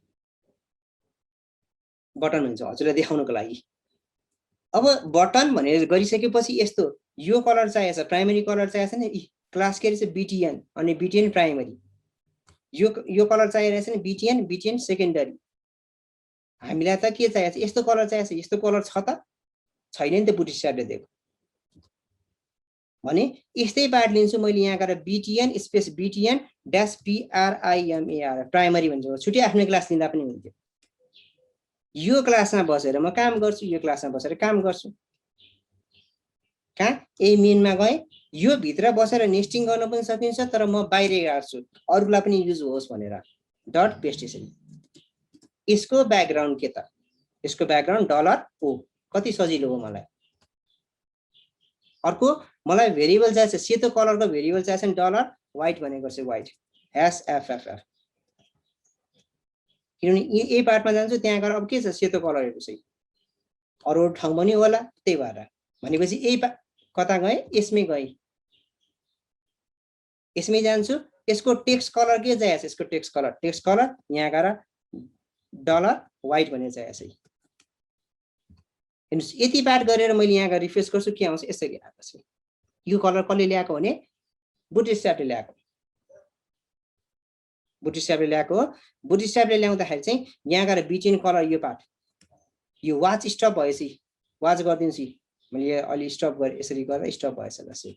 बटन हुन्छ हजुरलाई देखाउनको लागि अब बटन भनेर गरिसकेपछि यस्तो यो कलर चाहिएको छ प्राइमरी कलर चाहिएको छ नि क्लास के रहेछ BTN अनि BTN प्राइमरी यो कलर चाहिरहेछ नि BTN सेकेन्डरी हामीलाई त के चाहिएको छ यस्तो कलर चाहिएको छ यस्तो कलर छ त छैन नि त बुटस्ट्र्यापले दिएको भने यस्तै पार्ट लिन्छु मैले यहाँ गएर BTN space BTN dash PRIMAR primary भन्छ छुट्टै आफ्नो क्लास लिँदा पनि हुन्थ्यो यो क्लासमा बसेर म काम गर्छु यो क्लासमा बसेर काम गर्छु कहाँ ए मेनमा गए यो भित्र बसेर नेस्टिङ गर्न पनि सकिन्छ तर म बाहिर राख्छु अरूलाई पनि युज होस् भनेर डट पेस्ट यसरी यसको ब्याकग्राउन्ड के त यसको ब्याकग्राउन्ड $O कति सजिलो हो मलाई अर्को मलाई भेरिएबल चाहिन्छ सेतो कलरको भेरिएबल चाहिन्छ नि $व्हाइट भनेको चाहिँ व्हाइट #FFF किनभने ए पार्टमा जान्छु त्यहाँ गएर अब के छ सेतो कलरहरु चाहिँ अरु ठाउँमा नि होला त्यही भएर भनेपछि ए कता गए यसमै जान्छु यसको टेक्स्ट कलर के चाहिएको छ यसको टेक्स्ट कलर यहाँ गएर $व्हाइट भनेर चाहिएको छ हेर्नुस् यति पार्ट गरेर मैले यहाँ गएर रिफ्रेश गर्छु के आउँछ यसरी आएको छ यो कलर कसले ल्याएको भने बुटस्ट्र्यापले ल्याउँदाखेरि चाहिँ यहाँ गएर BTN कलर यो पार्ट यो वाच स्टप भएपछि वाच गरिदिन्छु मैले अलि स्टप गरेँ यसरी गर्दा स्टप भएछ ल सेभ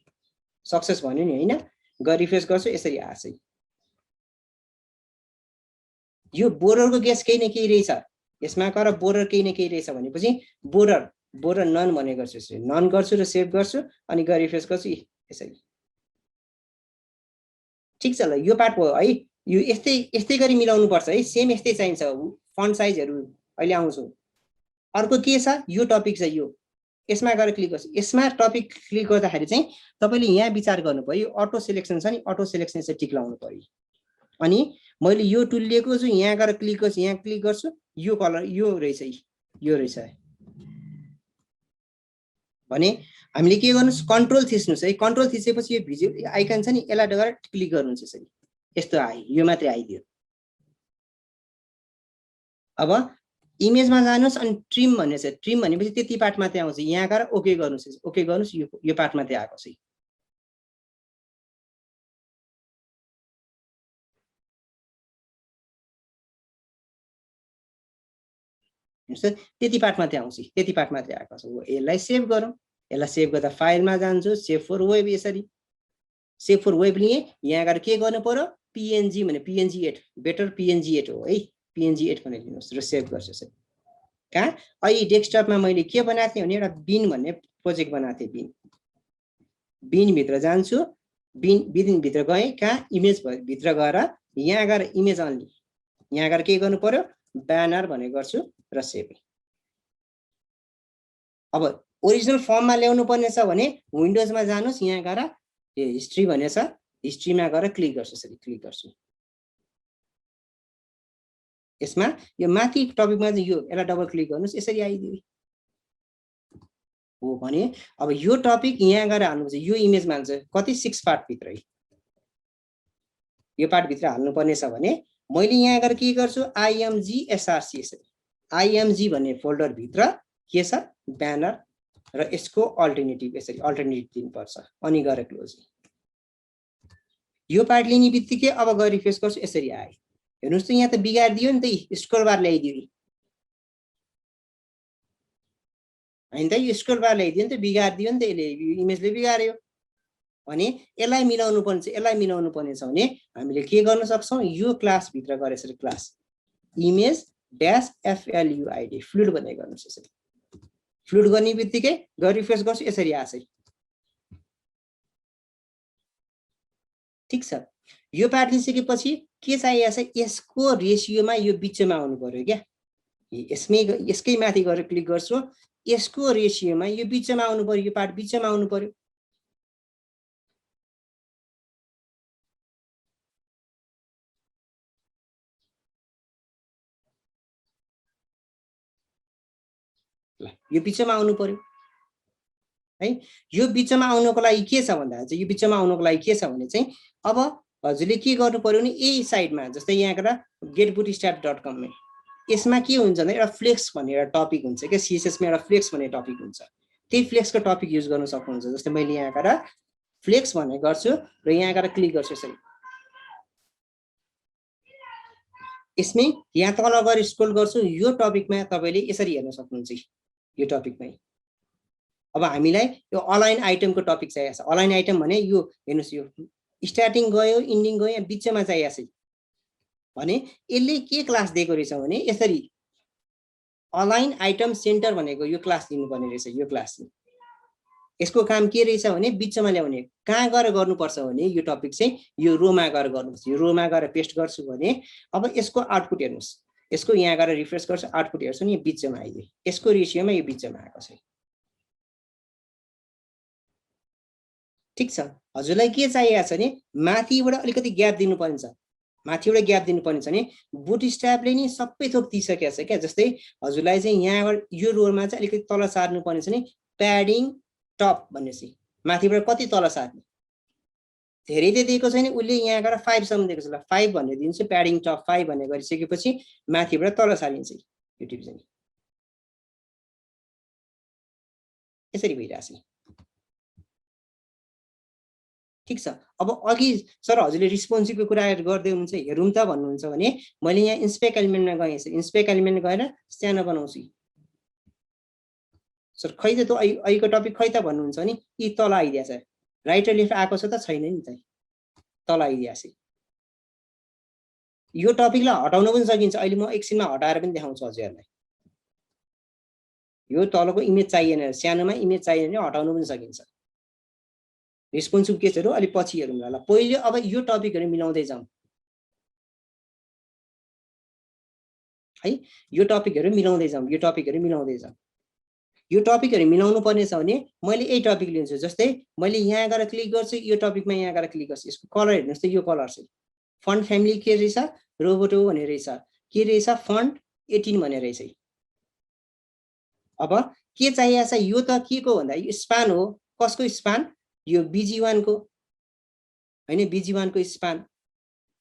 सक्सेस भन्यो नि हैन गएर रिफ्रेस गर्छु यसरी आछ यो बोर्डरको गेस केही न केही रहेछ यसमा कर बोर्डर केही न केही रहेछ भनेपछि बोर्डर नन भने गर्छु यसरी नन गर्छु र सेभ गर्छु अनि गएर रिफ्रेस गर्छु यसरी ठीक छ ल यो पार्ट भयो है यो यस्तै गरी मिलाउनु पर्छ है सेम यस्तै चाहिन्छ फन्ट साइजहरु अहिले आउँछु अर्को के छ यो टपिक छ यो यसमा गएर क्लिक गर्छु यसमा टपिक क्लिक गर्दाखेरि चाहिँ तपाईले यहाँ विचार गर्नु पर्यो अटो सिलेक्सन छ नि अटो सिलेक्सन चाहिँ टिक लाउनु पर्यो अनि मैले यो टुल लिएको छु यहाँ गएर क्लिक गर्छु यहाँ क्लिक गर्छु यो कलर यो रहेछ भने हामीले के गर्नुस् कन्ट्रोल थिच्नुस् है कन्ट्रोल थिचेपछि यो भिडियो आइकन छ नि यसलाई गएर क्लिक गर्नुहुन्छ यसरी यस्तो आयो यो मात्रै आइदियो अब इमेजमा जानुस् अनि ट्रिम भन्ने छ ट्रिम भनेपछि त्यति पार्ट मात्रै आउँछ यहाँ गएर ओके गर्नुस् यो पार्ट मात्रै आएको छ त्यति पार्ट मात्रै आउँछ त्यति पार्ट मात्रै आएको छ यसलाई सेभ गरौँ यसलाई सेभ गर्दा फाइलमा जान्छु सेभ फर वेब यसरी सेभ फर वेब लिए यहाँ गएर के गर्नु पर्यो पीएनजी भने पीएनजी 8 बेटर पीएनजी 8 हो है पीएनजी 8 भनेर लिनुस् र सेभ गर्छु यसरी कहाँ अहिले डेस्कटपमा मैले के बनाएको थिएँ भने एउटा बिन भन्ने प्रोजेक्ट बनाएको थिएँ बिन भित्र जान्छु बिन भित्र गए कहाँ इमेज भित्र गएर यहाँ गएर इमेज अन्ली यहाँ गएर के गर्नु पर्यो ब्यानर भने गर्छु र सेभ अब ओरिजिनल फर्ममा ल्याउनु पर्ने छ भने विन्डोजमा जानुस् यहाँ गएर यो हिस्ट्री भन्ने छ हिस्ट्रीमा गएर क्लिक गर्छु यसरी क्लिक गर्छु यसमा यो माथि टपिकमा चाहिँ यो यसलाई डबल क्लिक गर्नुस् यसरी आइदियो हो भने अब यो टपिक यहाँ गएर हाल्नुपर्छ यो इमेजमा हाल्छ कति 6 पार्ट भित्रै यो पार्ट भित्र हाल्नु पर्ने छ भने मैले यहाँ गएर के गर्छु imgsrc यसरी img भन्ने फोल्डर भित्र के छ ब्यानर र यसको अल्टरनेटिभ यसरी अल्टरनेटिभ दिनुपर्छ अनि गएर क्लोज यो पार्ट लिने बित्तिकै अब गएर रिफ्रेस गर्छु यसरी आयो हेर्नुस् त यहाँ त बिगार्दियो नि त स्क्रोल बार ल्याइदियो हैन त यो स्क्रोल बार ल्याइदियो नि त बिगार्दियो नि त यसले इमेजले बिगार्यो भने यसलाई मिलाउनु पर्ने छ भने हामीले के गर्न सक्छौं यो क्लास भित्र गएर यसरी class image dash fluid fluid भन्ने गर्नुस् यसरी फ्लुइड गर्ने बित्तिकै गएर रिफ्रेस गर्छु यसरी आछ ठीक छ यो पार्ट लिइसकेपछि के चाहिएको छ यसको रेशियोमा यो बिचमा आउनु पर्यो क्या यसकै माथि गएर क्लिक गर्छु यसको रेशियोमा यो बिचमा आउनु पर्यो यो पार्ट बिचमा आउनु पर्यो ल यो बिचमा आउनु पर्यो है यो बिचमा आउनको लागि के छ भन्दा चाहिँ यो बिचमा आउनको लागि के छ भने चाहिँ अब हजुरले के गर्नु पर्यो नि यही साइडमा जस्तै यहाँबाट getbootstrap.com मा यसमा के हुन्छ भने एउटा फ्लेक्स भन्ने एउटा टपिक हुन्छ के सीएसएस मा एउटा फ्लेक्स भन्ने टपिक हुन्छ त्यही फ्लेक्सको टपिक युज गर्न सक्नुहुन्छ जस्तै मैले यहाँबाट फ्लेक्स भन्ने गर्छु र यहाँबाट क्लिक गर्छु यसरी यसमै यहाँ तल गएर स्क्रोल गर्छु यो टपिकमा तपाईले यसरी हेर्न सक्नुहुन्छ यो टपिकमै अब हामीलाई यो अलाइन आइटमको टपिक चाहिएको छ अलाइन आइटम भने यो हेर्नुस् यो स्टार्टिङ गयो इन्डिङ गयो यहाँ बिचमा चाहिएको छ भने यसले के क्लास दिएको रहेछ भने यसरी अलाइन आइटम सेन्टर भनेको यो क्लास दिनुपर्ने रहेछ यो क्लास यसको काम के रहेछ भने बिचमा ल्याउने कहाँ गएर गर्नुपर्छ भने यो टपिक चाहिँ यो रोमा गएर गर्नुपर्छ यो रोमा गएर पेस्ट गर्छु भने अब यसको आउटपुट हेर्नुस् यसको यहाँ गएर रिफ्रेस गर्छु आउटपुट हेर्छु नि यो बिचमा आइदियो यसको रेशियोमा यो बिचमा आएको छ ठीक छ हजुरलाई के चाहिएको छ भने माथिबाट अलिकति ग्याप दिनुपर्ने छ माथिबाट ग्याप दिनुपर्ने छ भने बुटस्ट्र्यापले नि सबै थोक दिइसकेको छ क्या जस्तै हजुरलाई चाहिँ यहाँबाट यो रोमा चाहिँ अलिकति तल सार्नु पर्ने छ नि प्याडिङ टप भनेपछि माथिबाट कति तल सार्ने धेरै त दिएको छैन उले यहाँ गएर 5 सम्म दिएको छ ल 5 भन्ने दिन्छु प्याडिङ टप 5 भन्ने गरिसकेपछि माथिबाट तल सारिन्छ यो डिभिजन यसरी भइराछ ठीक छ अब अघि सर हजुरले रिस्पोन्सिभको कुरा गर्दै हुनुहुन्छ हेरौँ त भन्नुहुन्छ भने मैले यहाँ इन्स्पेक्ट एलिमेन्टमा गएँ इन्स्पेक्ट एलिमेन्ट गएर सानो बनाउँछु सर खै त अहिलेको टपिक खै त भन्नुहुन्छ नि यी तल आइदिया छ राइट र लेफ्ट आएको छ त छैन नि त तल आइदिया छ यो टपिकलाई हटाउन पनि सकिन्छ अहिले म एकछिनमा हटाएर पनि देखाउँछु हजुरहरूलाई यो तलको इमेज चाहिएन सानोमा इमेज चाहिएन भने हटाउन पनि सकिन्छ रेस्पोन्सिभ केसहरू अलि पछि हेरौँला ल पहिले अब यो टपिकहरू मिलाउँदै जाउँ है यो टपिकहरू मिलाउँदै जाउँ यो टपिकहरू मिलाउँदै जाउँ यो टपिकहरू मिलाउनु पर्ने छ भने मैले यही टपिक लिन्छु जस्तै मैले यहाँ गएर क्लिक गर्छु यो टपिकमा यहाँ गएर क्लिक गर्छु यसको कलर हेर्नुस् त यो कलर चाहिँ फन्ट फ्यामिली के रहेछ रोबोटो भन्ने रहेछ के रहेछ फन्ट 18 भन्ने रहेछ अब के चाहिएको छ यो त के को भन्दा यो स्पान हो कसको स्पान यो BG1 को हैन BG1 को स्पान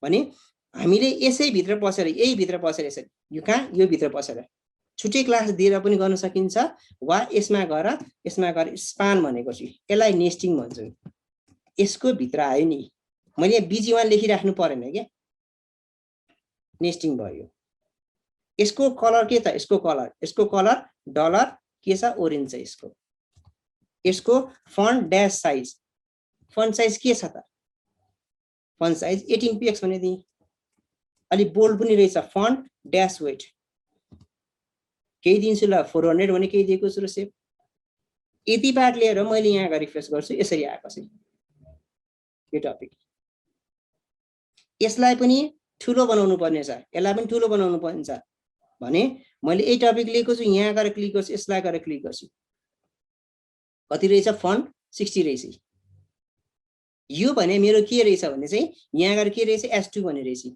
भने हामीले यसै भित्र पसेर यही भित्र पसेर यसरी यो कहाँ यो भित्र पसेर छुट्टै क्लास दिएर पनि गर्न सकिन्छ वा यसमा गएर स्पान भनेको चाहिँ यसलाई नेस्टिङ भन्छौं यसको भित्र आयो नि मैले यहाँ BG1 लेखिराख्नु परेन के नेस्टिङ भयो यसको कलर के त यसको कलर डलर के छ ओरेन्ज छ यसको font dash size font size के छ त फन्ट साइज 18 px भने दिए अलि बोल्ड पनि रहेछ फन्ट ड्याश वेट केही दिन्छु ल 400 भने केही दिएको छु र सेभ यति पार्ट लिएर मैले यहाँ रिफ्रेश गर्छु यसरी आएको छ यो टपिक यसलाई पनि ठुलो बनाउनु पर्ने छ यसलाई पनि ठुलो बनाउनु पर्छ भने मैले यही टपिक लिएको छु यहाँ गएर क्लिक गर्छु यसलाई गएर क्लिक गर्छु कति रहेछ फन्ट 60 रहेछ यो भने मेरो के रहेछ भने चाहिँ यहाँ गएर के रहेछ S2 भन्ने रहेछ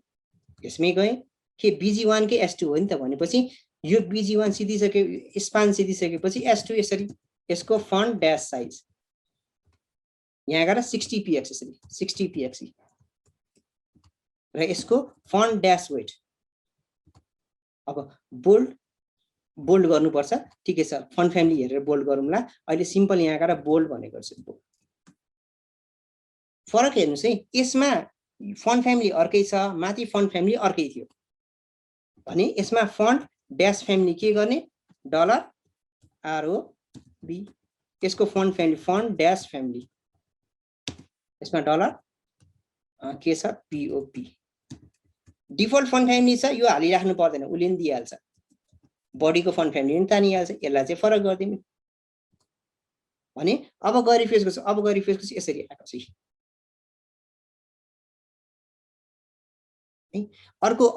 यसमै गए के BG1 के S2 हो नि त भनेपछि यो BG1 सिधिसके स्पान सिधिसकेपछि S2 यसरी यसको फन्ट ड्याश साइज यहाँ गएर 60 px यसरी 60 px र यसको फन्ट ड्याश वेट अब बोल्ड गर्नुपर्छ ठिकै छ फन्ट फ्यामिली हेरेर बोल्ड गरौँला अहिले सिम्पल यहाँ गएर बोल्ड भनेको छु फरक हेर्नुस् है यसमा फन्ट फ्यामिली अर्कै छ माथि फन्ट फ्यामिली अर्कै थियो भने यसमा फन्ट ड्याश फ्यामिली के गर्ने डलर ROB यसको font family font dash family यसमा डलर के छ POP डिफल्ट फन्ट फ्यामिली छ यो हालिराख्नु पर्दैन उले नि दिइहाल्छ बडीको फन्ट फ्यामिली पनि तानिहाल्छ यसलाई चाहिँ फरक गर्दिनु भने अब गएर रिफ्रेश गर्छु यसरी आएको छ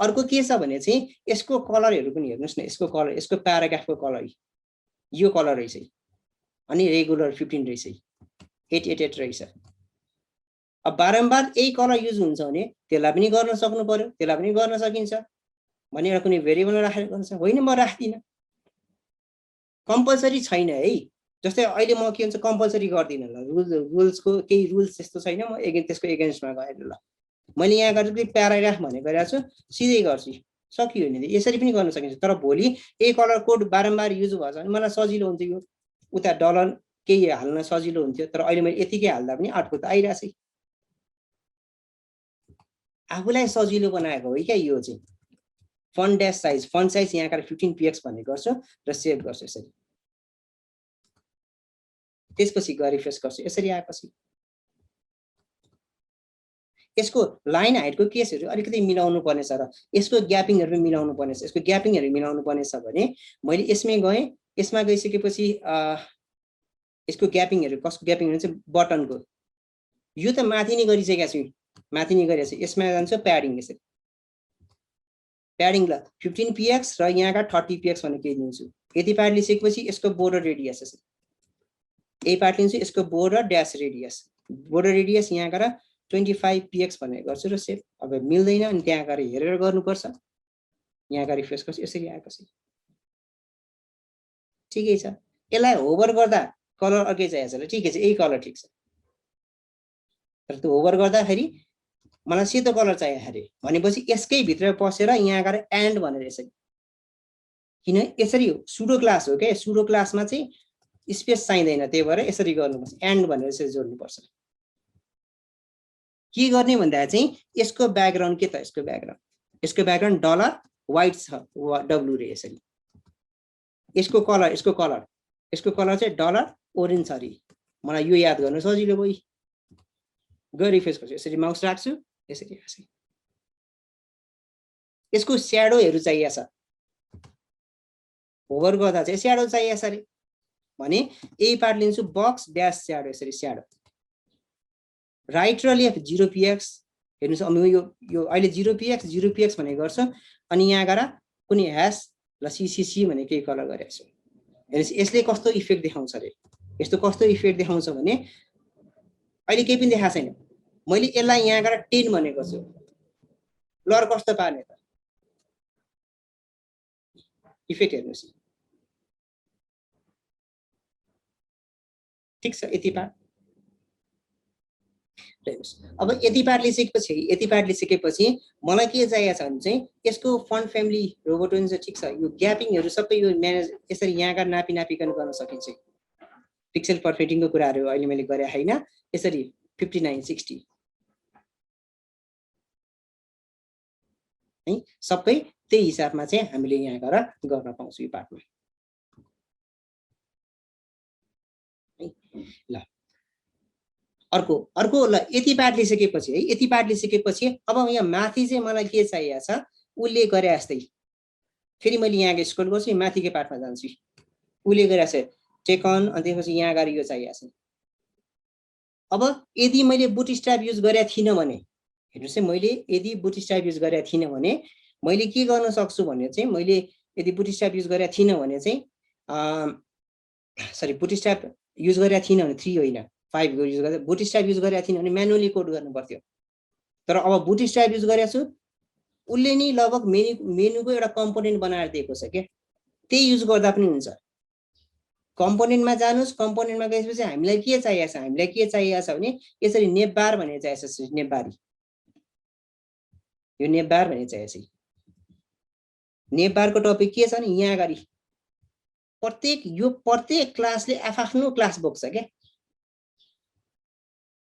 अर्को के छ भने चाहिँ यसको कलरहरु पनि हेर्नुस् न यसको कलर यसको प्याराग्राफको कलर यो कलर रहेछ अनि रेगुलर 15 रहेछ 888 रहेछ अब बारम्बार यही कलर युज हुन्छ भने त्यसलाई पनि गर्न सक्नु पर्यो त्यसलाई पनि गर्न सकिन्छ भनेर कुनै भेरिएबल राखेर गर्छ होइन म राख्दिन कम्पल्सरी छैन है जस्तै अहिले म के हुन्छ कम्पल्सरी गर्दिन ल रुल्सको केही रुल्स त्यस्तो छैन म त्यसको एगेन्स्टमा गएर ल मैले यहाँ गरेको प्याराग्राफ भने गरिरहेको छु सिधै गर्छु सकियो नि यसरी पनि गर्न सकिन्छ तर भोलि यही कलर कोड बारम्बार युज भएछ भने मलाई सजिलो हुन्छ यो उता डलर केही हाल्न सजिलो हुन्थ्यो तर अहिले मैले यतिकै हाल्दा पनि आउटपुट आइरहेछ आफूलाई सजिलो बनाएको हो क्या यो चाहिँ font dash size font size यहाँ गएर 15 px भन्ने गर्छु र सेभ गर्छु यसरी त्यसपछि गएर रिफ्रेश गर्छु यसरी आएपछि यसको लाइन हाइटको केसहरु अलिकति मिलाउनु पर्ने छ र यसको ग्यापिङहरु पनि मिलाउनु पर्ने छ यसको ग्यापिङहरु मिलाउनु पर्ने छ भने मैले यसमै गए यसमा गइसकेपछि यसको ग्यापिङहरु कसको ग्यापिङहरु चाहिँ बटनको यो त माथि नै गरिसकेको छु माथि नै गरिरहेको छु यसमा जान्छ प्याडिङ यसरी प्याडिङ ल 15 px र यहाँका 30 px भन्ने के दिन्छु यति पार्ट लिइसकेपछि यसको बोर्डर रेडियस यसरी यही पार्ट लिन्छु यसको बोर्डर ड्याश रेडियस यहाँ गएर 25 px भन्ने गर्छु र सेभ अब मिल्दैन अनि त्यहाँ गएर हेरेर गर्नुपर्छ यहाँ गएर रिफ्रेश गर्छु यसरी आएको छ ठिकै छ यसलाई होभर गर्दा कलर अर्कै चाहिएको छ ठिकै छ यही कलर ठिक छ तर त्यो होभर गर्दाखेरि मलाई सेतो कलर चाहियो अरे भनेपछि यसकै भित्र पसेर यहाँ गएर एन्ड भनेर यसरी किन यसरी हो सुडो क्लास हो के सुडो क्लासमा चाहिँ स्पेस चाहिँदैन त्यही भएर यसरी गर्नुपर्छ एन्ड भनेर यसरी जोड्नुपर्छ के गर्ने भन्दा चाहिँ यसको ब्याकग्राउन्ड के त यसको ब्याकग्राउन्ड डलर व्हाइट छ W रे यसरी यसको कलर यसको कलर चाहिँ डलर ओरेन्ज छ अरे मलाई यो याद गर्नु सजिलो भयो गएर रिफ्रेस गर्छु यसरी माउस राख्छु यसरी आछ यसको स्याडोहरु चाहिएको छ होभर गर्दा चाहिँ स्याडो चाहिएको छ अरे भने यही पार्ट लिन्छु बक्स ड्याश स्याडो यसरी स्याडो राइट र लेफ्ट 0px हेर्नुस् अब यो अहिले 0px भन्ने गर्छ अनि यहाँ गएर कुनै ह्याश ल सीसीसी भने केही कलर गरेको छु हेर्नुस् यसले कस्तो इफेक्ट देखाउँछ रे यस्तो कस्तो इफेक्ट देखाउँछ भने अहिले केही पनि देखाएको छैन मैले यसलाई यहाँ गएर 10 भनेको छु ब्लर कस्तो पार्ने त इफेक्ट हेर्नुस् ठीक छ यति पार्ट अब यति पार्ट लिइसकेपछि मलाई के चाहिएको छ भने चाहिँ यसको फन्ट फ्यामिली रोबोटोन चाहिँ ठीक छ यो ग्यापिङहरु सबै यो म्यानेज यसरी यहाँ गएर नापिकन गर्न सकिन्छ पिक्सल परफेक्टिङको कुराहरु अहिले मैले गरे हैन यसरी 59 60 है सबै त्यही हिसाबमा चाहिँ हामीले यहाँ गएर गर्न पाउँछौँ यो पार्टमा ल अर्को ल यति पार्ट लिइसकेपछि अब यहाँ माथि चाहिँ मलाई के चाहिएको छ उले गरे जस्तै फेरि मैले यहाँ स्क्रोल गर्छु माथिकै पार्टमा जान्छु उले गरे छ टेक अन अनि त्यसपछि यहाँ गएर यो चाहिएको छ अब यदि मैले बुटस्ट्र्याप युज गरेको थिइन भने हेर्नुस् है मैले यदि बुटस्ट्र्याप युज गरेको थिइन भने मैले के गर्न सक्छु भने चाहिँ मैले यदि बुटस्ट्र्याप युज गरेको थिइन भने चाहिँ सरी बुटस्ट्र्याप युज गरेको थिइन भने 3 होइन 5 युज गर्दा बुटस्ट्र्याप युज गरेको थिइन भने म्यानुअली कोड गर्नु पर्थ्यो तर अब बुटस्ट्र्याप युज गरेको छु उले नि लगभग मेनुको एउटा कम्पोनेन्ट बनाएर दिएको छ के त्यही युज गर्दा पनि हुन्छ कम्पोनेन्टमा जानुस् कम्पोनेन्टमा गएपछि हामीलाई के चाहिएको छ भने यसरी नेपबार भन्ने चाहिएको छ नेपबारी यो नेपबार भन्ने चाहिएको छ नेपबारको टपिक के छ नि यहाँ गरी प्रत्येक क्लासले आफ्नो क्लास बोक्छ के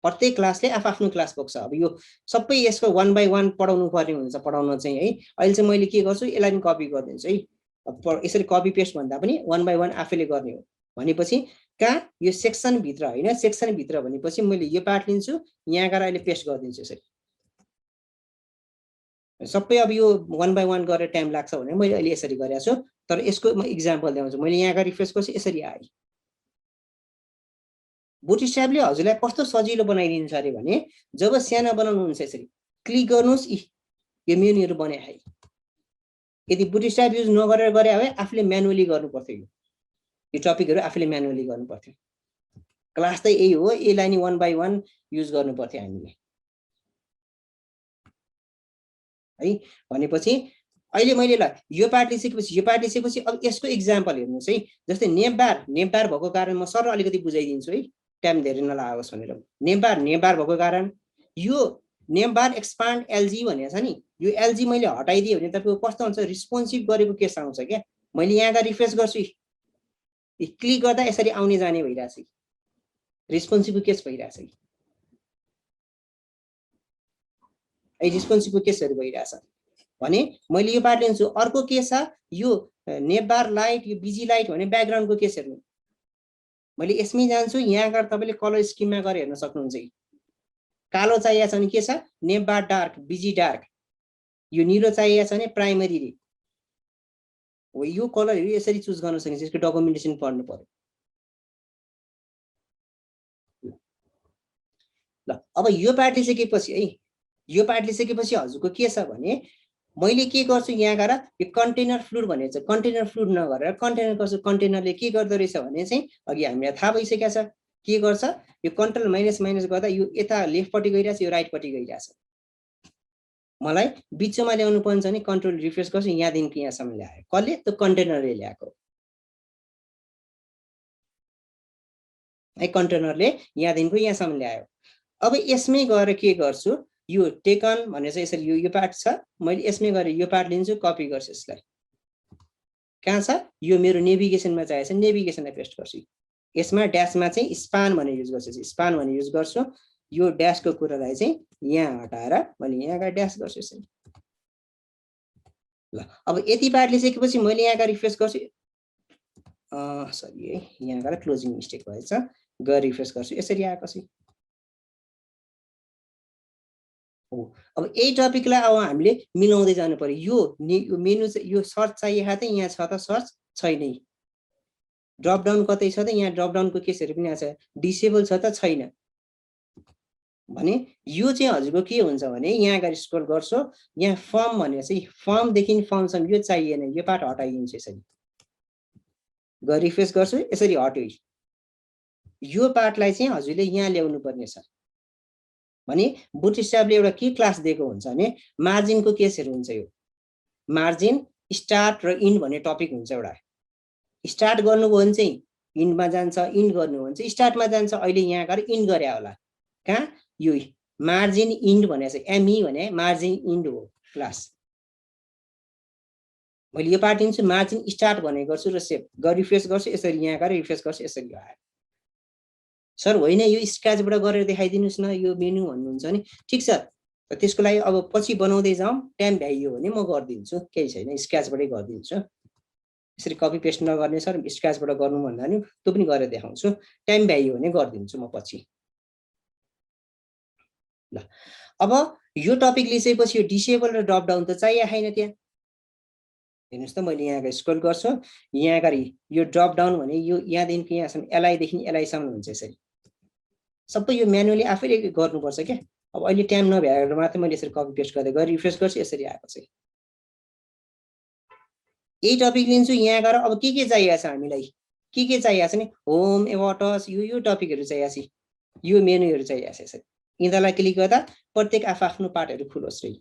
प्रत्येक क्लासले आफ्नो क्लास बोक्छ अब यो सबै यसको 1 बाइ 1 पढाउनु पर्ने हुन्छ पढाउन चाहिँ है अहिले चाहिँ मैले के गर्छु यसलाई पनि कपी गरिदिन्छु है यसरी कपी पेस्ट भन्दा पनि 1 बाइ 1 आफैले गर्ने हो भनेपछि कहाँ यो सेक्सन भित्र हैन सेक्सन भित्र भनेपछि मैले यो पार्ट लिन्छु यहाँ गएर अहिले पेस्ट गरिदिन्छु यसरी सबै अब यो 1 बाइ 1 गरेर टाइम लाग्छ भने मैले अहिले यसरी गरेको छु तर यसको म एक्जाम्पल देखाउँछु मैले यहाँ गएर रिफ्रेस गर्छु यसरी आयो बुटस्ट्र्यापले हजुरलाई कस्तो सजिलो बनाइदिन्छ अरे भने जब सानो बनाउनु हुन्छ यसरी क्लिक गर्नुस् यो मेनुहरु बनाए है यदि बुटस्ट्र्याप युज नगरेर गरे भए आफूले म्यानुअली गर्नु पर्थ्यो यो टपिकहरु आफूले म्यानुअली गर्नु पर्थ्यो क्लास त यही हो यसलाई नि 1 बाइ 1 युज गर्नु पर्थ्यो हामीले है भनेपछि अहिले मैले ल यो पार्ट लिइसकेपछि अब यसको एक्जाम्पल हेर्नुस् है जस्तै नेपबार भएको कारण म सर अलिकति बुझाइदिन्छु है टाइम धेरै नलागोस् भनेर नेपबार भएको कारण यो नेपबार एक्सपान्ड एलजी भनेको छ नि यो एलजी मैले हटाइदिए भने तपाईको कस्तो हुन्छ रिस्पोन्सिभ गरेको केस आउँछ के मैले यहाँ गएर रिफ्रेस गर्छु क्लिक गर्दा यसरी आउने जाने भइराछ रिस्पोन्सिभको केस भइराछ रिस्पोन्सिभको केसहरु भइराछ भने मैले यो पार्ट लिन्छु अर्को के छ यो नेपबार लाइट यो बिजी लाइट भने ब्याकग्राउन्डको केस हेर्नु मैले यसमै जान्छु यहाँ गएर तपाईले कलर स्किममा गएर हेर्न सक्नुहुन्छ कालो चाहिएको छ भने के छ नेपबार डार्क बिजी डार्क यो निलो चाहिएको छ भने प्राइमरी रे हो यो कलरहरु यसरी चुज गर्न सकिन्छ यसको डकुमेन्टेसन पढ्नु पर्यो ल अब यो पार्ट लिइसकेपछि है यो पार्ट लिइसकेपछि हजुरको के छ भने मैले के गर्छु यहाँ गएर यो कन्टेनर फ्लुइड भनेको छ कन्टेनर फ्लुइड नगरेर कन्टेनर गर्छु कन्टेनरले के गर्दो रहेछ भने चाहिँ अघि हामीलाई थाहा भइसकेको छ के गर्छ यो कन्ट्रोल माइनस गर्दा यो यता लेफ्टपट्टि गइराछ यो राइटपट्टि गइराछ मलाई बिचमा ल्याउनु पर्छ भने कन्ट्रोल रिफ्रेस गर्छु यहाँदेखि यहाँसम्म ल्यायो कसले त्यो कन्टेनरले ल्याएको है कन्टेनरले यहाँदेखिको यहाँसम्म ल्यायो अब यसमै गएर के गर्छु यो टेकन भने चाहिँ यसरी यो पार्ट छ मैले यसमै गरे यो पार्ट लिन्छु कपी गर्छु यसलाई कहाँ छ यो मेरो नेभिगेसनमा चाहिएको छ नेभिगेसनलाई पेस्ट गर्छु यसमा ड्याशमा चाहिँ स्पान भने युज गर्छु स्पान भने युज गर्छु यो ड्याशको कुरालाई चाहिँ यहाँ हटाएर मैले यहाँ गएर ड्याश गर्छु यसरी ल अब यति पार्ट लिइसकेपछि मैले यहाँ गएर रिफ्रेस गर्छु सरी है यहाँ गएर क्लोजिङ मिस्टेक भएछ गएर रिफ्रेस गर्छु यसरी आएपछि हो अब यही टपिकलाई अब हामीले मिलाउँदै जानु पर्यो यो मेनु यो सर्च चाहिएको त यहाँ छ त सर्च छैन ड्रप डाउन कतै छ त यहाँ ड्रप डाउनको केसहरु पनि आछ डिसेबल छ त छैन भने यो चाहिँ हजुरको के हुन्छ भने यहाँ गएर स्क्रोल गर्छु यहाँ फर्म भनेर चाहिँ फर्म देखि फर्मसम्म यो चाहिएन यो पार्ट हटाइदिन्छु यसरी गएर रिफ्रेस गर्छु यसरी हट्यो यो पार्टलाई चाहिँ हजुरले यहाँ ल्याउनु पर्ने छ भने बुटस्ट्र्यापले एउटा के क्लास दिएको हुन्छ भने मार्जिनको केसहरु हुन्छ यो मार्जिन स्टार्ट र इन्ड भन्ने टपिक हुन्छ एउटा स्टार्ट गर्नुभयो भने चाहिँ इन्डमा जान्छ इन्ड गर्नुभयो भने चाहिँ स्टार्टमा जान्छ अहिले यहाँ गएर इन्ड गरे होला कहाँ यो मार्जिन इन्ड भने चाहिँ एमई भने मार्जिन इन्ड हो क्लास मैले यो पार्ट दिन्छु मार्जिन स्टार्ट भने गर्छु र सेभ गर रिफ्रेस गर्छु यसरी यहाँ गएर रिफ्रेस गर्छु यसरी आयो सर होइन यो स्क्र्याचबाट गरेर देखाइदिनुस् न यो मेनु भन्नुहुन्छ नि ठीक छ त्यसको लागि अब पछि बनाउँदै जाउँ टाइम भ्याइयो भने म गर्दिन्छु केही छैन स्क्र्याचबाटै गर्दिन्छु यसरी कपी पेस्ट नगर्ने सर स्क्र्याचबाट गर्नु भन्दा नि त्यो पनि गरेर देखाउँछु टाइम भ्याइयो भने गर्दिन्छु म पछि ल अब यो टपिक लिएपछि यो डिसेबल र ड्रप डाउन त चाहिए छैन त्यहाँ हेर्नुस् त मैले यहाँ स्क्रोल गर्छु यहाँ गरी यो ड्रप डाउन भने यो यहाँदेखि यहाँसम्म एलआई देखि एलआई सम्म हुन्छ यसरी सबै यो म्यानुअली आफैले गर्नुपर्छ के अब अहिले टाइम नभएर मात्र मैले यसरी कपी पेस्ट गर्दै गएर रिफ्रेस गर्छु यसरी आएको चाहिँ यही टपिक लिन्छु यहाँ गएर अब के चाहिएको छ हामीलाई के चाहिएको छ नि होम एबोटस यो टपिकहरु चाहिएको छ यो मेनुहरु चाहिएको छ यसरी यिनीलाई क्लिक गर्दा प्रत्येक आफ्नो पार्टहरु खुलोस् रे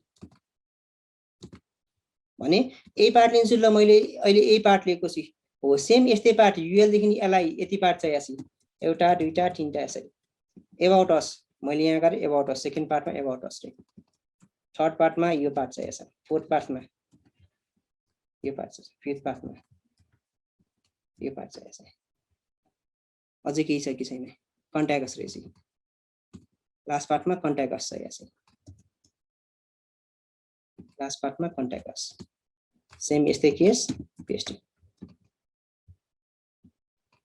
भने यही पार्ट लिन्छु ल मैले अहिले यही पार्ट लिएको छु हो सेम यस्तै पार्ट युएल देखि एलआई यति पार्ट चाहिएको छ एउटा दुईटा तीनटा यसरी एबाउट अस मैले यहाँ गरे एबाउट अस सेकेन्ड पार्टमा एबाउट अस रे थर्ड पार्टमा यो पार्ट चाहिएको छ फोर्थ पार्टमा यो पार्ट छ फिफ्थ पार्टमा यो पार्ट चाहिएको छ अझै केही छ कि छैन कन्ट्याक्ट अस रहेछ लास्ट पार्टमा कन्ट्याक्ट अस चाहिएको छ लास्ट पार्टमा कन्ट्याक्ट अस सेम यस्तै केस पेस्ट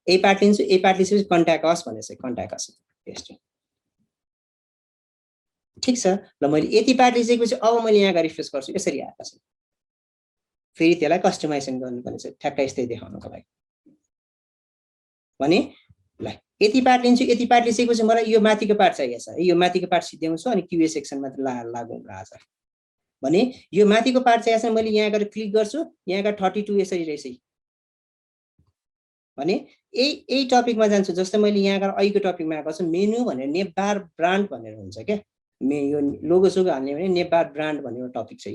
ए पार्ट लिन्छु ए पार्ट लिएपछि कन्ट्याक्ट अस भनेछ कन्ट्याक्ट अस पेस्ट ठीक छ ल मैले यति पार्ट लिएपछि अब मैले यहाँ गरी रिफ्रेस गर्छु यसरी आएको छ फेरि त्यसलाई कस्टमाइजेसन गर्नुपर्ने छ ठ्याक्क यस्तै देखाउनको लागि भने ल यति पार्ट लिन्छु यति पार्ट लिएपछि मलाई यो माथिको पार्ट चाहिएको छ यो माथिको पार्ट सिध्याउँछु अनि क्यूए सेक्सनमा लागु आज भने यो माथिको पार्ट चाहिएको छ मैले यहाँ गएर क्लिक गर्छु यहाँ गएर 32 यसरी रहेछ भने यही टपिकमा जान्छु जस्तै मैले यहाँ गएर अहिलेको टपिकमा आएको छु मेनु भनेर नेपबार ब्रान्ड भनेर हुन्छ क्या यो लोगो सोगो हाल्ने भने नेपबार ब्रान्ड भन्ने टपिक छ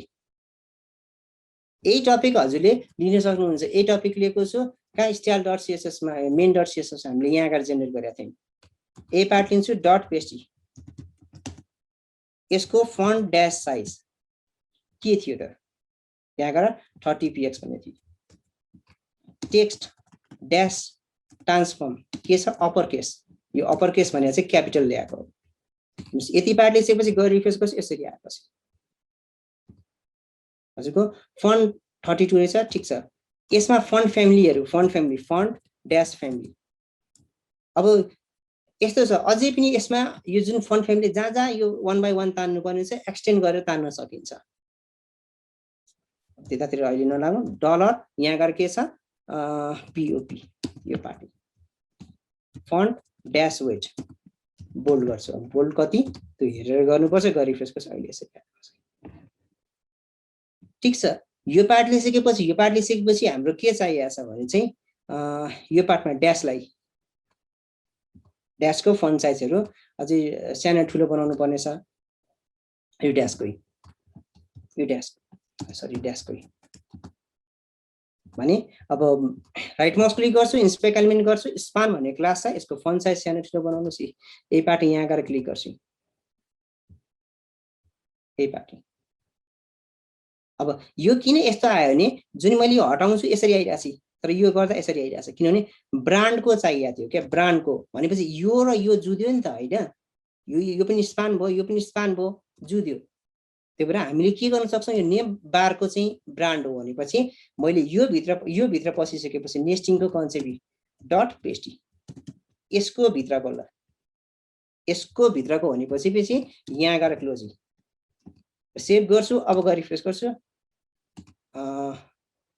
यही टपिक हजुरले लिन सक्नुहुन्छ यही टपिक लिएको छु कहाँ style.css मा main.css हामीले यहाँ गएर जेनेरेट गरेका थियौं ए पार्ट लिन्छु डट पेस्ट यसको फन्ट ड्यास साइज के थियो त यहाँ गएर 30px भन्ने थियो टेक्स्ट ड्यास ट्रान्सफर्म के छ अप्पर केस यो अप्पर केस भनेर चाहिँ क्यापिटल ल्याएको हो यति पार्ट लेखेपछि गएर रिफ्रेस गर्छु यसरी आएपछि हजुरको फन्ट 32 रहेछ ठीक छ यसमा फन्ट फ्यामिलीहरु फन्ट ड्यास फ्यामिली अब यस्तो छ अझै पनि यसमा यो जुन फन्ट फ्यामिली जहाँ यो 1 बाइ 1 तान्नु पर्ने छ एक्सटेन्ड गरेर तान्न सकिन्छ त्यतातिर अहिले नलागौं डलर यहाँ गएर के छ पीओपी यो part font dash weight bold गर्छु अब बोल्ड कति त्यो हेरेर गर्नुपर्छ गरी रिफ्रेस गर्छु अहिले यसरी ठीक छ यो पार्ट लिइसकेपछि हाम्रो के चाहिएको छ भने चाहिँ यो पार्टमा ड्यासलाई ड्यासको फन्ट साइजहरु अझै सानो ठुलो बनाउनु पर्ने छ यो ड्यासको भने अब राइट माउस क्लिक गर्छु इन्स्पेक्ट एलिमेन्ट गर्छु स्पान भन्ने क्लास छ यसको फन्ट साइज सानो ठुलो बनाउनुस् यही पार्ट यहाँ गएर क्लिक गर्छु यही पार्ट अब यो किन यस्तो आयो भने जुन मैले यो हटाउँछु यसरी आइराछ तर यो गर्दा यसरी आइराछ किनभने ब्रान्डको चाहिएको थियो के ब्रान्डको भनेपछि यो र यो जुद्यो नि त हैन यो पनि स्पान भयो यो पनि स्पान भयो जुद्यो त्यही भएर हामीले के गर्न सक्छौँ, यो नेम बारको चाहिँ ब्रान्ड हो भनेपछि मैले यो भित्र पसिसकेपछि नेस्टिङको कन्सेप्ट डट पेस्टी यसको भित्रको ल यसको भित्रको भनेपछि पछि यहाँ गएर क्लोजिङ सेभ गर्छु। अब गएर रिफ्रेस गर्छु।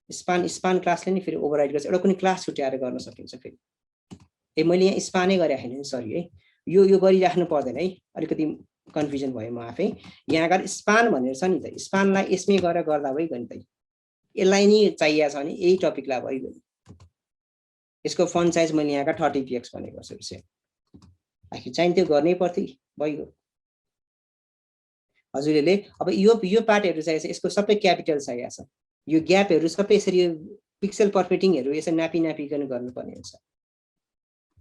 स्पान क्लासले नि फेरि ओभरराइड गर्छ। एउटा कुनै क्लास छुट्याएर गर्न सकिन्छ फेरि। मैले यहाँ स्पानै गरे हैन, सरी है, यो गरिराख्नु पर्दैन है, अलिकति कन्फ्युजन भयो म आफै। यहाँ गएर स्पान भनेर छ नि त, स्पानलाई यसमै गरेर गर्दा भइगयो नि त। यसलाई नि चाहिएको छ भने यही टपिकलाई भइगयो। यसको फन्ट साइज मैले यहाँका 30 px भनेको छु। विषय आखिर चाहिँ त्यो गर्नै पर्थ्यो, भइगयो। हजुरले अब यो पार्टहरु चाहिन्छ, यसको सबै क्यापिटल चाहिएको छ। यो ग्यापहरु सबै यसरी पिक्सल परफिटिङहरु यसरी नापिकन गर्नुपर्ने हुन्छ।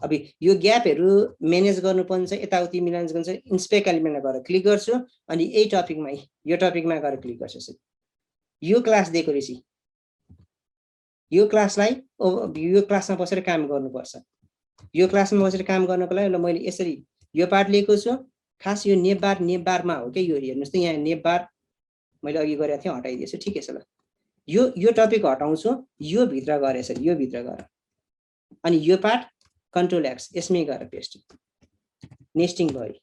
अब यो ग्यापहरु म्यानेज गर्नुपर्ने छ, यताउति मिलान गर्छ। इन्स्पेक्ट एलिमेन्टमा गएर क्लिक गर्छु अनि यही टपिकमा यो टपिकमा गएर क्लिक गर्छु। यो क्लास दिएको रहेछ, यो क्लासलाई यो क्लासमा बसेर काम गर्नुपर्छ। यो क्लासमा बसेर काम गर्नको लागि मैले यसरी यो पार्ट लिएको छु। खास यो नेपबारमा हो के, यो हेर्नुस् त यहाँ नेपबार मैले अघि गरेको थिएँ, हटाइदिएछु। ठिकै छ ल, यो टपिक हटाउँछु। यो भित्र गएर यसरी यो भित्र गएर अनि यो पार्ट कन्ट्रोल एक्स यसमै गएर पेस्ट नेस्टिङ भयो।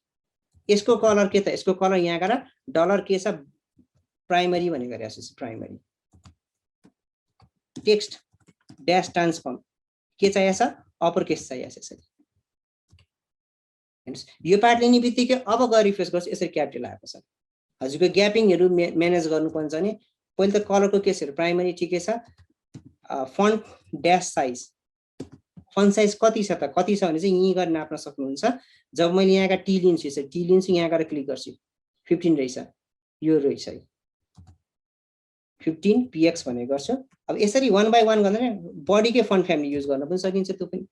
यसको कलर के त, यसको कलर यहाँ गएर डलर के छ प्राइमरी भनेको रहेछ। प्राइमरी टेक्स्ट ड्यास ट्रान्सफर्म के चाहिएको छ, अपर केस चाहिएको छ। यसरी यो पार्ट लिने बित्तिकै अब गएर रिफ्रेस गर्छु, यसरी क्यापिटल आएको छ। हजुरको ग्यापिङहरु म्यानेज गर्नुपर्छ भने पहिले त कलरको केसहरु प्राइमरी ठिकै छ। Font dash size, font size कति छ त, कति छ भने चाहिँ यही गरी नाप्न सक्नुहुन्छ। जब मैले यहाँका टी लिन्छु, यसरी टी लिन्छु, यहाँ गएर क्लिक गर्छु 15 रहेछ, यो रहेछ 15 px भन्ने गर्छु। अब यसरी 1 by 1 गर्दा बडीकै फन्ट फ्यामिली युज गर्न पनि सकिन्छ। त्यो पनि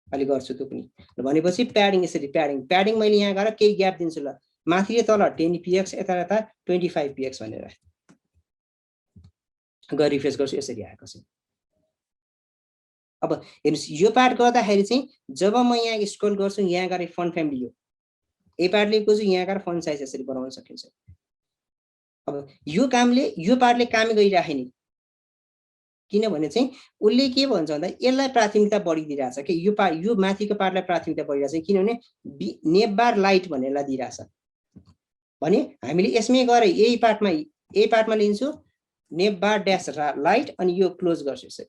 अलि गर्छु त्यो पनि। भनेपछि प्याडिङ, यसरी प्याडिङ मैले यहाँ गएर केही ग्याप दिन्छु ल, माथि र तल 10 px, यता 25 px भनेर गएर रिफ्रेस गर्छु। यसरी आएको छ। अब हेर्नुस्, यो पार्ट गर्दाखेरि चाहिँ जब म यहाँ स्क्रोल गर्छु, यहाँ गएर फन्ट फ्यामिली हो ए पार्ट लिएको छु, यहाँ गएर फन्ट साइज यसरी बनाउन सकिन्छ। अब यो पार्टले काम गरिराखे नि, किनभने चाहिँ उसले के भन्छ भन्दा यसलाई प्राथमिकता बढी दिइरहेछ कि यो माथिको पार्टलाई प्राथमिकता बढिरहेछ, किनभने नेपबार लाइट भनेरलाई दिइरहेछ भने हामीले यसमै गएर यही पार्टमा लिन्छु नेपबार ड्यास लाइट अनि यो क्लोज गर्छु यसरी।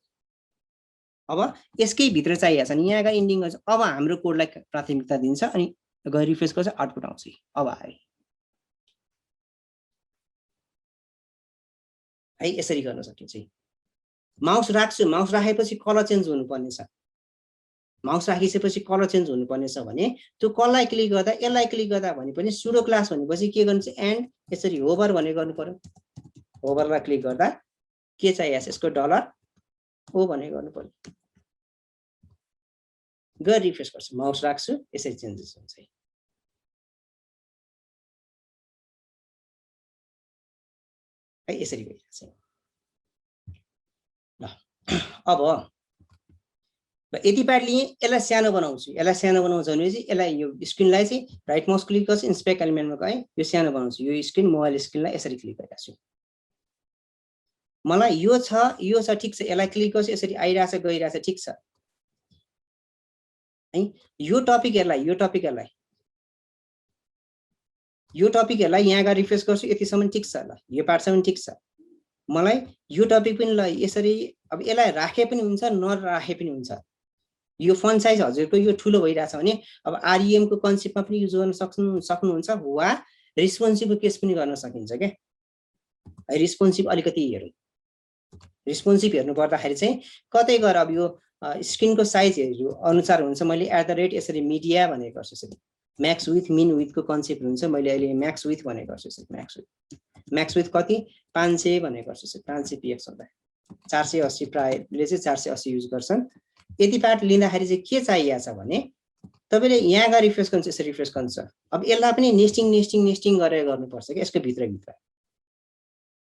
अब यसकै भित्र चाहिएको छ नि, यहाँका इन्डिङ गर्छ। अब हाम्रो कोडलाई प्राथमिकता दिन्छ अनि गएर रिफ्रेस गर्छ, आउटपुट आउँछ। अब आयो है, यसरी गर्न सकिन्छ। माउस राख्छु, माउस राखेपछि कलर चेन्ज हुनुपर्ने छ। माउस राखिसकेपछि कलर चेन्ज हुनुपर्ने छ भने त्यो कललाई क्लिक गर्दा, यसलाई क्लिक गर्दा भने पनि सुडो क्लास भनेपछि के गर्नु छ, एन्ड यसरी होभर भनेर गर्नु पर्यो। होभरलाई क्लिक गर्दा के चाहिएको छ, यसको डलर ओ भनेर गर्नु पर्यो। गएर रिफ्रेस गर्छु, माउस राख्छु, यसरी चेन्जेस हुन्छ है, यसरी गइरहेछ ल। अब यति पार्ट लिएँ, यसलाई सानो बनाउँछु। यसलाई सानो बनाउँछ भने चाहिँ यसलाई यो स्क्रिनलाई चाहिँ राइट माउस क्लिक गर्छु, इन्स्पेक्ट एलिमेन्टमा गएँ, यो सानो बनाउँछु। यो स्क्रिन मोबाइल स्क्रिनलाई यसरी क्लिक गरिरहेको छु। मलाई यो छ ठिक छ, यसलाई क्लिक गर्छु, यसरी आइरहेछ गइरहेछ, ठिक छ है। यो टपिकहरुलाई यहाँ गएर रिफ्रेस गर्छु, यतिसम्म ठिक छ ल। यो पार्टसम्म ठिक छ। मलाई यो टपिक पनि ल यसरी, अब यसलाई राखे पनि हुन्छ, नराखे पनि हुन्छ। यो फन्ट साइज हजुरको यो ठुलो भइरहेछ भने अब आरइएम को कन्सेप्टमा पनि युज गर्न सक्नुहुन्छ, वा रिस्पोन्सिभ केस पनि गर्न सकिन्छ के। रिस्पोन्सिभ अलिकति हेरौँ। रिस्पोन्सिभ हेर्नु पर्दाखेरि चाहिँ कतै गएर अब यो स्क्रिनको साइजहरु अनुसार हुन्छ। मैले @ यसरी मिडिया भनेको गर्छु, यसरी म्याक्स विथ मिन विथको कन्सेप्ट हुन्छ। मैले अहिले म्याक्स विथ भनेको गर्छु, यसरी म्याक्स विथ कति 500 भनेको गर्छु, यसरी 500 px हुँदा 480 प्रायले चाहिँ 480 युज गर्छन्। यति पार्ट लिँदाखेरि चाहिँ के चाहिएको छ भने तपाईले यहाँ गएर रिफ्रेस गर्नुहुन्छ, यसरी रिफ्रेस गर्नुहुन्छ। अब यसलाई पनि नेस्टिङ गरेर गर्नुपर्छ कि यसको भित्र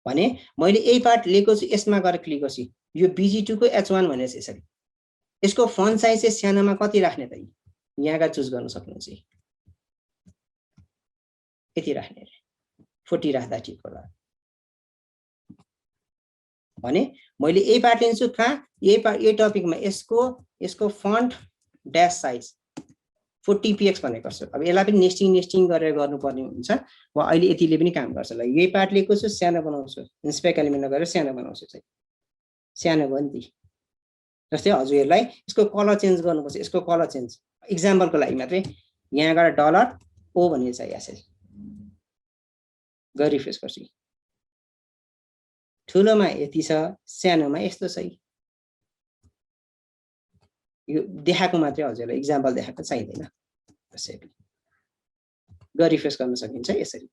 भने मैले यही पार्ट लिएको छु, यसमा गएर क्लिक गर्छु। यो BG2 को H1 भनेछ यसरी। यसको फन्ट साइज चाहिँ सानोमा कति राख्ने त, यहाँ गएर चुज गर्न सक्नुहुन्छ, यति राख्ने। 40 राख्दा ठिक होला भने मैले यही पार्ट लिन्छु कहाँ यही टपिकमा यसको फन्ट ड्यास साइज 40 px भन्ने गर्छु अब यसलाई पनि नेस्टिङ गरेर गर्नुपर्ने हुन्छ वा अहिले यतिले पनि काम गर्छ ल यही पार्ट लिएको छु सानो बनाउँछु इन्स्पेक्ट एलिमेन्टमा गएर सानो बनाउँछु चाहिँ सानो भयो नि जस्तै हजुरहरुलाई यसको कलर चेन्ज गर्नुपर्छ यसको कलर चेन्ज एक्जाम्पलको लागि मात्रै यहाँ गएर $O भन्ने चाहिएको छ गरी रिफ्रेश गर्छु ठुलोमा यति छ सानोमा यस्तो छ यो देखाएको मात्रै हजुरलाई एक्जाम्पल देखाएको चाहिदैन त्यसैले गरी रिफ्रेश गर्न सकिन्छ यसरी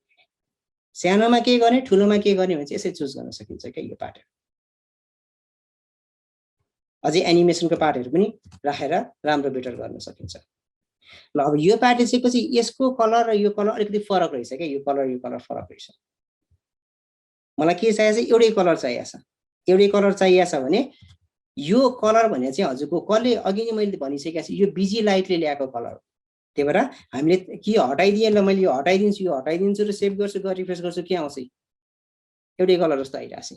सानोमा के गर्ने ठुलोमा के गर्ने भने चाहिँ यसरी चुज गर्न सकिन्छ के यो पार्ट अझै एनिमेसनको पार्टहरु पनि राखेर राम्रो बेटर गर्न सकिन्छ ल अब यो पार्ट चाहिँ यसको कलर र यो कलर अलिकति फरक रहेछ के यो कलर फरक रहेछ मलाई के चाहिएको छ एउटै कलर चाहिएको छ भने यो कलर भने चाहिँ हजुरको कसले अघि नै मैले भनिसकेको छु यो बिजी लाइटले ल्याएको कलर हो त्यही भएर हामीले के हटाइदिए ल मैले यो हटाइदिन्छु र सेभ गर्छु गरी रिफ्रेश गर्छु के आउँछ एउटै कलर जस्तो आइराछ